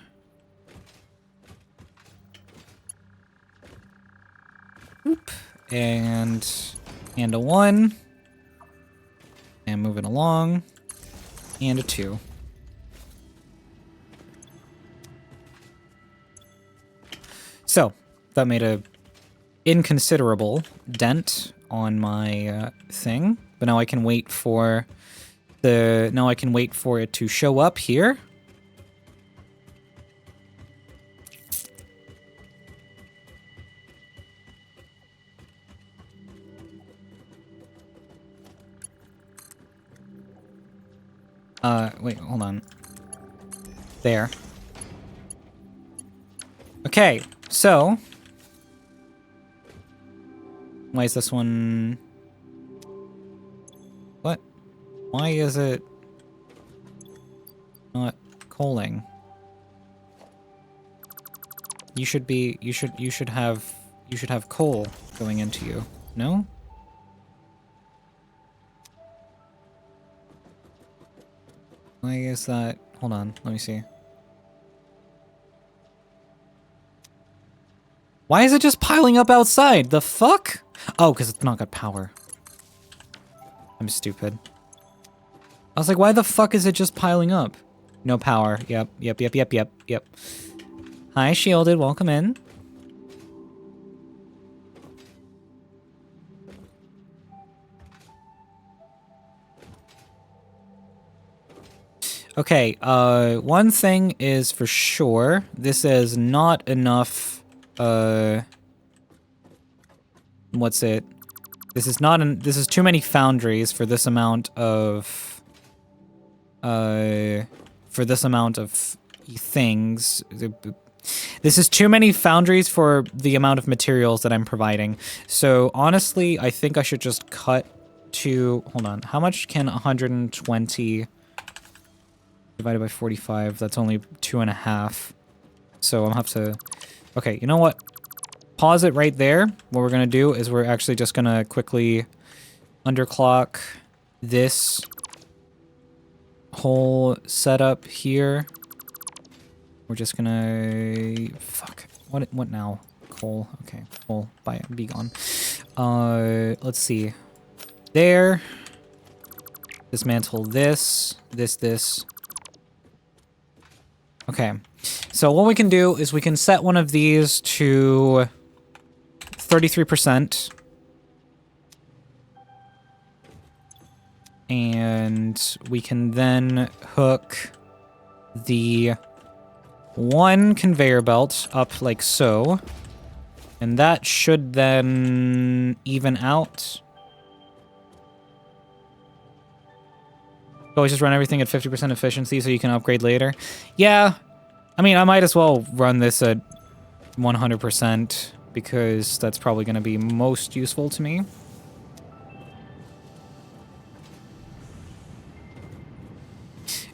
Oop. And a 1. And moving along. And a 2. So, that made a inconsiderable dent on my thing, but now I can wait for it to show up here. Wait, hold on. There. Okay, so... Why is this one... What? Why is it... not coaling? You should have coal going into you. No? Why is that? Hold on, let me see. Why is it just piling up outside? The fuck? Oh, because it's not got power. I'm stupid. I was like, why the fuck is it just piling up? No power. Yep. Hi, Shielded. Welcome in. Okay, one thing is for sure. This is not enough, what's it? This is too many foundries for this amount of, things. This is too many foundries for the amount of materials that I'm providing. So honestly, I think I should just cut to, hold on, how much can 120 divided by 45? That's only 2.5. So I'll have to, okay, you know what? Pause it right there. What we're gonna do is we're actually just gonna quickly underclock this whole setup here. We're just gonna, fuck, what now? Coal, okay, coal, be gone. Let's see. There. Dismantle this. Okay, so what we can do is we can set one of these to 33%. And we can then hook the one conveyor belt up like so. And that should then even out. Always just run everything at 50% efficiency so you can upgrade later. Yeah, I mean, I might as well run this at 100% because that's probably going to be most useful to me.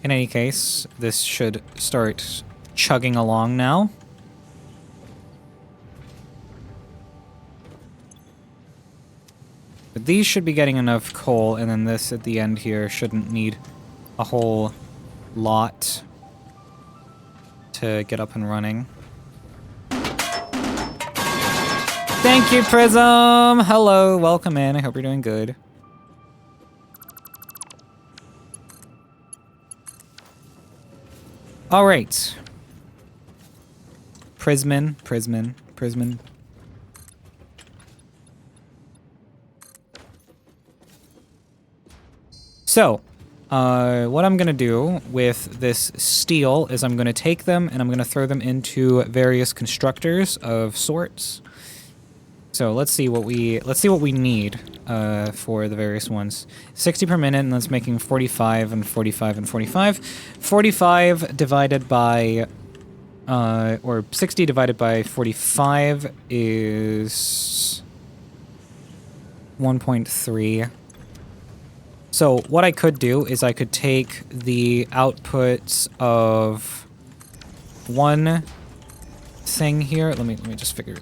In any case, this should start chugging along now. But these should be getting enough coal, and then this at the end here shouldn't need a whole lot to get up and running. Thank you, Prism! Hello, welcome in. I hope you're doing good. Alright. Prisman. So, what I'm going to do with this steel is I'm going to take them and I'm going to throw them into various constructors of sorts. So let's see what we need for the various ones. 60 per minute, and that's making 45 and 45 and 45. 45 divided by or 60 divided by 45 is 1.3. So what I could do is I could take the outputs of one thing here. Let me just figure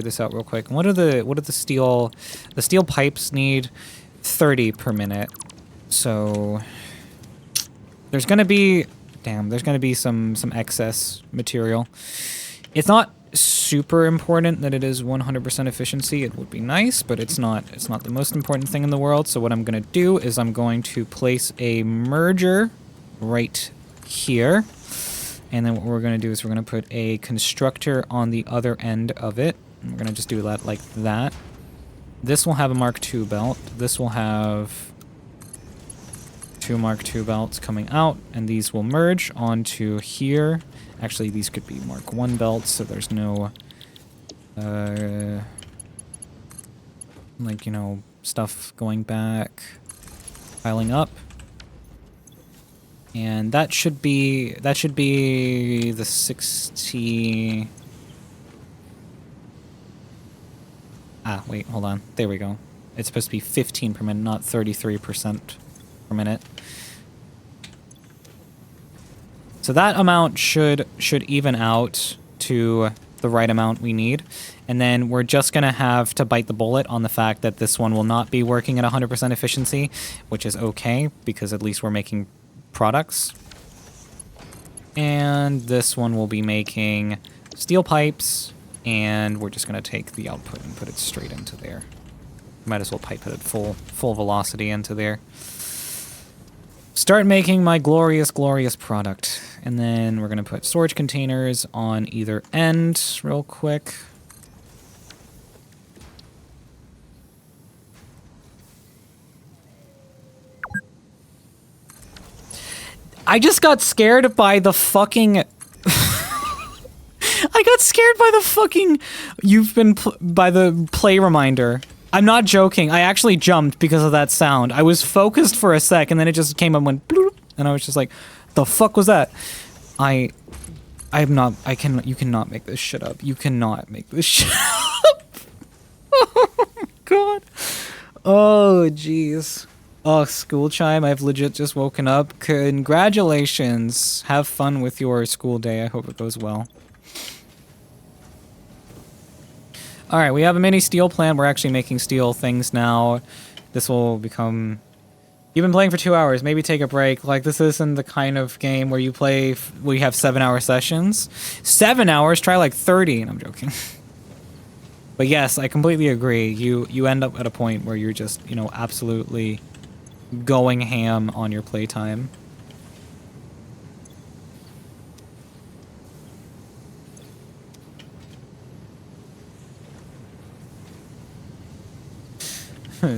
this out real quick. What are the steel pipes need? 30 per minute. So there's gonna be some excess material. It's not super important that it is 100% efficiency. It would be nice, but it's not the most important thing in the world. So what I'm going to do is I'm going to place a merger right here. And then what we're going to do is we're going to put a constructor on the other end of it. And we're going to just do that like that. This will have a Mark II belt. This will have 2 Mark II belts coming out, and these will merge onto here. Actually, these could be Mark I belts, so there's no, like, you know, stuff going back, piling up. And that should be the 60. Ah, wait, hold on. There we go. It's supposed to be 15 per minute, not 33% per minute. So that amount should even out to the right amount we need. And then we're just going to have to bite the bullet on the fact that this one will not be working at 100% efficiency, which is okay because at least we're making products. And this one will be making steel pipes, and we're just going to take the output and put it straight into there. Might as well pipe it at full velocity into there. Start making my glorious, glorious product. And then we're going to put storage containers on either end real quick. I just got scared by the fucking... I got scared by the fucking... by the play reminder. I'm not joking. I actually jumped because of that sound. I was focused for a sec, and then it just came up and went bloop, and I was just like, the fuck was that? you cannot make this shit up. You cannot make this shit up. Oh, God. Oh, jeez. Oh, school chime. I've legit just woken up. Congratulations. Have fun with your school day. I hope it goes well. Alright, we have a mini steel plant. We're actually making steel things now. This will become... You've been playing for 2 hours. Maybe take a break. Like, this isn't the kind of game where you play... we have 7-hour sessions. 7 hours? Try like 30. And I'm joking. But yes, I completely agree. You end up at a point where you're just, you know, absolutely going ham on your playtime.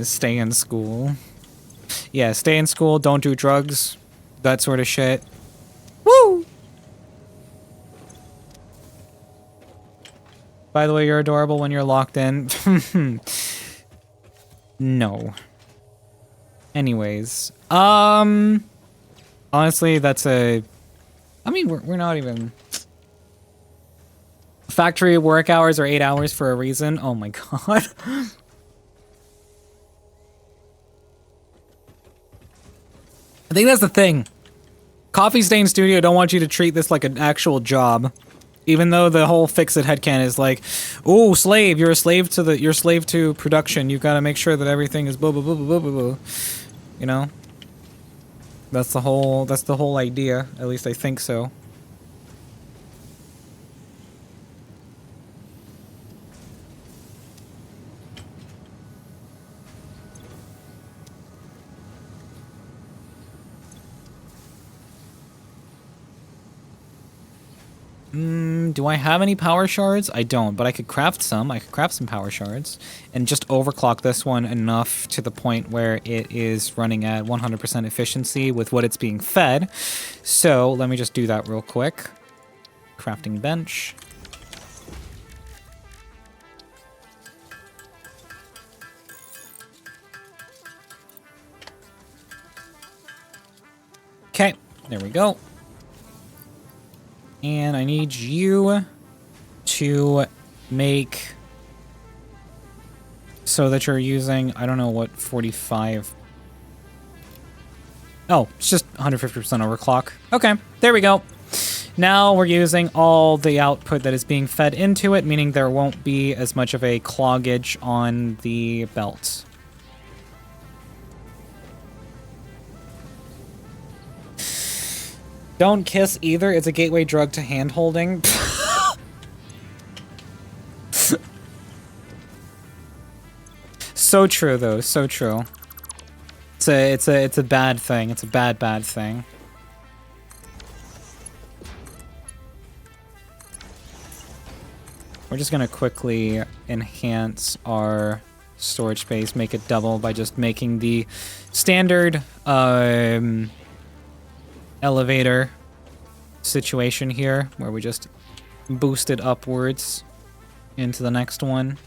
Stay in school. Yeah, stay in school, don't do drugs, that sort of shit. Woo! By the way, you're adorable when you're locked in. No. Anyways, honestly, that's a... I mean, we're not even... Factory work hours are 8 hours for a reason. Oh my god. I think that's the thing. Coffee Stain Studio don't want you to treat this like an actual job. Even though the whole fix-it headcanon is like, oh, slave, you're a slave to you're a slave to production. You've got to make sure that everything is blah, blah, blah, blah, blah, blah. You know? That's the whole idea. At least I think so. Do I have any power shards? I don't, but I could craft some. I could craft some power shards and just overclock this one enough to the point where it is running at 100% efficiency with what it's being fed. So let me just do that real quick. Crafting bench. Okay, there we go. And I need you to make so that you're using, I don't know what, 45. Oh, it's just 150% overclock. Okay, there we go. Now we're using all the output that is being fed into it, meaning there won't be as much of a cloggage on the belt. Don't kiss either. It's a gateway drug to hand-holding. So true, though. So true. It's a bad thing. It's a bad thing. We're just gonna quickly enhance our storage space, make it double by just making the standard elevator situation here, where we just boost it upwards into the next one.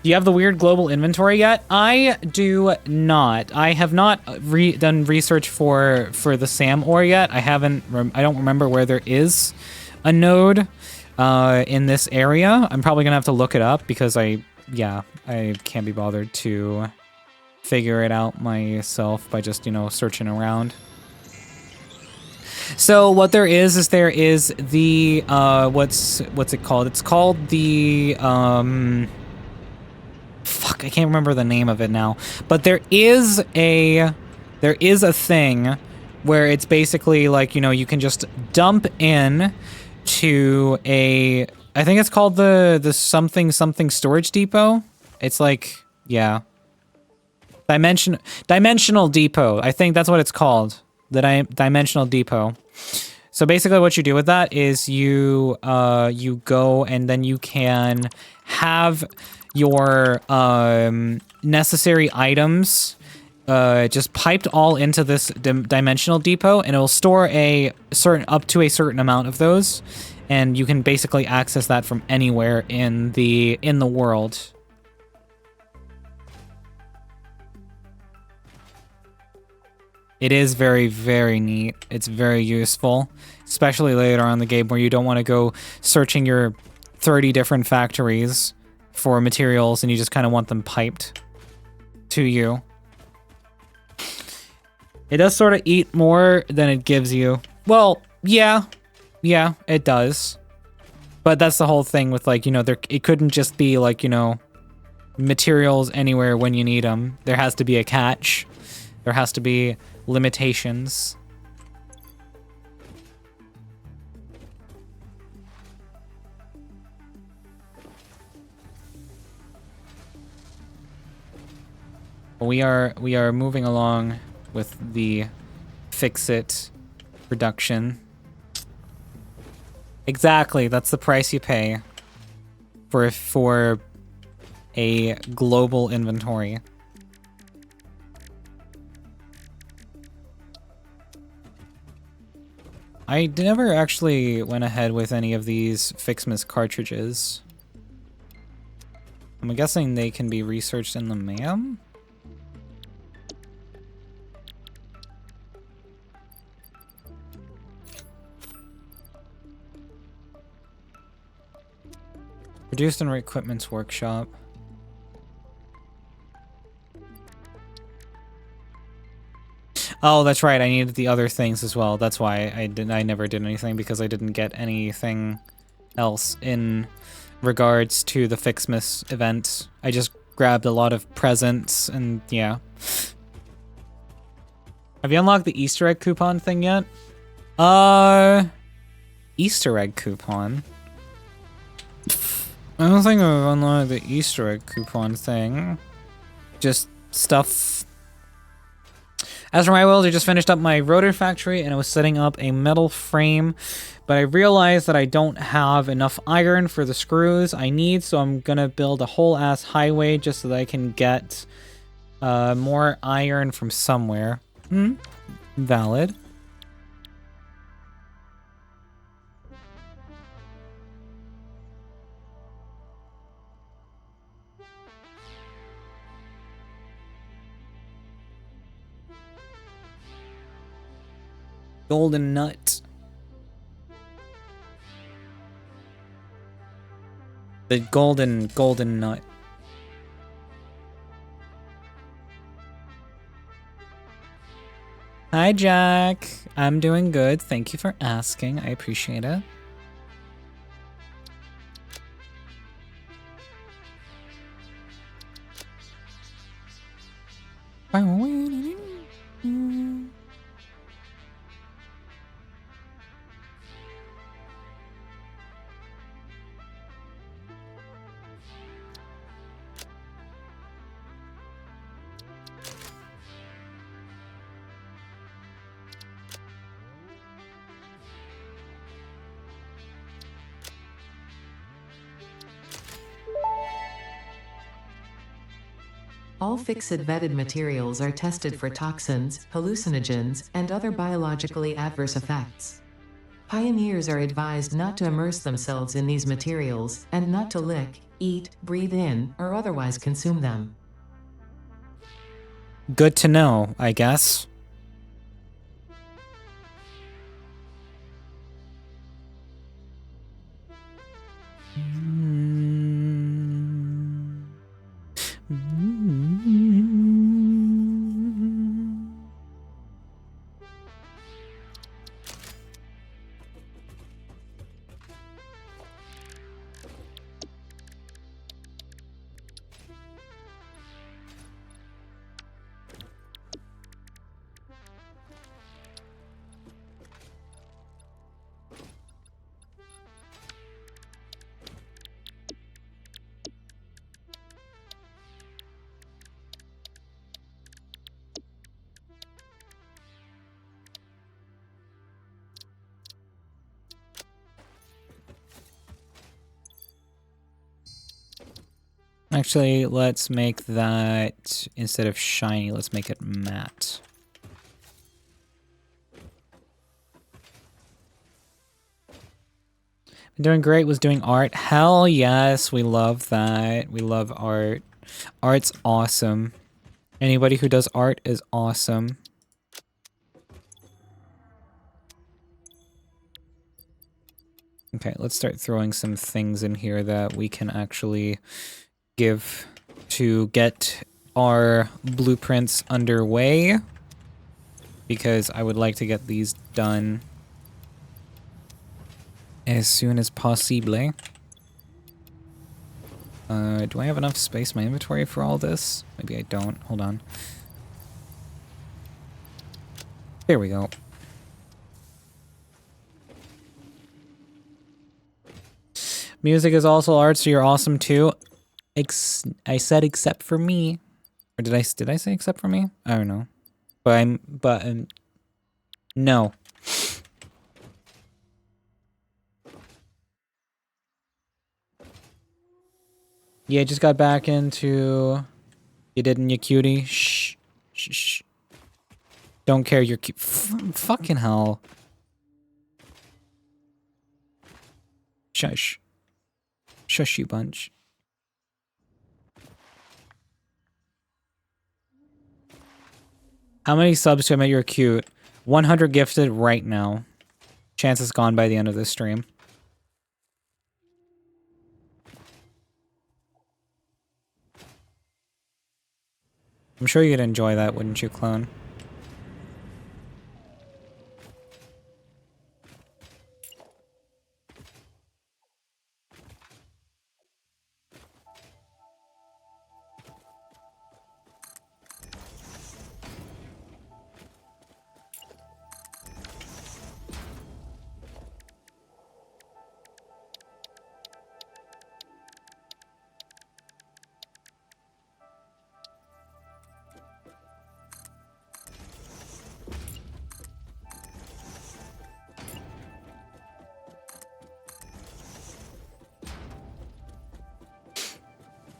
Do you have the weird global inventory yet? I do not. I have not done research for the SAM ore yet. I haven't. I don't remember where there is a node in this area. I'm probably gonna have to look it up because I can't be bothered to figure it out myself by just, you know, searching around. So what there is there is the what's it called? It's called the fuck, I can't remember the name of it now. But there is a thing where it's basically like, you know, you can just dump in to a, I think it's called the something storage depot. It's like, yeah. Dimensional depot. I think that's what it's called. The dimensional depot. So basically what you do with that is you go and then you can have your necessary items just piped all into this dimensional depot, and it will store up to a certain amount of those, and you can basically access that from anywhere in the world. It is very, very neat. It's very useful, especially later on in the game where you don't want to go searching your 30 different factories for materials and you just kind of want them piped to you. It does sort of eat more than it gives you. Well, yeah, it does. But that's the whole thing with, like, you know, it couldn't just be like, you know, materials anywhere when you need them. There has to be a catch. There has to be limitations. We are moving along with the fix-it production. Exactly, that's the price you pay for a global inventory. I never actually went ahead with any of these Fixmas cartridges. I'm guessing they can be researched in the MAM? Produced in Equipment's workshop. Oh, that's right. I needed the other things as well. That's why I never did anything, because I didn't get anything else in regards to the Fixmas event. I just grabbed a lot of presents and yeah. Have you unlocked the Easter egg coupon thing yet? Easter egg coupon? I don't think I've unlocked the Easter egg coupon thing. Just stuff. As for my build, I just finished up my rotor factory and I was setting up a metal frame, but I realized that I don't have enough iron for the screws I need, so I'm gonna build a whole ass highway just so that I can get more iron from somewhere. Valid. Golden nut. The golden nut. Hi, Jack. I'm doing good. Thank you for asking. I appreciate it. All fix-it vetted materials are tested for toxins, hallucinogens, and other biologically adverse effects. Pioneers are advised not to immerse themselves in these materials and not to lick, eat, breathe in, or otherwise consume them. Good to know, I guess. Actually, let's make that, instead of shiny, let's make it matte. Been doing great, was doing art. Hell yes, we love that. We love art. Art's awesome. Anybody who does art is awesome. Okay, let's start throwing some things in here that we can actually give to get our blueprints underway, because I would like to get these done as soon as possible. Do I have enough space in my inventory for all this? Maybe I don't. Hold on. There we go. Music is also art, so you're awesome too. I said except for me. Or did I say except for me? I don't know. But no. Yeah, just got back into... You didn't, you cutie? Shh. Shh, shh. Don't care, you're cute. Fucking hell. Shush. Shush, you bunch. How many subs to admit you're cute? 100 gifted right now. Chance is gone by the end of this stream. I'm sure you'd enjoy that, wouldn't you, clone?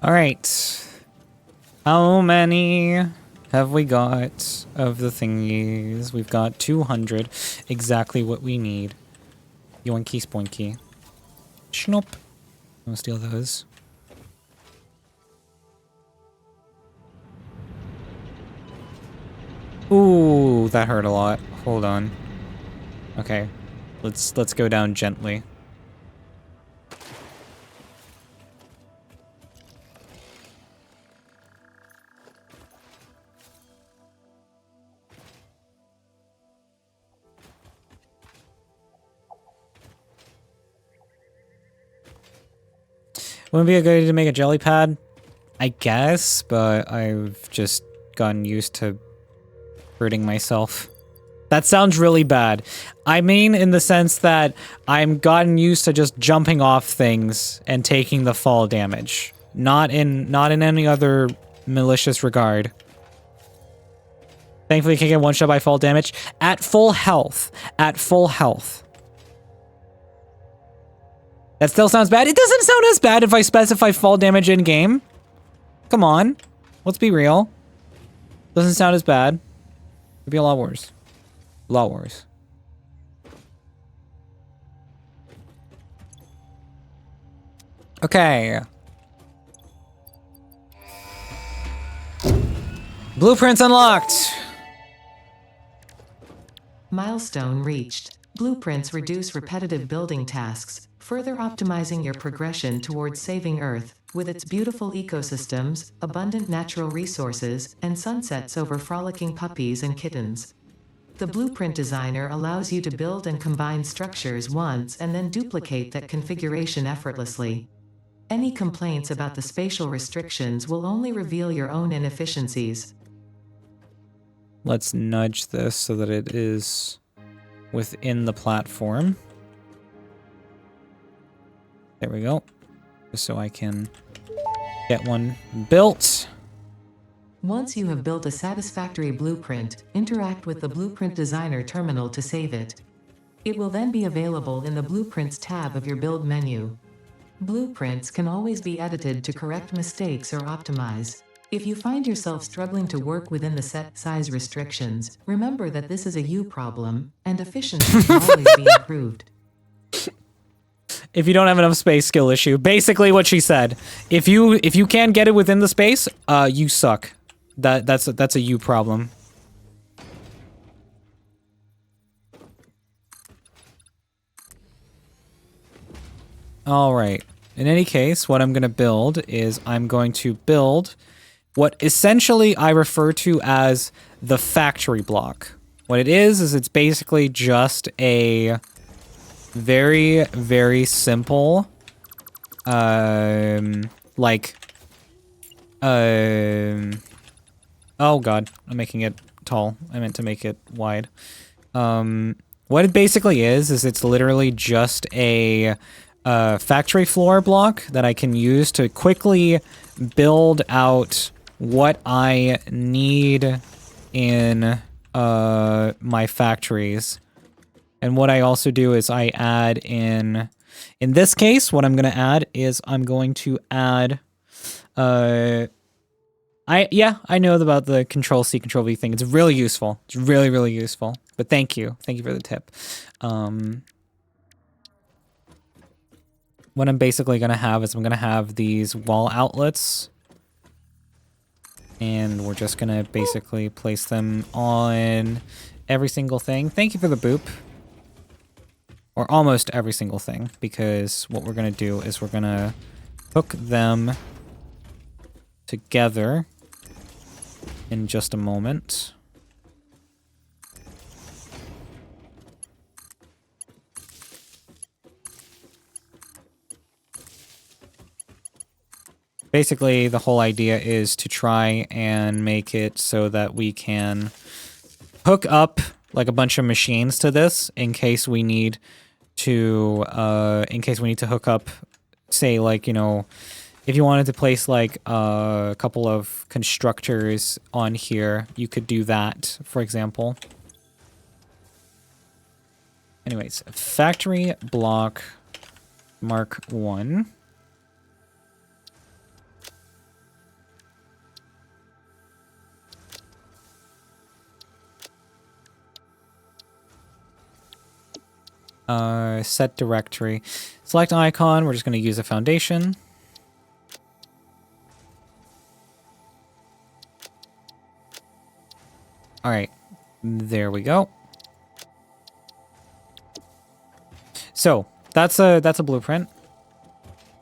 All right. How many have we got of the thingies? We've got 200. Exactly what we need. Yoinky spoinky. Schnoop. I'm gonna steal those. Ooh, that hurt a lot. Hold on. Okay. Let's go down gently. Wouldn't be a good idea to make a jelly pad? I guess, but I've just gotten used to hurting myself. That sounds really bad. I mean in the sense that I'm gotten used to just jumping off things and taking the fall damage. Not in any other malicious regard. Thankfully, you can get one shot by fall damage. At full health. At full health. That still sounds bad. It doesn't sound as bad if I specify fall damage in game. Come on. Let's be real. Doesn't sound as bad. Could be a lot worse. A lot worse. Okay. Blueprints unlocked! Milestone reached. Blueprints reduce repetitive building tasks, further optimizing your progression towards saving Earth, with its beautiful ecosystems, abundant natural resources, and sunsets over frolicking puppies and kittens. The blueprint designer allows you to build and combine structures once and then duplicate that configuration effortlessly. Any complaints about the spatial restrictions will only reveal your own inefficiencies. Let's nudge this so that it is within the platform. There we go. Just so I can get one built. Once you have built a satisfactory blueprint, interact with the Blueprint Designer terminal to save it. It will then be available in the Blueprints tab of your build menu. Blueprints can always be edited to correct mistakes or optimize. If you find yourself struggling to work within the set size restrictions, remember that this is a you problem, and efficiency can always be improved. If you don't have enough space, skill issue. Basically what she said. If you can't get it within the space, you suck. That's a you problem. All right. In any case, what I'm going to build is I'm going to build what essentially I refer to as the factory block. What it is it's basically just a very, very simple, oh god, I'm making it tall. I meant to make it wide. What it basically is it's literally just a factory floor block that I can use to quickly build out what I need in my factories. And what I also do is I add in this case, what I'm going to add is I'm going to add, I know about the Control-C, Control-V thing. It's really useful. It's really, really useful. But thank you. Thank you for the tip. What I'm basically going to have is I'm going to have these wall outlets. And we're just going to basically place them on every single thing. Thank you for the boop. Or almost every single thing. Because what we're going to do is we're going to hook them together in just a moment. Basically, the whole idea is to try and make it so that we can hook up like a bunch of machines to this in case we need to hook up, say, like, you know, if you wanted to place like a couple of constructors on here, you could do that, for example. Anyways, factory block Mark 1. Set directory. Select icon. We're just going to use a foundation. All right, there we go. So that's a blueprint.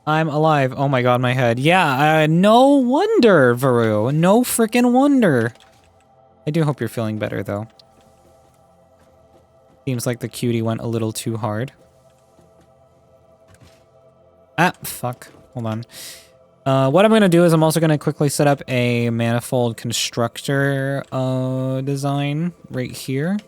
I'm alive. Oh my god, my head. Yeah, no wonder, Varu. No freaking wonder. I do hope you're feeling better, though. Seems like the cutie went a little too hard. Ah, fuck. Hold on. What I'm going to do is I'm also going to quickly set up a manifold constructor design right here.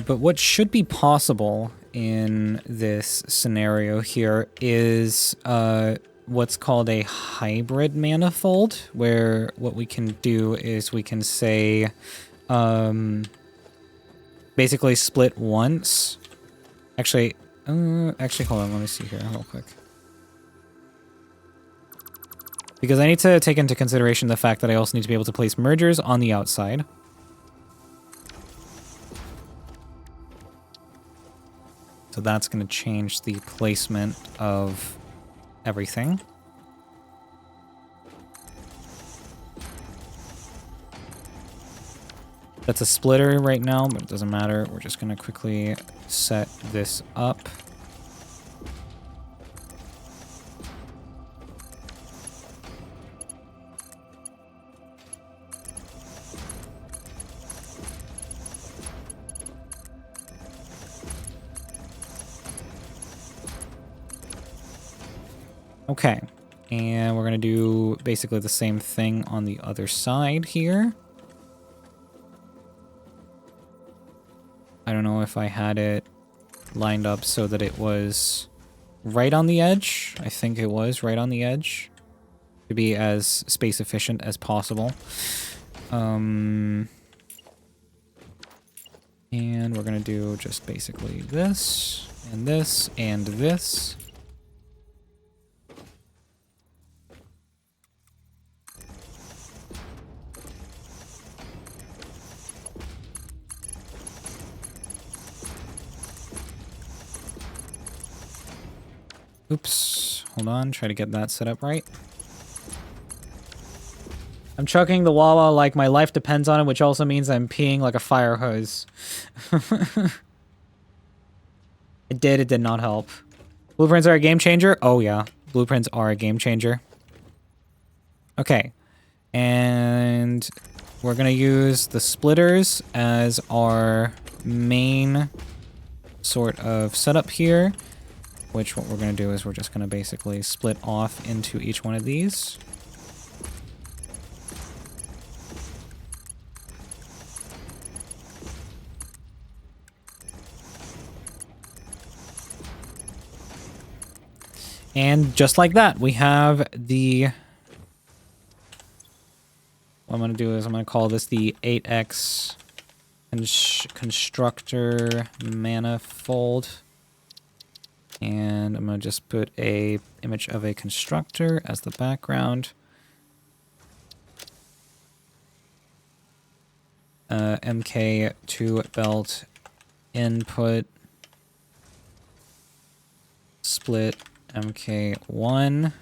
But what should be possible in this scenario here is what's called a hybrid manifold, where what we can do is we can say basically split once. Actually, Actually, hold on. Let me see here real quick. Because I need to take into consideration the fact that I also need to be able to place mergers on the outside. So that's going to change the placement of everything. That's a splitter right now, but it doesn't matter. We're just going to quickly set this up. Okay, and we're gonna do basically the same thing on the other side here. I don't know if I had it lined up so that it was right on the edge. I think it was right on the edge to be as space efficient as possible. And we're gonna do just basically this and this and this. Oops, hold on, try to get that set up right. I'm chucking the Wawa like my life depends on it, which also means I'm peeing like a fire hose. It did not help. Blueprints are a game changer? Oh yeah, blueprints are a game changer. Okay, and we're gonna use the splitters as our main sort of setup here. Which what we're going to do is we're just going to basically split off into each one of these. And just like that, we have the... What I'm going to do is I'm going to call this the 8x constructor manifold. And I'm going to just put a image of a constructor as the background. MK2 belt input split MK1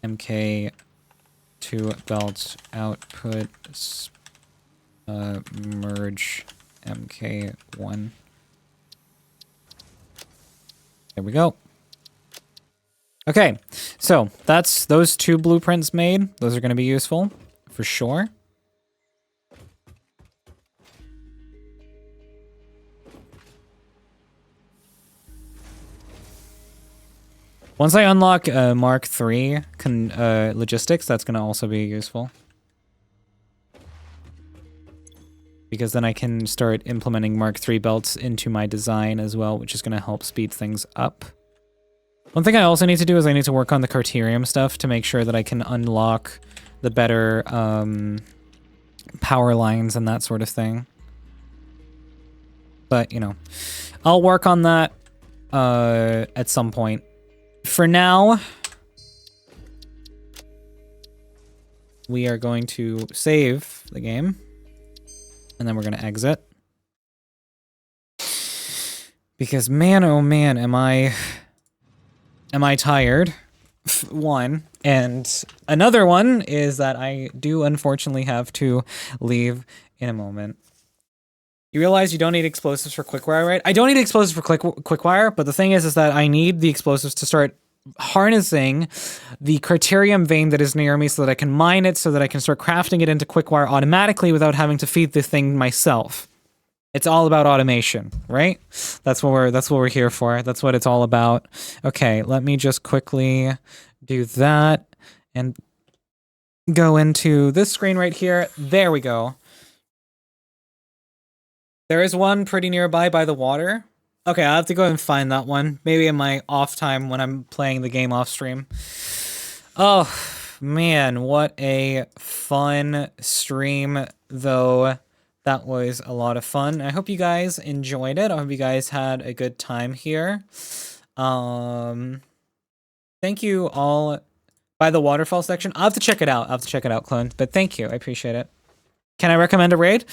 MK2 belt output merge MK1. There we go. Okay, so that's those two blueprints made. Those are going to be useful for sure. Once I unlock Mark III logistics, that's going to also be useful. Because then I can start implementing Mark III belts into my design as well, which is going to help speed things up. One thing I also need to do is I need to work on the Carterium stuff to make sure that I can unlock the better power lines and that sort of thing. But, you know, I'll work on that at some point. For now, we are going to save the game. And then we're going to exit. Because man, oh man, am I tired. One. And another one is that I do unfortunately have to leave in a moment. You realize you don't need explosives for quick-wire, right? I don't need explosives for quick-wire, but the thing is that I need the explosives to start harnessing the Carterium vein that is near me so that I can mine it, so that I can start crafting it into quick-wire automatically without having to feed the thing myself. It's all about automation, right? That's what we're here for. That's what it's all about. Okay, let me just quickly do that and go into this screen right here. There we go. There is one pretty nearby by the water. Okay, I'll have to go and find that one. Maybe in my off time when I'm playing the game off stream. Oh, man, what a fun stream, though. That was a lot of fun. I hope you guys enjoyed it. I hope you guys had a good time here. Thank you all. By the waterfall section, I'll have to check it out. Clone. But thank you. I appreciate it. Can I recommend a raid?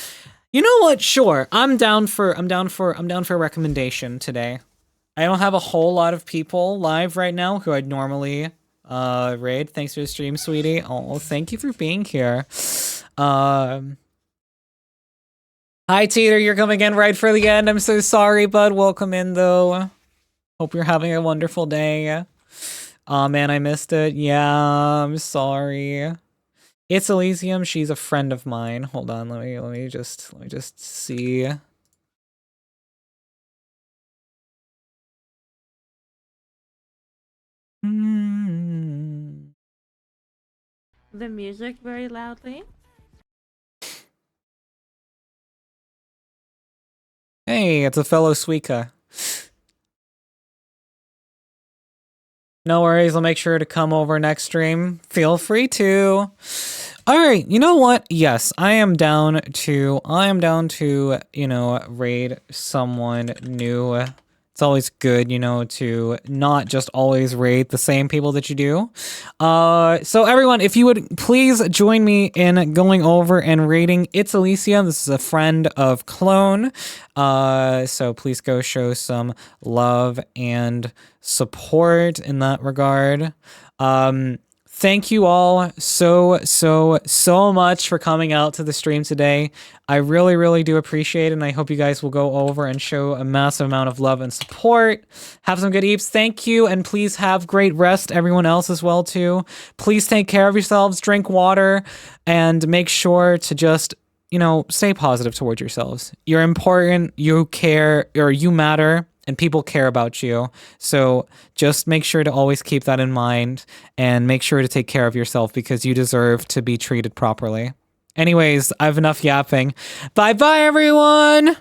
You know what? Sure. I'm down for a recommendation today. I don't have a whole lot of people live right now who I'd normally raid. Thanks for the stream, sweetie. Oh, thank you for being here. Hi, Teeter. You're coming in right for the end. I'm so sorry, bud. Welcome in, though. Hope you're having a wonderful day. Aw, man, I missed it. Yeah, I'm sorry. It's Elysium. She's a friend of mine. Hold on. Let me just see. The music very loudly. Hey, it's a fellow Suika. No worries, I'll make sure to come over next stream. Feel free to. Alright, you know what? Yes, I am down to, you know, raid someone new. It's always good, you know, to not just always raid the same people that you do. So everyone, if you would please join me in going over and raiding It's Elysium. This is a friend of Clone. So please go show some love and support in that regard. Thank you all so much for coming out to the stream today. I really do appreciate it, and I hope you guys will go over and show a massive amount of love and support. Have some good eats. Thank you, and please have great rest, everyone else as well too. Please take care of yourselves, drink water, and make sure to just, you know, stay positive towards yourselves. You're important, you care, or you matter, and people care about you. So just make sure to always keep that in mind and make sure to take care of yourself because you deserve to be treated properly. Anyways, I have enough yapping. Bye-bye, everyone!